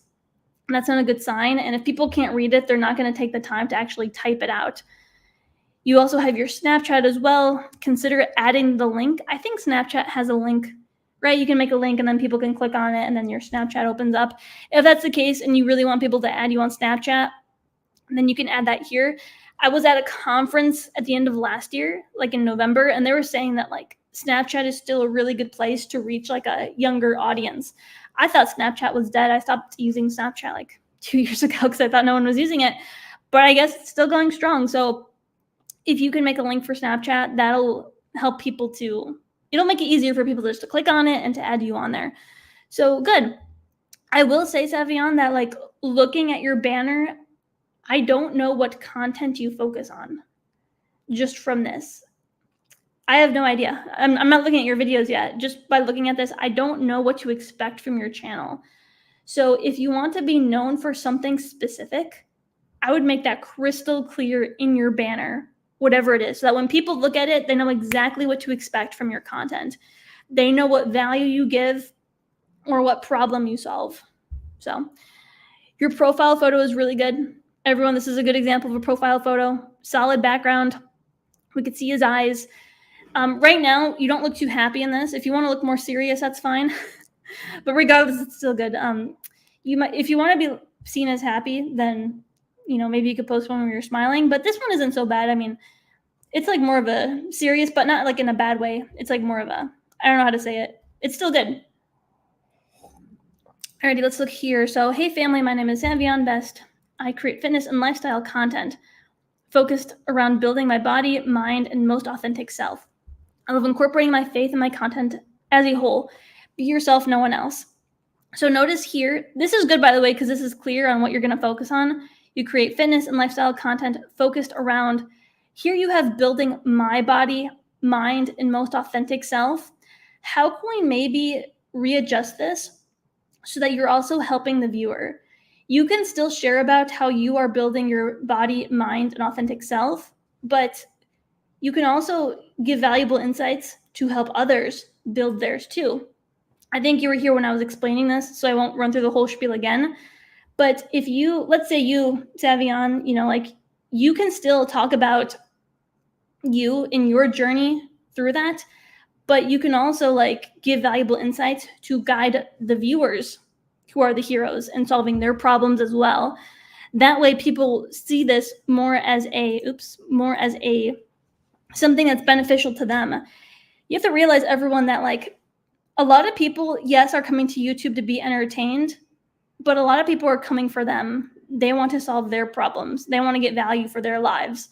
That's not a good sign. And if people can't read it, they're not going to take the time to actually type it out. You also have your Snapchat as well. Consider adding the link. I think Snapchat has a link, right? You can make a link and then people can click on it and then your Snapchat opens up. If that's the case and you really want people to add you on Snapchat, then you can add that here. I was at a conference at the end of last year, like in November, and they were saying that like Snapchat is still a really good place to reach like a younger audience. I thought Snapchat was dead. I stopped using Snapchat like 2 years ago because I thought no one was using it, but I guess it's still going strong. So if you can make a link for Snapchat, that'll help people to, it'll make it easier for people just to click on it and to add you on there. So good. I will say, Savian, that like looking at your banner, I don't know what content you focus on just from this. I have no idea. I'm not looking at your videos yet. Just by looking at this, I don't know what to expect from your channel. So if you want to be known for something specific, I would make that crystal clear in your banner, whatever it is, so that when people look at it, they know exactly what to expect from your content. They know what value you give or what problem you solve. So your profile photo is really good. Everyone, this is a good example of a profile photo. Solid background. We could see his eyes. Right now, you don't look too happy in this. If you want to look more serious, that's fine. But regardless, it's still good. You might, if you want to be seen as happy, then maybe you could post one where you're smiling. But this one isn't so bad. I mean, it's like more of a serious, but not like in a bad way. It's like more of a, I don't know how to say it. It's still good. Alrighty, let's look here. So, hey family, my name is Savion Best. I create fitness and lifestyle content focused around building my body, mind, and most authentic self. I love incorporating my faith in my content as a whole. Be yourself, no one else. So notice here, this is good, by the way, because this is clear on what you're going to focus on. You create fitness and lifestyle content focused around, here you have building my body, mind, and most authentic self. How can we maybe readjust this so that you're also helping the viewer? You can still share about how you are building your body, mind, and authentic self, but you can also give valuable insights to help others build theirs too. I think you were here when I was explaining this, so I won't run through the whole spiel again. But if you, let's say you, Savion, you can still talk about you in your journey through that, but you can also give valuable insights to guide the viewers who are the heroes in solving their problems as well. That way people see this more as something that's beneficial to them. You have to realize, everyone, that a lot of people, yes, are coming to YouTube to be entertained, but a lot of people are coming for them. They want to solve their problems. They want to get value for their lives.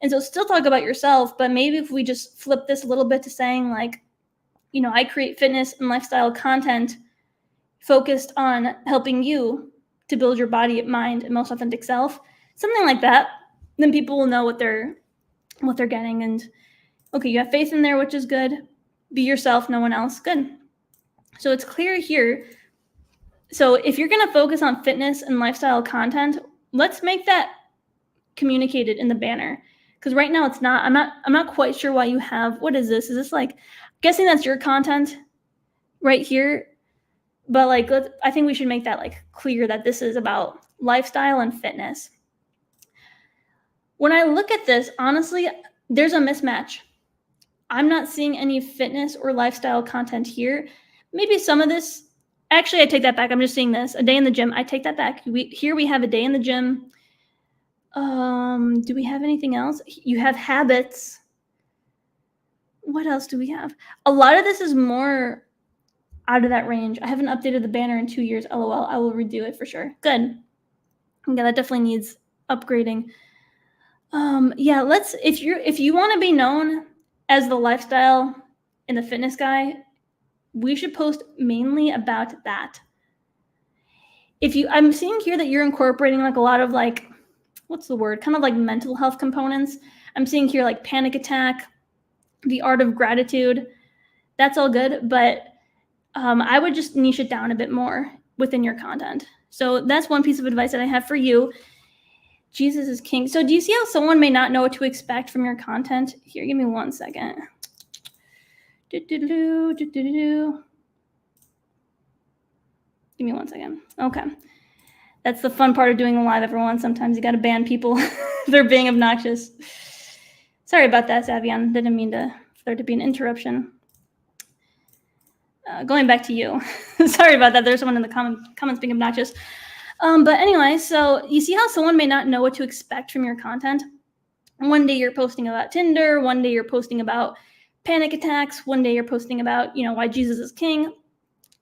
And so still talk about yourself, but maybe if we just flip this a little bit to saying I create fitness and lifestyle content focused on helping you to build your body, mind, and most authentic self, something like that, then people will know what they're getting. And okay, you have faith in there, which is good. Be yourself, no one else. Good. So it's clear here. So if you're going to focus on fitness and lifestyle content, let's make that communicated in the banner. Because right now it's not. I'm not quite sure why you have. What is this? Is this guessing that's your content right here? But I think we should make that clear that this is about lifestyle and fitness. When I look at this, honestly, there's a mismatch. I'm not seeing any fitness or lifestyle content here. Maybe some of this. Actually, I take that back. I'm just seeing this. A day in the gym. I take that back. Here we have a day in the gym. Do we have anything else? You have habits. What else do we have? A lot of this is more out of that range. I haven't updated the banner in 2 years. LOL. I will redo it for sure. Good. Yeah, that definitely needs upgrading. Yeah, if you want to be known as the lifestyle and the fitness guy, we should post mainly about that. I'm seeing here that you're incorporating a lot of what's the word? Kind of mental health components. I'm seeing here panic attack, the art of gratitude. That's all good, but I would just niche it down a bit more within your content. So that's one piece of advice that I have for you. Jesus is king. So do you see how someone may not know what to expect from your content? Here, give me 1 second. Give me 1 second. Okay. That's the fun part of doing a live, everyone. Sometimes you got to ban people if they're being obnoxious. Sorry about that, Savion. Didn't mean for there to be an interruption. Going back to you. Sorry about that. There's someone in the comments being obnoxious. But anyway, so you see how someone may not know what to expect from your content? One day you're posting about Tinder. One day you're posting about panic attacks. One day you're posting about, why Jesus is king.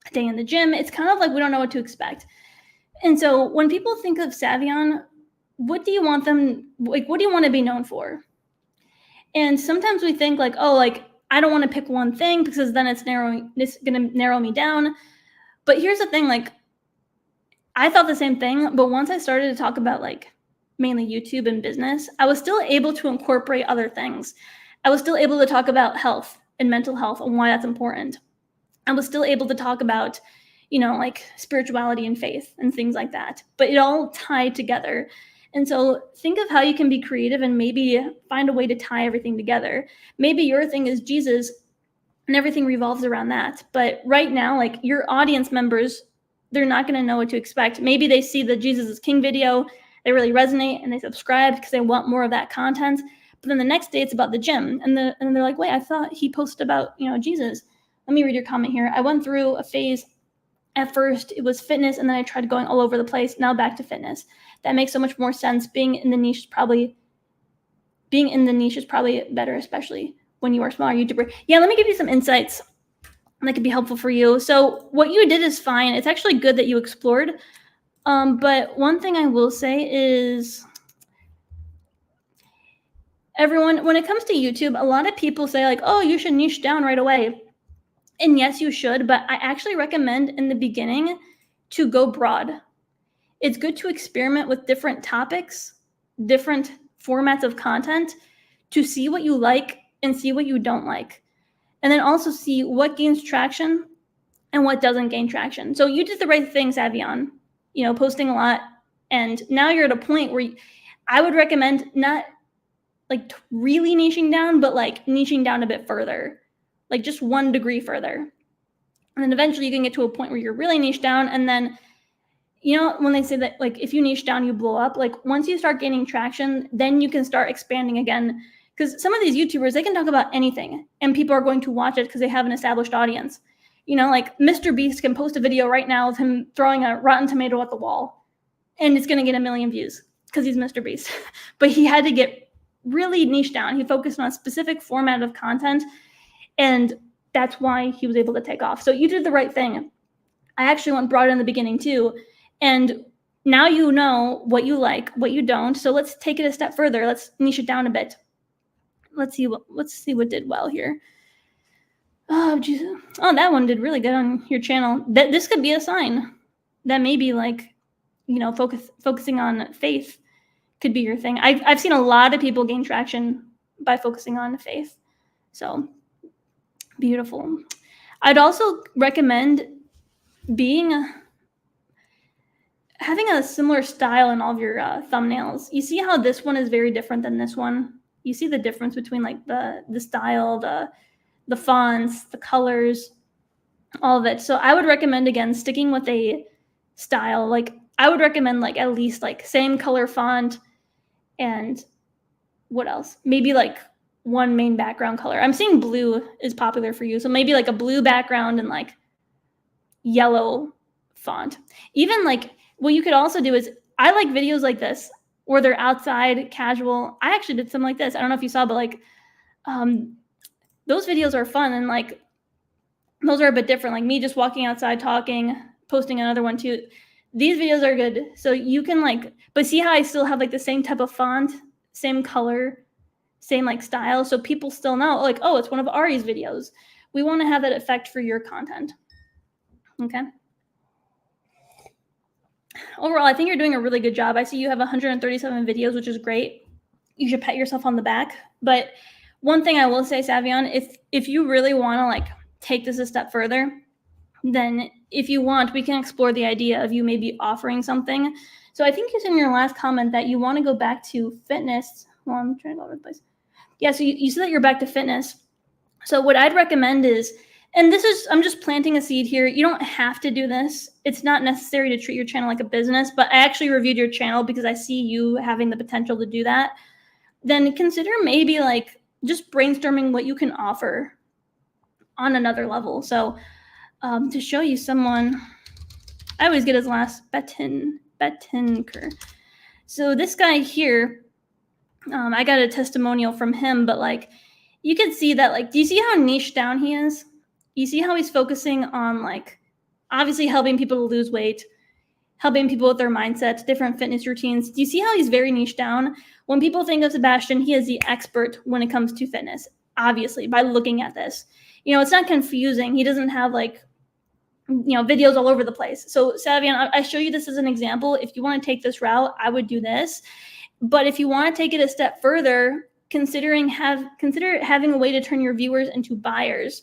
A day in the gym. It's kind of we don't know what to expect. And so when people think of Savion, what do you want them, what do you want to be known for? And sometimes we think I don't want to pick one thing because then it's going to narrow me down. But here's the thing, I thought the same thing, but once I started to talk about mainly YouTube and business, I was still able to incorporate other things. I was still able to talk about health and mental health and why that's important. I was still able to talk about, like spirituality and faith and things like that, but it all tied together. And so think of how you can be creative and maybe find a way to tie everything together. Maybe your thing is Jesus and everything revolves around that. But right now, like your audience members, they're not going to know what to expect. Maybe they see the Jesus is King video, they really resonate and they subscribe because they want more of that content. But then the next day it's about the gym. And they're like, wait, I thought he posted about, Jesus. Let me read your comment here. I went through a phase. At first, it was fitness, and then I tried going all over the place. Now back to fitness. That makes so much more sense. Being in the niche is probably better, especially when you are a smaller YouTuber. Yeah, let me give you some insights that could be helpful for you. So what you did is fine. It's actually good that you explored. But one thing I will say is, everyone, when it comes to YouTube, a lot of people say like, oh, you should niche down right away. And yes, you should, but I actually recommend in the beginning to go broad. It's good to experiment with different topics, different formats of content to see what you like and see what you don't like. And then also see what gains traction and what doesn't gain traction. So you did the right thing, Savion, posting a lot. And now you're at a point where I would recommend not like really niching down, but like niching down a bit further, like just 1 degree further. And then eventually you can get to a point where you're really niche down. And then, when they say that, like, if you niche down, you blow up, like once you start gaining traction, then you can start expanding again. Because some of these YouTubers, they can talk about anything and people are going to watch it because they have an established audience. Like Mr. Beast can post a video right now of him throwing a rotten tomato at the wall and it's going to get 1 million views because he's Mr. Beast. But he had to get really niche down. He focused on a specific format of content, and that's why he was able to take off. So you did the right thing. I actually went broad in the beginning too. And now you know what you like, what you don't. So let's take it a step further. Let's niche it down a bit. Let's see what did well here. Oh, Jesus. Oh, that one did really good on your channel. This could be a sign that maybe like, focusing on faith could be your thing. I've seen a lot of people gain traction by focusing on faith. So beautiful. I'd also recommend having a similar style in all of your thumbnails. You see how this one is very different than this one? You see the difference between like the style, the fonts, the colors, all of it. So I would recommend, again, sticking with a style. Like I would recommend like at least like same color font, and what else? Maybe like one main background color. I'm seeing blue is popular for you. So maybe like a blue background and like yellow font. Even like what you could also do is, I like videos like this where they're outside, casual. I actually did something like this. I don't know if you saw, but like those videos are fun, and like those are a bit different. Like me just walking outside, talking, posting another one too. These videos are good. So you can like, but see how I still have like the same type of font, same color, same like style. So people still know like, oh, it's one of Ari's videos. We want to have that effect for your content. Okay. Overall, I think you're doing a really good job. I see you have 137 videos, which is great. You should pat yourself on the back. But one thing I will say, Savion, if you really want to like take this a step further, then if you want, we can explore the idea of you maybe offering something. So I think it's in your last comment that you want to go back to fitness. Well, I'm trying to go over the place. Yeah, so you said that you're back to fitness. So what I'd recommend is, and this is, I'm just planting a seed here. You don't have to do this. It's not necessary to treat your channel like a business, but I actually reviewed your channel because I see you having the potential to do that. Then consider maybe like just brainstorming what you can offer on another level. So to show you someone, I always get his last, Betinker. So this guy here, I got a testimonial from him, but like you can see that, like, do you see how niche down he is? You see how he's focusing on like obviously helping people to lose weight, helping people with their mindsets, different fitness routines. Do you see how he's very niche down? When people think of Sebastian, he is the expert when it comes to fitness, obviously, by looking at this. It's not confusing. He doesn't have like, videos all over the place. So Savion, I show you this as an example. If you want to take this route, I would do this. But if you want to take it a step further, consider having a way to turn your viewers into buyers.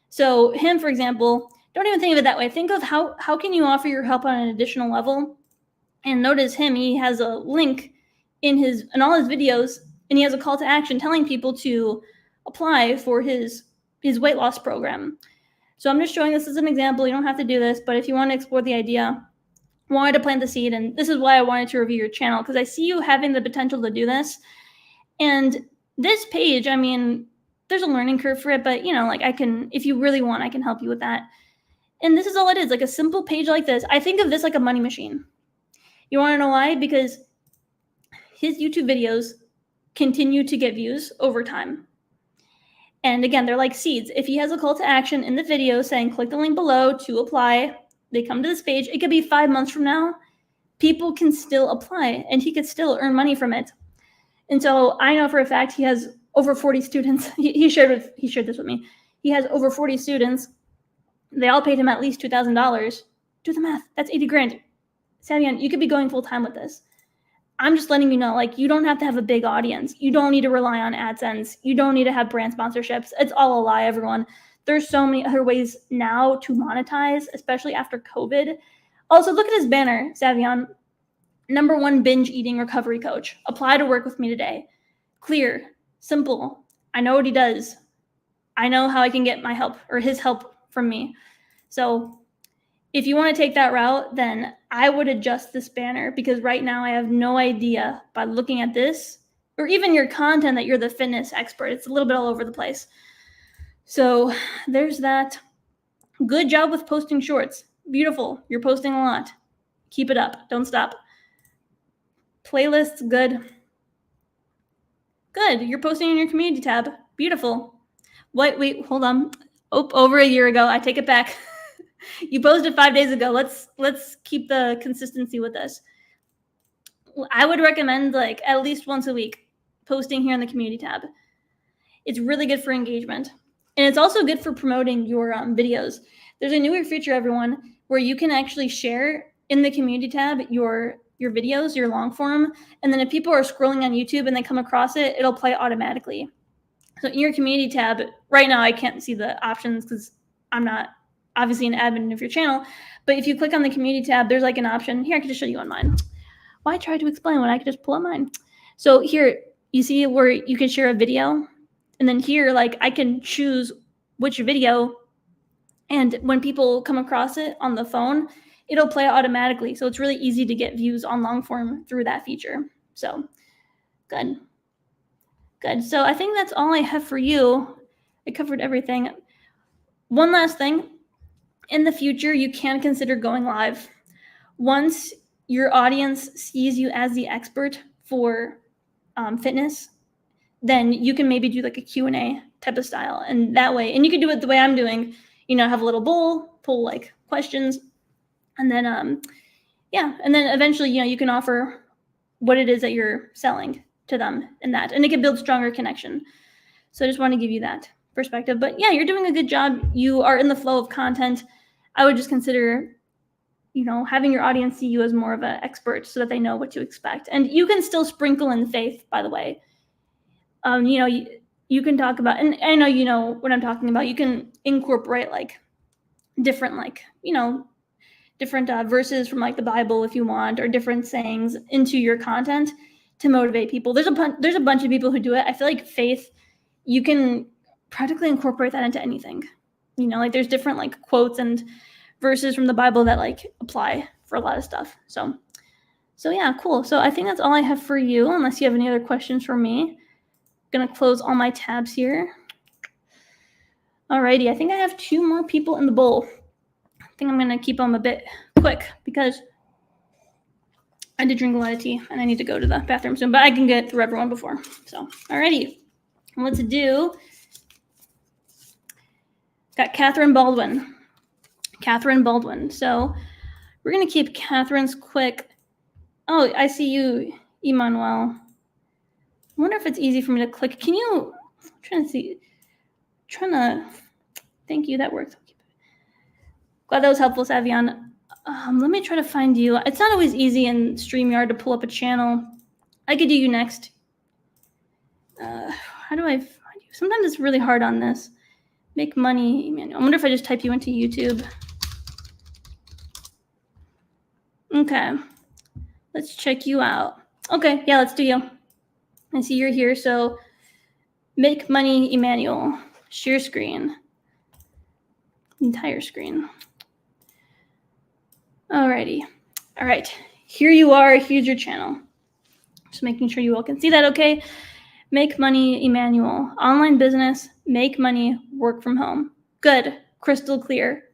So him, for example, don't even think of it that way. Think of how can you offer your help on an additional level? And notice him, he has a link in all his videos, and he has a call to action telling people to apply for his weight loss program. So I'm just showing this as an example. You don't have to do this, but if you want to explore the idea, wanted to plant the seed, and this is why I wanted to review your channel, because I see you having the potential to do this. And this page, I mean, there's a learning curve for it, but like if you really want, I can help you with that. And this is all it is, like a simple page like this. I think of this like a money machine. You want to know why? Because his YouTube videos continue to get views over time. And again, they're like seeds. If he has a call to action in the video saying, click the link below to apply, they come to this page. It could be 5 months from now. People can still apply and he could still earn money from it. And so I know for a fact he has over 40 students. He shared this with me. He has over 40 students. They all paid him at least $2,000. Do the math. That's 80 grand. Savion, you could be going full time with this. I'm just letting you know, like, you don't have to have a big audience. You don't need to rely on AdSense. You don't need to have brand sponsorships. It's all a lie, everyone. There's so many other ways now to monetize, especially after COVID. Also, look at his banner, Savion. #1 binge eating recovery coach. Apply to work with me today. Clear, simple. I know what he does. I know how I can get my help or his help from me. So if you want to take that route, then I would adjust this banner, because right now I have no idea by looking at this or even your content that you're the fitness expert. It's a little bit all over the place. So there's that. Good job with posting shorts. Beautiful. You're posting a lot. Keep it up. Don't stop. Playlists, good. Good. You're posting in your community tab. Beautiful. Wait, hold on. Over a year ago. I take it back. You posted 5 days ago. Let's keep the consistency with this. I would recommend like at least once a week posting here in the community tab. It's really good for engagement. And it's also good for promoting your videos. There's a newer feature, everyone, where you can actually share in the community tab your videos, your long form. And then if people are scrolling on YouTube and they come across it, it'll play automatically. So in your community tab, right now I can't see the options because I'm not obviously an admin of your channel. But if you click on the community tab, there's like an option. Here, I can just show you on mine. Why try to explain when I could just pull up mine? So here, you see where you can share a video. And then here, like, I can choose which video. And when people come across it on the phone, it'll play automatically. So it's really easy to get views on long form through that feature. So good. Good. So I think that's all I have for you. I covered everything. One last thing. In the future, you can consider going live. Once your audience sees you as the expert for fitness, then you can maybe do like a Q&A type of style. And that way, and you can do it the way I'm doing, have a little bowl, pull like questions. And then, and then eventually, you can offer what it is that you're selling to them in that, and it can build stronger connection. So I just want to give you that perspective. But yeah, you're doing a good job. You are in the flow of content. I would just consider, having your audience see you as more of an expert so that they know what to expect. And you can still sprinkle in faith, by the way. You can talk about, and I know you know what I'm talking about. You can incorporate like different, different verses from like the Bible if you want, or different sayings into your content to motivate people. There's a bunch of people who do it. I feel like faith, you can practically incorporate that into anything. Like there's different like quotes and verses from the Bible that like apply for a lot of stuff. So yeah, cool. So I think that's all I have for you, unless you have any other questions for me. Gonna close all my tabs here. Alrighty, I think I have 2 more people in the bowl. I think I'm gonna keep them a bit quick because I did drink a lot of tea and I need to go to the bathroom soon, but I can get through everyone before. So, alrighty, let's do. Got Catherine Baldwin. So we're gonna keep Catherine's quick. Oh, I see you, Emmanuel. I wonder if it's easy for me to click. Can you? I'm trying to see. Thank you. That worked. Glad that was helpful, Savion. Let me try to find you. It's not always easy in StreamYard to pull up a channel. I could do you next. How do I find you? Sometimes it's really hard on this. Make money, Emmanuel. I wonder if I just type you into YouTube. Okay. Let's check you out. Okay, yeah, let's do you. I see you're here, so make money, Emmanuel. Share screen. Entire screen. Alrighty. All right. Here you are. Here's your channel. Just making sure you all can see that, okay? Make money, Emmanuel. Online business, make money, work from home. Good. Crystal clear.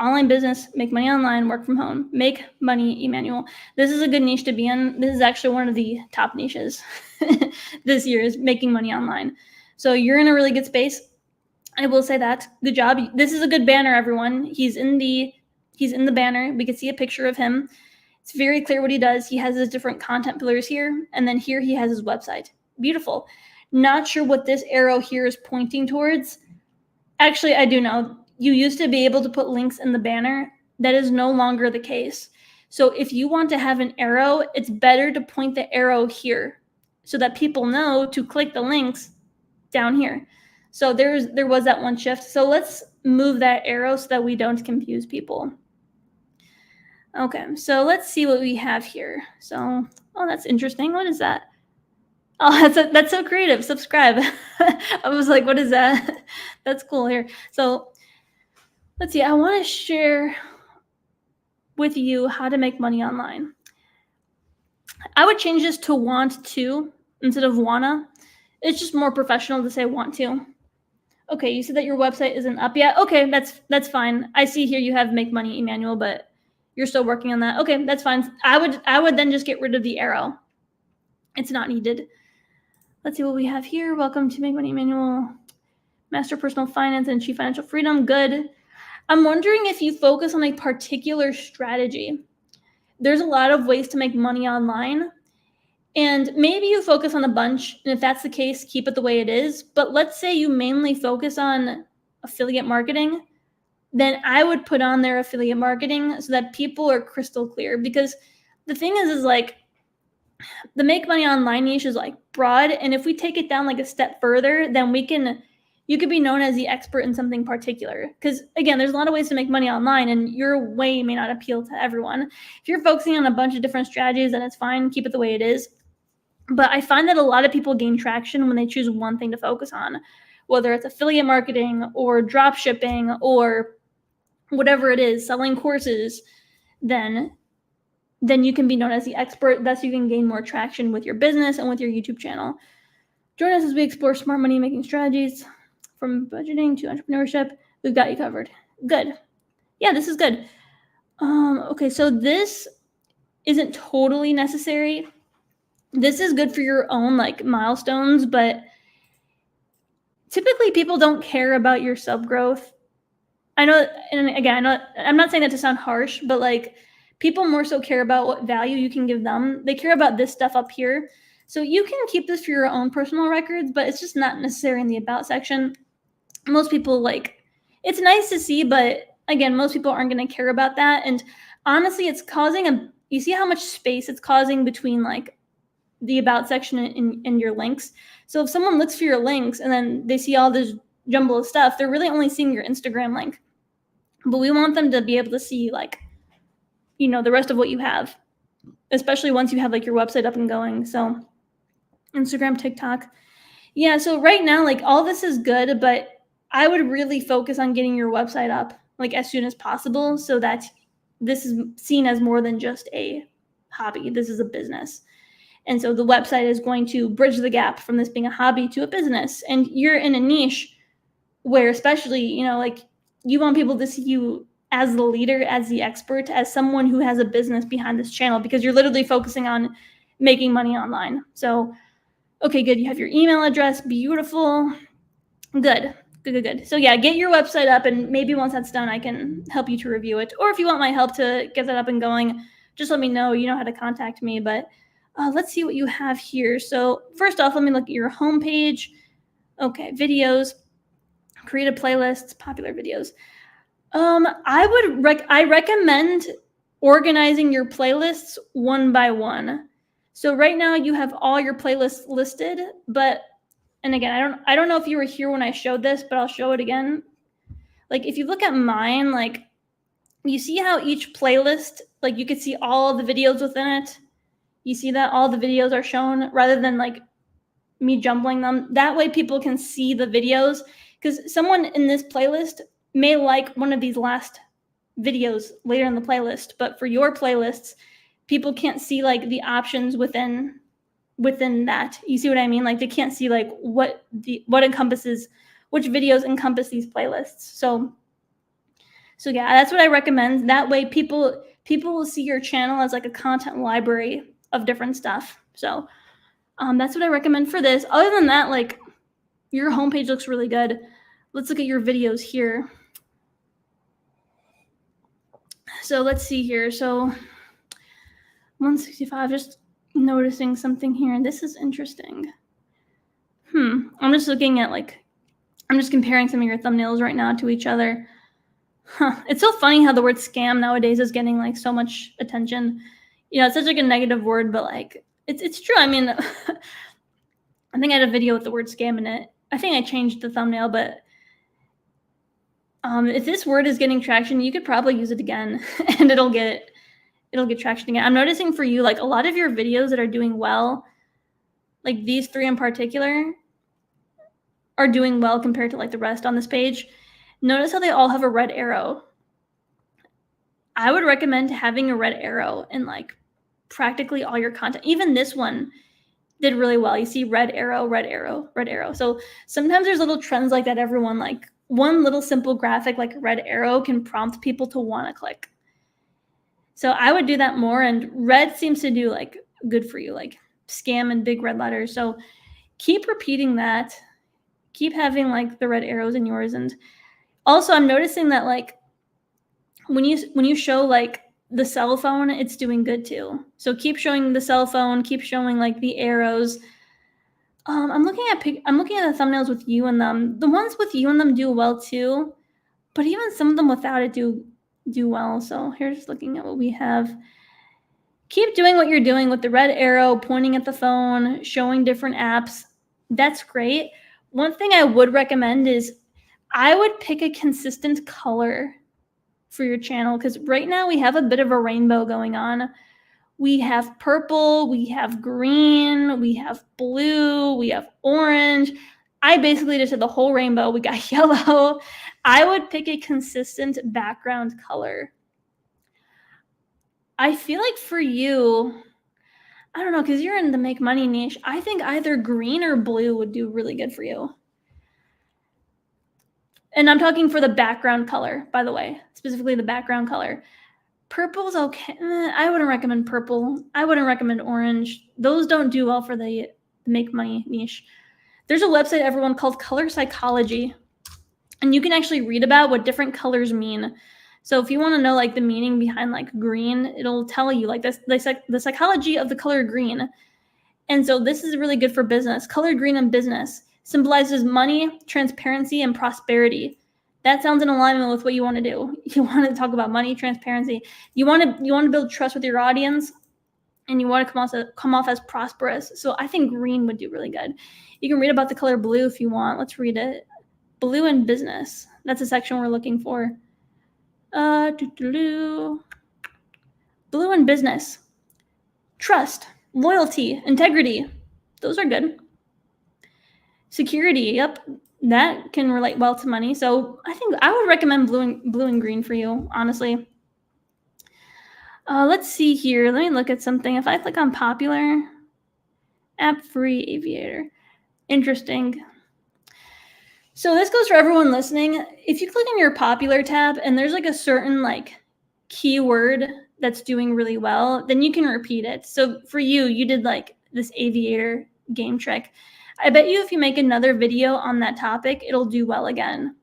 Online business, make money online, work from home. Make money, Emmanuel. This is a good niche to be in. This is actually one of the top niches this year, is making money online. So you're in a really good space. I will say that. Good job. This is a good banner, everyone. He's in the banner. We can see a picture of him. It's very clear what he does. He has his different content pillars here, and then here he has his website. Beautiful. Not sure what this arrow here is pointing towards. Actually, I do know. You used to be able to put links in the banner. That is no longer the case. So if you want to have an arrow, it's better to point the arrow here so that people know to click the links down here. So there was that one shift. So let's move that arrow so that we don't confuse people. Okay, so let's see what we have here. So, oh, that's interesting. What is that? Oh, that's so creative. Subscribe. I was like, what is that? That's cool here. So let's see. I want to share with you how to make money online. I would change this to want to instead of wanna. It's just more professional to say want to. Okay, you said that your website isn't up yet. Okay, that's fine. I see here you have make money, Emmanuel, but you're still working on that. Okay, that's fine. I would then just get rid of the arrow. It's not needed. Let's see what we have here. Welcome to Make Money, Emmanuel. Master Personal Finance and Chief Financial Freedom. Good. I'm wondering if you focus on a particular strategy. There's a lot of ways to make money online. And maybe you focus on a bunch. And if that's the case, keep it the way it is. But let's say you mainly focus on affiliate marketing. Then I would put on their affiliate marketing so that people are crystal clear. Because the thing is like the make money online niche is like broad. And if we take it down like a step further, then you could be known as the expert in something particular. Because again, there's a lot of ways to make money online and your way may not appeal to everyone. If you're focusing on a bunch of different strategies, then it's fine. Keep it the way it is. But I find that a lot of people gain traction when they choose one thing to focus on, whether it's affiliate marketing or drop shipping or whatever it is, selling courses, then you can be known as the expert. Thus, you can gain more traction with your business and with your YouTube channel. Join us as we explore smart money making strategies from budgeting to entrepreneurship. We've got you covered. Good. Yeah, this is good. Okay, so this isn't totally necessary. This is good for your own like milestones, but typically people don't care about your sub growth. I know, and again, I'm not saying that to sound harsh, but like people more so care about what value you can give them. They care about this stuff up here. So you can keep this for your own personal records, but it's just not necessary in the about section. Most people it's nice to see, but again, most people aren't going to care about that. And honestly, it's causing you see how much space it's causing between like the about section and your links. So if someone looks for your links and then they see all this jumble of stuff, they're really only seeing your Instagram link. But we want them to be able to see the rest of what you have, especially once you have like your website up and going. So Instagram, TikTok. Yeah. So right now, all this is good, but I would really focus on getting your website up as soon as possible so that this is seen as more than just a hobby. This is a business. And so the website is going to bridge the gap from this being a hobby to a business. And you're in a niche where especially, you want people to see you as the leader, as the expert, as someone who has a business behind this channel, because you're literally focusing on making money online. So, okay, good. You have your email address. Beautiful. Good. So yeah, get your website up, and maybe once that's done, I can help you to review it. Or if you want my help to get that up and going, just let me know. You know how to contact me. But let's see what you have here. So first off, let me look at your homepage. Okay, videos, create a playlist, popular videos. I recommend organizing your playlists one by one. So right now you have all your playlists listed, but, and again, I don't know if you were here when I showed this, but I'll show it again. Like if you look at mine, like you see how each playlist, like you could see all the videos within it. You see that all the videos are shown rather than like me jumbling them. That way people can see the videos, because someone in this playlist may like one of these last videos later in the playlist, but for your playlists, people can't see like the options within that. You see what I mean? Like they can't see like what encompasses, which videos encompass these playlists. So yeah, that's what I recommend. That way people will see your channel as like a content library of different stuff. So that's what I recommend for this. Other than that, like your homepage looks really good. Let's look at your videos here. So let's see here. So 165, just noticing something here. This is interesting. I'm just looking at like, I'm just comparing some of your thumbnails right now to each other. It's so funny how the word scam nowadays is getting like so much attention. You know, it's such like a negative word, but like it's true. I mean, I think I had a video with the word scam in it. I think I changed the thumbnail, but if this word is getting traction, you could probably use it again and it'll get traction again. I'm noticing for you, like a lot of your videos that are doing well, like these 3 in particular, are doing well compared to like the rest on this page. Notice how they all have a red arrow. I would recommend having a red arrow in like practically all your content. Even this one did really well. You see red arrow, red arrow, red arrow. So sometimes there's little trends like that, everyone. Like one little simple graphic like a red arrow can prompt people to want to click. So I would do that more, and red seems to do like good for you, like scam and big red letters. So keep repeating that. Keep having like the red arrows in yours. And also I'm noticing that like when you show like the cell phone, it's doing good too. So keep showing the cell phone, keep showing like the arrows. I'm looking at the thumbnails with you in them. The ones with you in them do well too, but even some of them without it do well. So here's looking at what we have. Keep doing what you're doing with the red arrow, pointing at the phone, showing different apps. That's great. One thing I would recommend is I would pick a consistent color for your channel, because right now we have a bit of a rainbow going on. We have purple, we have green, we have blue, we have orange. I basically just did the whole rainbow. We got yellow. I would pick a consistent background color. I feel like for you, I don't know, because you're in the make money niche, I think either green or blue would do really good for you. And I'm talking for the background color, by the way, specifically the background color. Purple's okay. I wouldn't recommend purple. I wouldn't recommend orange. Those don't do well for the make money niche. There's a website, everyone, called Color Psychology, and you can actually read about what different colors mean. So if you want to know like the meaning behind like green, it'll tell you like this, the psychology of the color green. And so this is really good for business. Color green in business symbolizes money, transparency, and prosperity. That sounds in alignment with what you want to do. You want to talk about money, transparency. You want to build trust with your audience, and you want to come off as prosperous. So I think green would do really good. You can read about the color blue if you want. Let's read it. Blue in business. That's a section we're looking for. Blue in business. Trust, loyalty, integrity. Those are good. Security. Yep. That can relate well to money. So I think I would recommend blue and green for you, honestly. Let's see here. Let me look at something. If I click on popular, app free aviator. Interesting. So this goes for everyone listening. If you click on your popular tab and there's like a certain like keyword that's doing really well, then you can repeat it. So for you, you did like this aviator game trick. I bet you if you make another video on that topic, it'll do well again.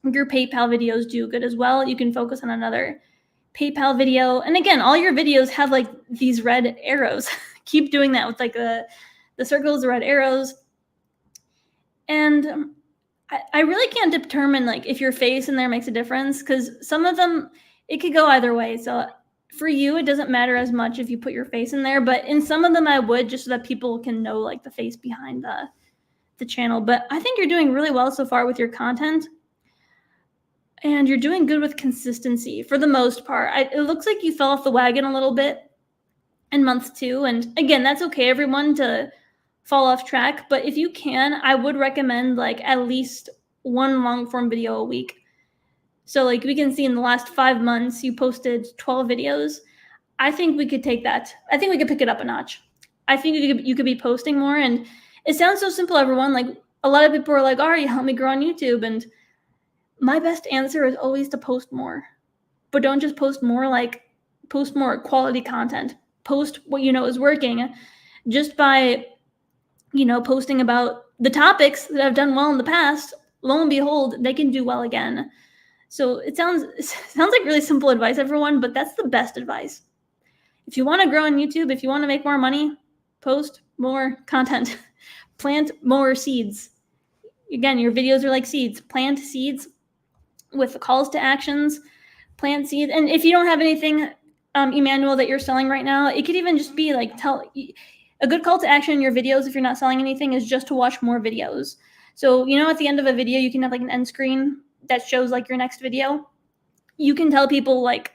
Your PayPal videos do good as well. You can focus on another PayPal video. And again, all your videos have like these red arrows. Keep doing that with like the circles, the red arrows. And I really can't determine like if your face in there makes a difference, because some of them, it could go either way. So For you, it doesn't matter as much if you put your face in there, but in some of them I would, just so that people can know like the face behind the channel. But I think you're doing really well so far with your content. And you're doing good with consistency for the most part. It looks like you fell off the wagon a little bit in month 2. And again, that's okay, everyone, to fall off track. But if you can, I would recommend like at least one long form video a week. So like we can see in the last 5 months, you posted 12 videos. I think we could take that. I think we could pick it up a notch. I think you could be posting more. And it sounds so simple, everyone. Like a lot of people are like, Ari, help me grow on YouTube. And my best answer is always to post more. But don't just post more, like post more quality content. Post what you know is working. Just by, posting about the topics that I've done well in the past, lo and behold, they can do well again. So it sounds like really simple advice, everyone, but that's the best advice. If you want to grow on YouTube, if you want to make more money, post more content. Plant more seeds. Again, your videos are like seeds. Plant seeds with calls to actions. Plant seeds. And if you don't have anything, Emmanuel, that you're selling right now, it could even just be like a good call to action in your videos if you're not selling anything is just to watch more videos. So, at the end of a video, you can have like an end screen that shows like your next video. You can tell people like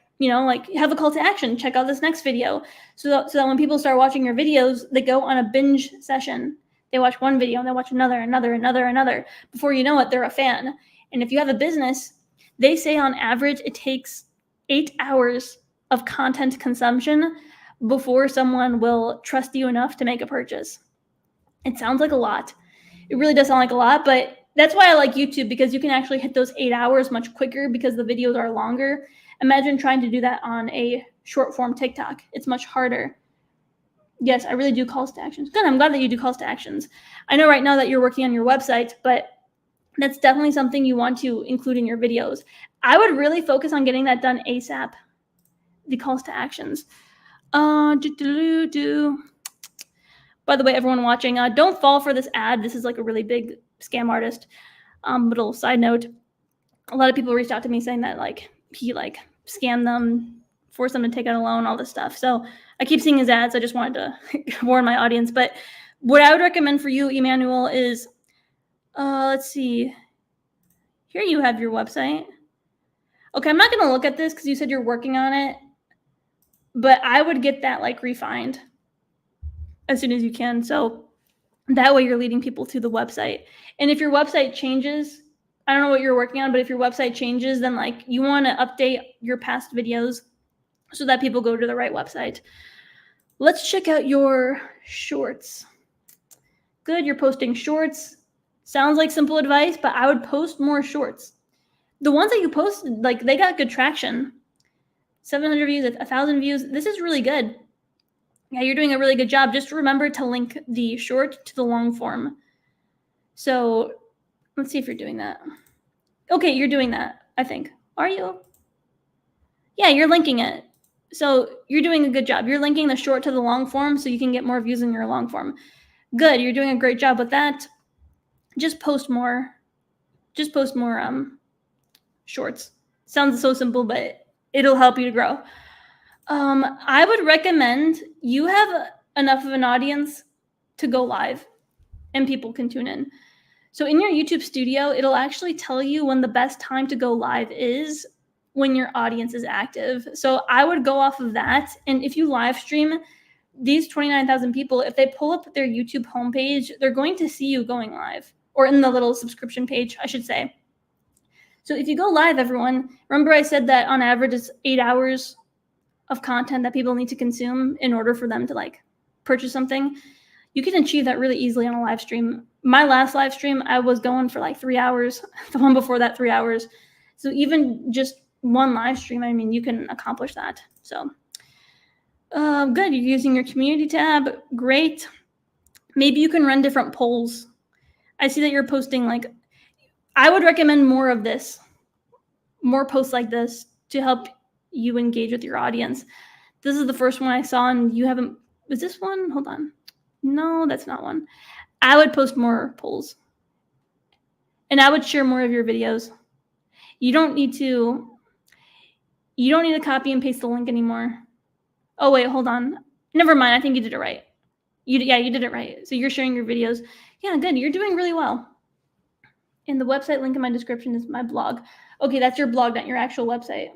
have a call to action, check out this next video. So that when people start watching your videos, they go on a binge session. They watch one video and they watch another. Before you know it, they're a fan. And if you have a business, they say on average, it takes 8 hours of content consumption before someone will trust you enough to make a purchase. It sounds like a lot. It really does sound like a lot, but that's why I like YouTube, because you can actually hit those 8 hours much quicker because the videos are longer. Imagine trying to do that on a short form TikTok. It's much harder. Yes, I really do calls to actions. Good, I'm glad that you do calls to actions. I know right now that you're working on your website, but that's definitely something you want to include in your videos. I would really focus on getting that done ASAP, the calls to actions. By the way, everyone watching, don't fall for this ad. This is like a really big scam artist. Little side note, a lot of people reached out to me saying that like he like scammed them, forced them to take out a loan, all this stuff. So I keep seeing his ads. I just wanted to warn my audience. But what I would recommend for you, Emmanuel, is let's see. Here you have your website. Okay, I'm not going to look at this because you said you're working on it. But I would get that like refined as soon as you can. So that way you're leading people to the website. And if your website changes, I don't know what you're working on, but if your website changes, then like you want to update your past videos so that people go to the right website. Let's check out your shorts. Good, you're posting shorts. Sounds like simple advice, but I would post more shorts. The ones that you posted, like they got good traction. 700 views, 1,000 views. This is really good. Yeah, you're doing a really good job. Just remember to link the short to the long form. So let's see if you're doing that. Okay, you're doing that, I think. Are you? Yeah, you're linking it. So you're doing a good job. You're linking the short to the long form so you can get more views in your long form. Good, you're doing a great job with that. Just post more. Just post more shorts. Sounds so simple, but it'll help you to grow. I would recommend you have enough of an audience to go live and people can tune in. So in your YouTube studio, it'll actually tell you when the best time to go live is when your audience is active. So I would go off of that. And if you live stream, these 29,000 people, if they pull up their YouTube homepage, they're going to see you going live, or in the little subscription page, I should say. So if you go live, everyone, remember I said that on average it's 8 hours of content that people need to consume in order for them to like purchase something. You can achieve that really easily on a live stream. My last live stream, I was going for like 3 hours. The one before that, 3 hours. So even just one live stream, I mean, you can accomplish that. So good, you're using your community tab. Great. Maybe you can run different polls. I see that you're posting like, I would recommend more of this, more posts like this to help you engage with your audience. This is the first one I saw and you haven't, was this one? Hold on. No, that's not one. I would post more polls and I would share more of your videos. You don't need to copy and paste the link anymore. Oh, wait, hold on. Never mind. I think you did it right. You did it right. So you're sharing your videos. Yeah, good. You're doing really well. And the website link in my description is my blog. Okay, that's your blog, not your actual website.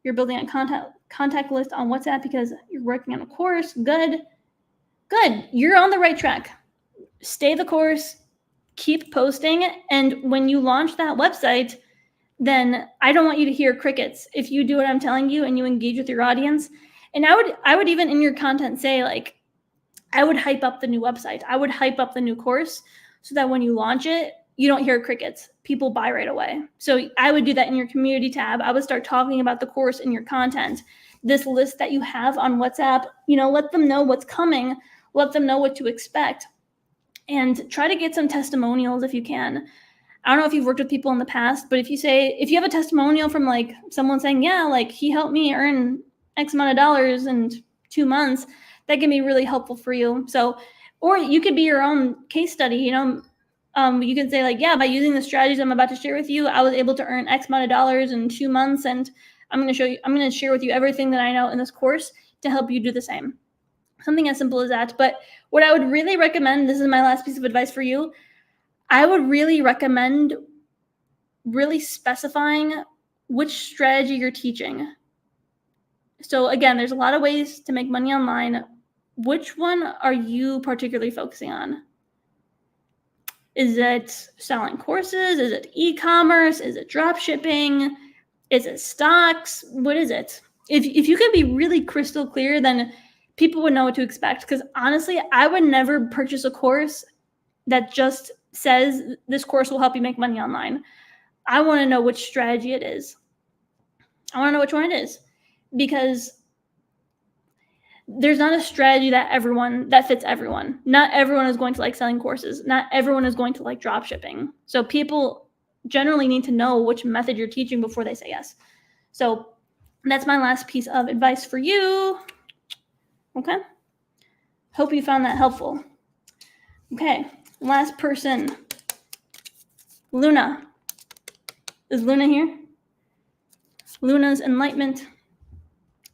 You're building a contact list on WhatsApp because you're working on a course. Good. You're on the right track. Stay the course. Keep posting. And when you launch that website, then I don't want you to hear crickets. If you do what I'm telling you and you engage with your audience, and I would even in your content say, like, I would hype up the new website. I would hype up the new course so that when you launch it, you don't hear crickets. People buy right away. So I would do that in your community tab. I would start talking about the course in your content. This list that you have on WhatsApp, let them know what's coming. Let them know what to expect. And try to get some testimonials if you can. I don't know if you've worked with people in the past, but if you have a testimonial from like someone saying, yeah, like he helped me earn X amount of dollars in 2 months, that can be really helpful for you. So, or you could be your own case study, you can say like, yeah, by using the strategies I'm about to share with you, I was able to earn X amount of dollars in 2 months. And I'm going to share with you everything that I know in this course to help you do the same. Something as simple as that. But what I would really recommend, this is my last piece of advice for you, I would really recommend really specifying which strategy you're teaching. So again, there's a lot of ways to make money online. Which one are you particularly focusing on? Is it selling courses? Is it e-commerce? Is it drop shipping? Is it stocks? What is it? If you can be really crystal clear, then people would know what to expect. Because honestly, I would never purchase a course that just says this course will help you make money online. I want to know which strategy it is. I want to know which one it is, because there's not a strategy that fits everyone. Not everyone is going to like selling courses. Not everyone is going to like drop shipping. So people generally need to know which method you're teaching before they say yes. So that's my last piece of advice for you. Okay. Hope you found that helpful. Okay. Last person. Luna. Is Luna here? Luna's Enlightenment.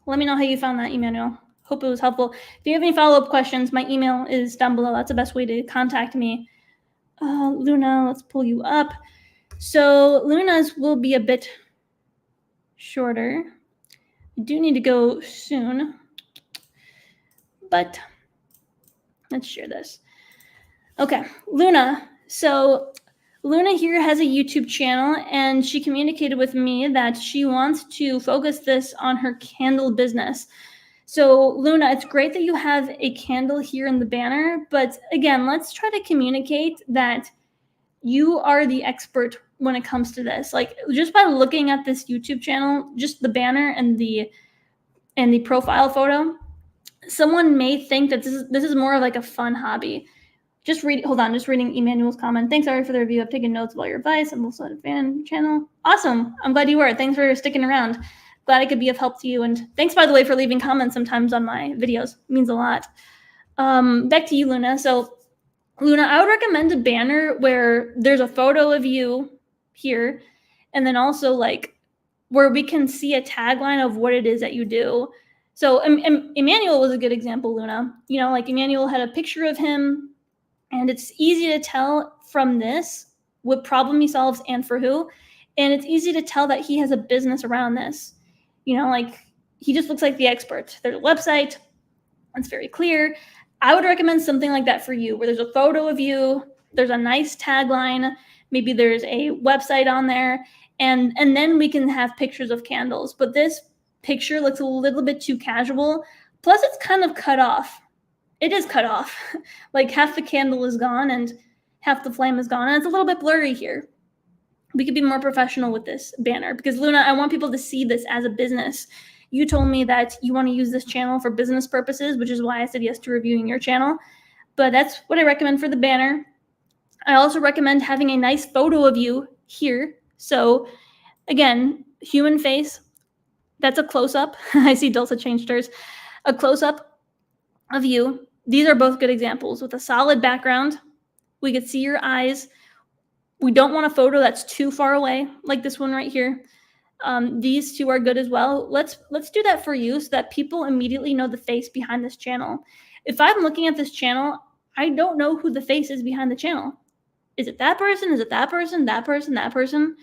Let me know how you found that, Emmanuel. Hope it was helpful. If you have any follow-up questions, my email is down below. That's the best way to contact me. Luna, let's pull you up. So Luna's will be a bit shorter. I do need to go soon, but let's share this. Okay, Luna. So Luna here has a YouTube channel, and she communicated with me that she wants to focus this on her candle business. So Luna, it's great that you have a candle here in the banner, but again, let's try to communicate that you are the expert when it comes to this. Like, just by looking at this YouTube channel, just the banner and the profile photo, someone may think that this is more of like a fun hobby. Just reading Emmanuel's comment. Thanks, Ari, for the review. I've taken notes of all your advice. I'm also a fan of your channel. Awesome. I'm glad you were. Thanks for sticking around. Glad I could be of help to you. And thanks, by the way, for leaving comments sometimes on my videos. It means a lot. Back to you, Luna. So, Luna, I would recommend a banner where there's a photo of you here, and then also like where we can see a tagline of what it is that you do. So Emmanuel was a good example, Luna. Like Emmanuel had a picture of him, and it's easy to tell from this what problem he solves and for who. And it's easy to tell that he has a business around this. Like he just looks like the expert. There's a website. It's very clear. I would recommend something like that for you, where there's a photo of you, there's a nice tagline, maybe there's a website on there, and then we can have pictures of candles. But this picture looks a little bit too casual. Plus, it's kind of cut off. It is cut off. Like half the candle is gone and half the flame is gone. And it's a little bit blurry here. We could be more professional with this banner, because Luna, I want people to see this as a business. You told me that you want to use this channel for business purposes, which is why I said yes to reviewing your channel. But that's what I recommend for the banner. I also recommend having a nice photo of you here. So again, human face. That's a close-up. I see Dulce changed hers. A close-up of you. These are both good examples. With a solid background, we could see your eyes. We don't want a photo that's too far away, like this one right here. These two are good as well. Let's do that for you so that people immediately know the face behind this channel. If I'm looking at this channel, I don't know who the face is behind the channel. Is it that person? Is it that person? That person? That person?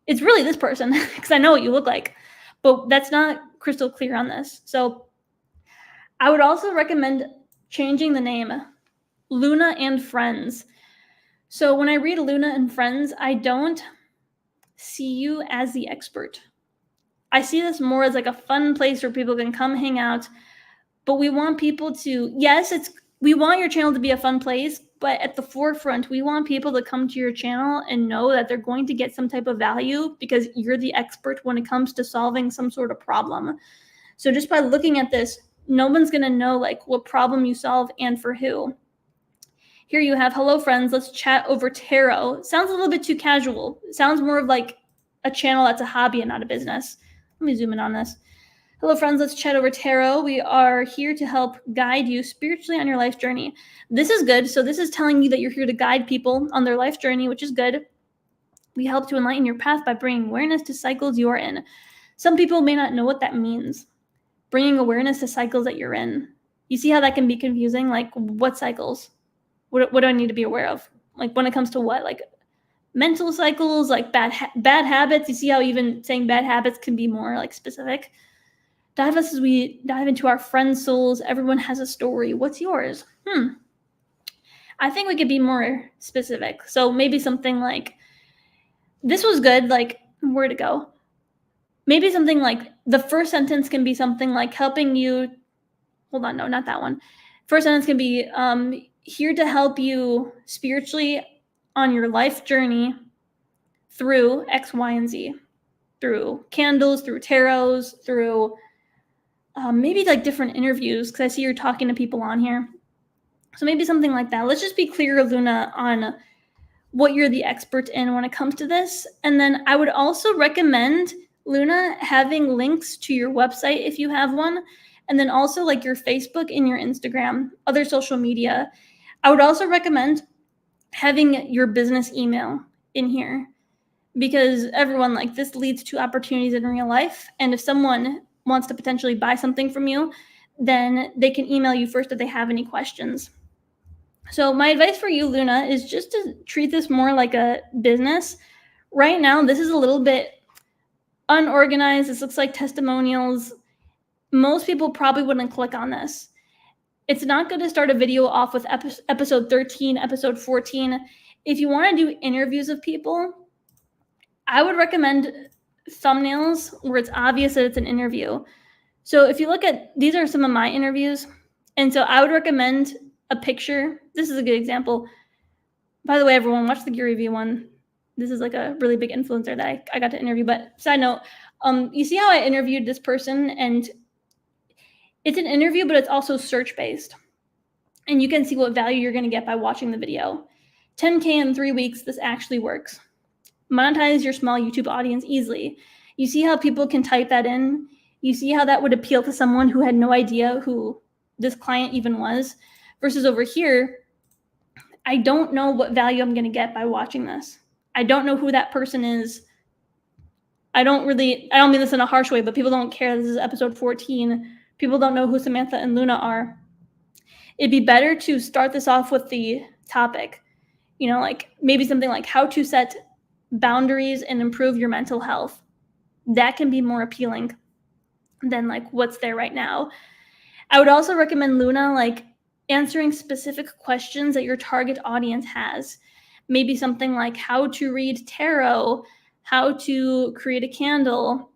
It's really this person because I know what you look like, but that's not crystal clear on this. So I would also recommend changing the name Luna and Friends. So when I read Luna and Friends, I don't see you as the expert. I see this more as like a fun place where people can come hang out, but we want people to, yes, we want your channel to be a fun place, but at the forefront, we want people to come to your channel and know that they're going to get some type of value because you're the expert when it comes to solving some sort of problem. So just by looking at this, no one's going to know like what problem you solve and for who. Here you have, hello friends, let's chat over tarot. Sounds a little bit too casual. It sounds more of like a channel that's a hobby and not a business. Let me zoom in on this. Hello friends, let's chat over tarot. We are here to help guide you spiritually on your life journey. This is good. So this is telling you that you're here to guide people on their life journey, which is good. We help to enlighten your path by bringing awareness to cycles you are in. Some people may not know what that means. Bringing awareness to cycles that you're in. You see how that can be confusing? Like what cycles? What do I need to be aware of? Like when it comes to what? Like mental cycles, like bad habits. You see how even saying bad habits can be more like specific. Dive us as we dive into our friends' souls. Everyone has a story. What's yours? I think we could be more specific. So maybe something like, this was good, like, where to go? Maybe something like, the first sentence can be something like helping you, hold on, no, not that one. First sentence can be, here to help you spiritually on your life journey through X, Y, and Z. Through candles, through tarots, through maybe like different interviews, because I see you're talking to people on here. So maybe something like that. Let's just be clear, Luna, on what you're the expert in when it comes to this. And then I would also recommend, Luna, having links to your website if you have one, and then also like your Facebook and your Instagram, other social media. I would also recommend having your business email in here because everyone, like, this leads to opportunities in real life. And if someone wants to potentially buy something from you, then they can email you first if they have any questions. So my advice for you, Luna, is just to treat this more like a business. Right now, this is a little bit unorganized. This looks like testimonials. Most people probably wouldn't click on this. It's not good to start a video off with episode 13, episode 14. If you want to do interviews of people, I would recommend thumbnails where it's obvious that it's an interview. So if you look at, these are some of my interviews. And so I would recommend a picture. This is a good example. By the way, everyone, watch the Gear Review one. This is like a really big influencer that I got to interview. But side note, you see how I interviewed this person, and it's an interview, but it's also search-based. And you can see what value you're going to get by watching the video. 10K in 3 weeks, this actually works. Monetize your small YouTube audience easily. You see how people can type that in? You see how that would appeal to someone who had no idea who this client even was? Versus over here, I don't know what value I'm going to get by watching this. I don't know who that person is. I don't mean this in a harsh way, but people don't care. This is episode 14. People don't know who Samantha and Luna are. It'd be better to start this off with the topic, like maybe something like how to set boundaries and improve your mental health. That can be more appealing than like what's there right now. I would also recommend, Luna, like answering specific questions that your target audience has. Maybe something like how to read tarot, how to create a candle,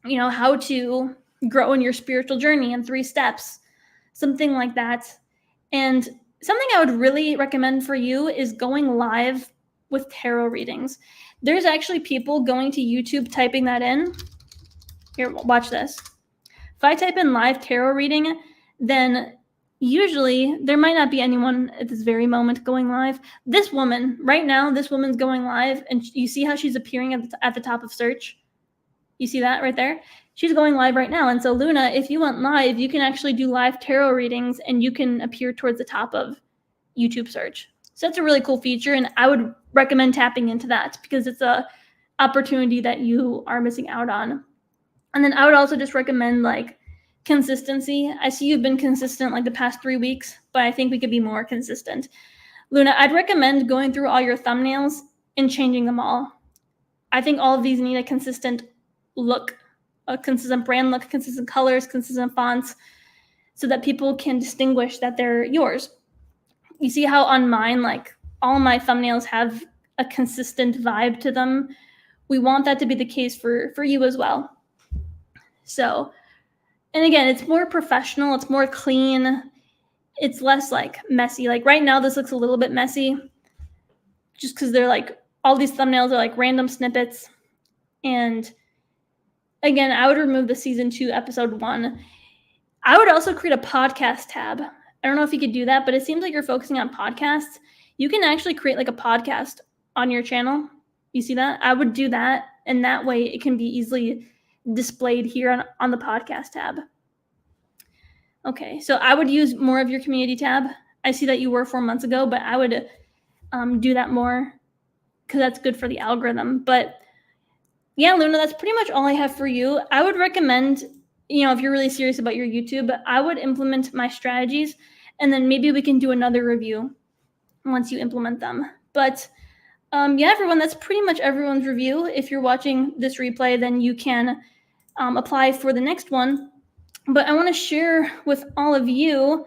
how to grow in your spiritual journey in 3 steps, something like that. And something I would really recommend for you is going live with tarot readings. There's actually people going to YouTube typing that in. Here, watch this. If I type in live tarot reading, then usually there might not be anyone at this very moment going live. This woman, right now, this woman's going live, and you see how she's appearing at the top of search? You see that right there? She's going live right now. And so, Luna, if you went live, you can actually do live tarot readings and you can appear towards the top of YouTube search. So that's a really cool feature, and I would recommend tapping into that because it's a opportunity that you are missing out on. And then I would also just recommend like consistency. I see you've been consistent like the past 3 weeks, but I think we could be more consistent. Luna, I'd recommend going through all your thumbnails and changing them all. I think all of these need a consistent look, a consistent brand look, consistent colors, consistent fonts, so that people can distinguish that they're yours. You see how on mine, like all my thumbnails have a consistent vibe to them. We want that to be the case for you as well. So, and again, it's more professional, it's more clean, it's less like messy. Like right now, this looks a little bit messy just because they're like, all these thumbnails are like random snippets. And again, I would remove the season 2, episode 1. I would also create a podcast tab. I don't know if you could do that, but it seems like you're focusing on podcasts. You can actually create like a podcast on your channel. You see that? I would do that. And that way it can be easily displayed here on the podcast tab. Okay, so I would use more of your community tab. I see that you were 4 months ago, but I would do that more because that's good for the algorithm. But yeah, Luna, that's pretty much all I have for you. I would recommend, if you're really serious about your YouTube, I would implement my strategies, and then maybe we can do another review once you implement them. But yeah, everyone, that's pretty much everyone's review. If you're watching this replay, then you can apply for the next one. But I want to share with all of you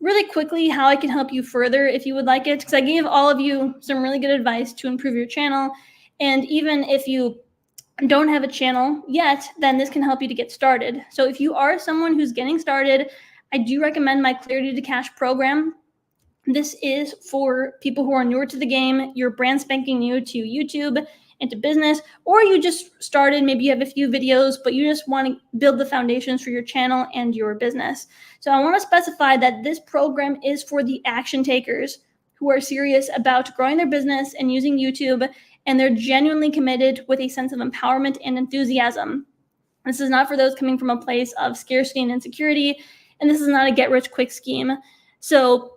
really quickly how I can help you further if you would like it, because I gave all of you some really good advice to improve your channel. And even if you don't have a channel yet, then this can help you to get started. So if you are someone who's getting started, I do recommend my Clarity to Cash program. This is for people who are newer to the game, you're brand spanking new to YouTube and to business, or you just started, maybe you have a few videos, but you just want to build the foundations for your channel and your business. So I want to specify that this program is for the action takers who are serious about growing their business and using YouTube, and they're genuinely committed with a sense of empowerment and enthusiasm. This is not for those coming from a place of scarcity and insecurity, and this is not a get-rich-quick scheme. So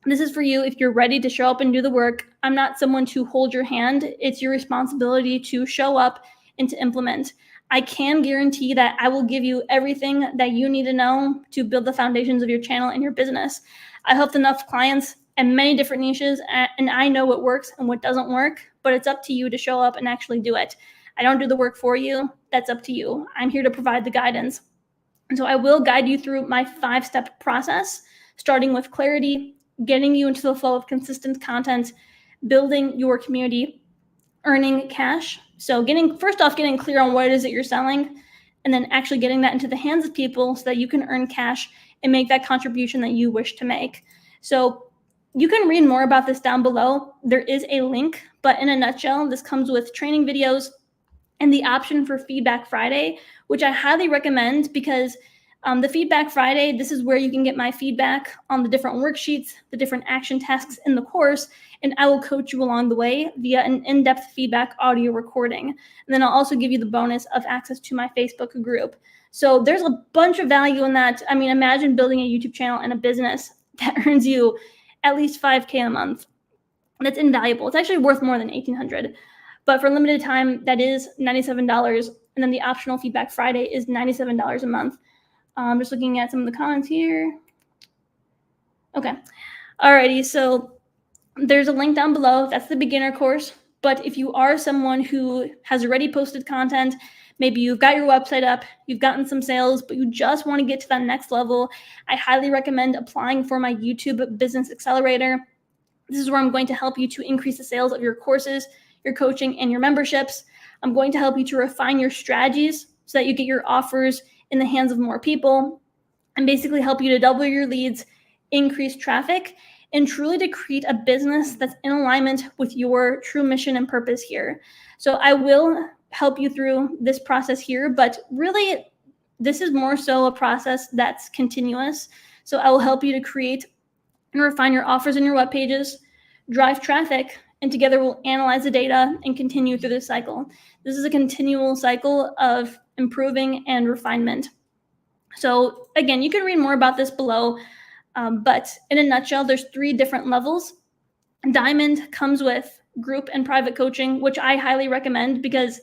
this is for you if you're ready to show up and do the work. I'm not someone to hold your hand. It's your responsibility to show up and to implement. I can guarantee that I will give you everything that you need to know to build the foundations of your channel and your business. I helped enough clients in many different niches, and I know what works and what doesn't work, but it's up to you to show up and actually do it. I don't do the work for you. That's up to you. I'm here to provide the guidance. And so I will guide you through my 5-step process, starting with clarity, getting you into the flow of consistent content, building your community, earning cash. So first off, getting clear on what it is that you're selling, and then actually getting that into the hands of people so that you can earn cash and make that contribution that you wish to make. So you can read more about this down below. There is a link, but in a nutshell, this comes with training videos and the option for Feedback Friday, which I highly recommend because the Feedback Friday, this is where you can get my feedback on the different worksheets, the different action tasks in the course, and I will coach you along the way via an in-depth feedback audio recording. And then I'll also give you the bonus of access to my Facebook group. So there's a bunch of value in that. I mean, imagine building a YouTube channel and a business that earns you at least $5K a month. That's invaluable. It's actually worth more than $1,800. But for limited time, that is $97. And then the optional Feedback Friday is $97 a month. Just looking at some of the comments here. Okay. Alrighty, so there's a link down below. That's the beginner course. But if you are someone who has already posted content, maybe you've got your website up, you've gotten some sales, but you just want to get to that next level, I highly recommend applying for my YouTube Business Accelerator. This is where I'm going to help you to increase the sales of your courses, your coaching, and your memberships. I'm going to help you to refine your strategies so that you get your offers in the hands of more people, and basically help you to double your leads, increase traffic, and truly to create a business that's in alignment with your true mission and purpose here. So I will help you through this process here, but really this is more so a process that's continuous. So I will help you to create and refine your offers and your web pages, drive traffic, and together we'll analyze the data and continue through this cycle. This is a continual cycle of improving and refinement. So again, you can read more about this below, but in a nutshell, there's 3 different levels. Diamond comes with group and private coaching, which I highly recommend because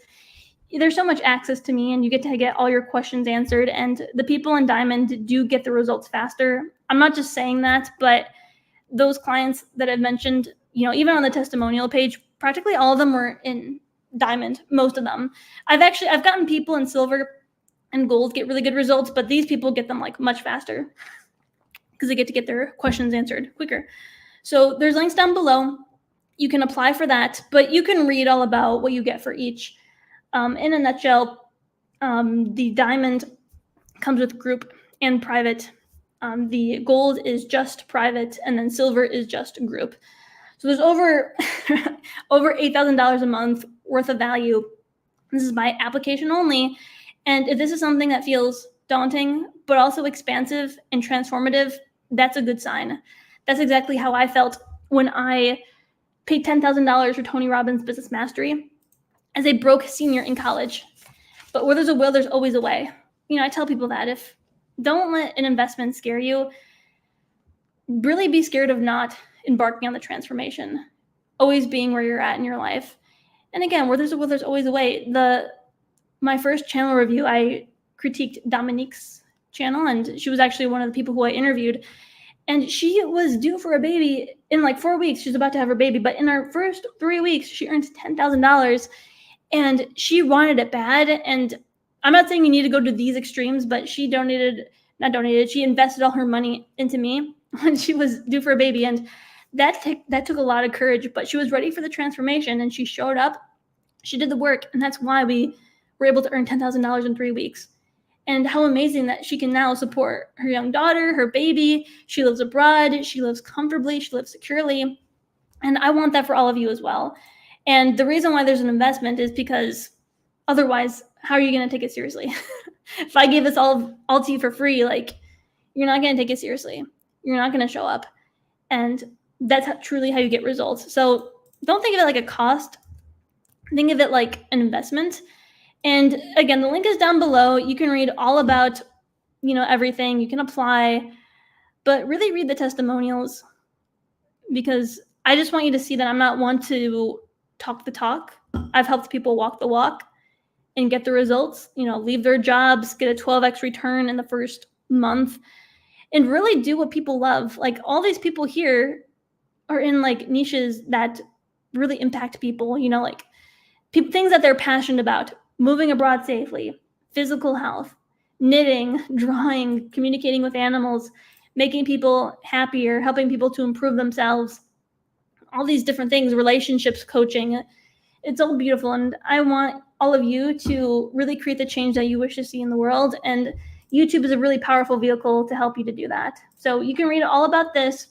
there's so much access to me and you get to get all your questions answered. And the people in Diamond do get the results faster. I'm not just saying that, but those clients that I've mentioned, even on the testimonial page, practically all of them were in Diamond, most of them. I've gotten people in Silver and Gold get really good results, but these people get them like much faster because they get to get their questions answered quicker. So there's links down below. You can apply for that, but you can read all about what you get for each. In a nutshell, the Diamond comes with group and private. The Gold is just private, and then Silver is just group. So there's over $8,000 a month worth of value. This is by application only. And if this is something that feels daunting, but also expansive and transformative, that's a good sign. That's exactly how I felt when I paid $10,000 for Tony Robbins' Business Mastery as a broke senior in college. But where there's a will, there's always a way. I tell people that don't let an investment scare you. Really be scared of not embarking on the transformation, always being where you're at in your life. And again, where there's a will, there's always a way. My first channel review, I critiqued Dominique's channel, and she was actually one of the people who I interviewed. And she was due for a baby in like 4 weeks. She was about to have her baby, but in her first 3 weeks, she earned $10,000, and she wanted it bad. And I'm not saying you need to go to these extremes, but she invested all her money into me when she was due for a baby. And that took a lot of courage, but she was ready for the transformation, and she showed up. She did the work, and that's why we were able to earn $10,000 in 3 weeks. And how amazing that she can now support her young daughter, her baby. She lives abroad. She lives comfortably. She lives securely. And I want that for all of you as well. And the reason why there's an investment is because otherwise, how are you going to take it seriously? If I gave this all to you for free, you're not going to take it seriously. You're not going to show up. And that's truly how you get results. So don't think of it like a cost. Think of it like an investment. And again, the link is down below. You can read all about, everything. You can apply, but really read the testimonials, because I just want you to see that I'm not one to talk the talk. I've helped people walk the walk and get the results, leave their jobs, get a 12x return in the first month, and really do what people love. Like all these people here are in niches that really impact people, things that they're passionate about. Moving abroad safely, physical health, knitting, drawing, communicating with animals, making people happier, helping people to improve themselves, all these different things, relationships, coaching. It's all beautiful. And I want all of you to really create the change that you wish to see in the world. And YouTube is a really powerful vehicle to help you to do that. So you can read all about this.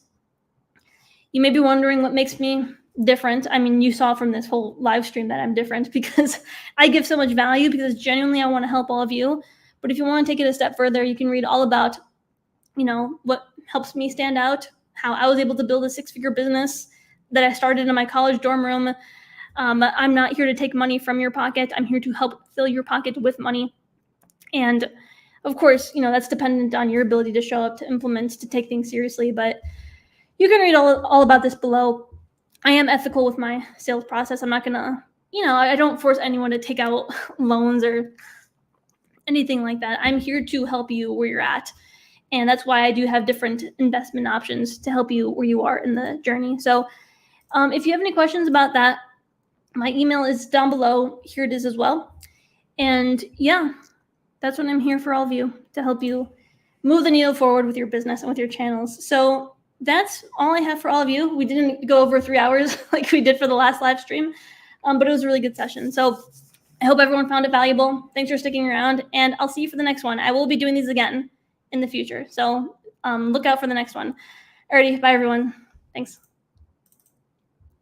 You may be wondering what makes me different. I mean, you saw from this whole live stream that I'm different because I give so much value, because genuinely I want to help all of you. But if you want to take it a step further, you can read all about, what helps me stand out, how I was able to build a 6-figure business that I started in my college dorm room. I'm not here to take money from your pocket. I'm here to help fill your pocket with money. And of course, that's dependent on your ability to show up, to implement, to take things seriously. But you can read all about this below. I am ethical with my sales process. I'm not going to, I don't force anyone to take out loans or anything like that. I'm here to help you where you're at. And that's why I do have different investment options to help you where you are in the journey. So if you have any questions about that, my email is down below. Here it is as well. And yeah, that's what I'm here for all of you, to help you move the needle forward with your business and with your channels. So that's all I have for all of you. We didn't go over 3 hours like we did for the last live stream, but it was a really good session. So I hope everyone found it valuable. Thanks for sticking around, and I'll see you for the next one. I will be doing these again in the future. So look out for the next one. Alrighty, bye everyone. Thanks.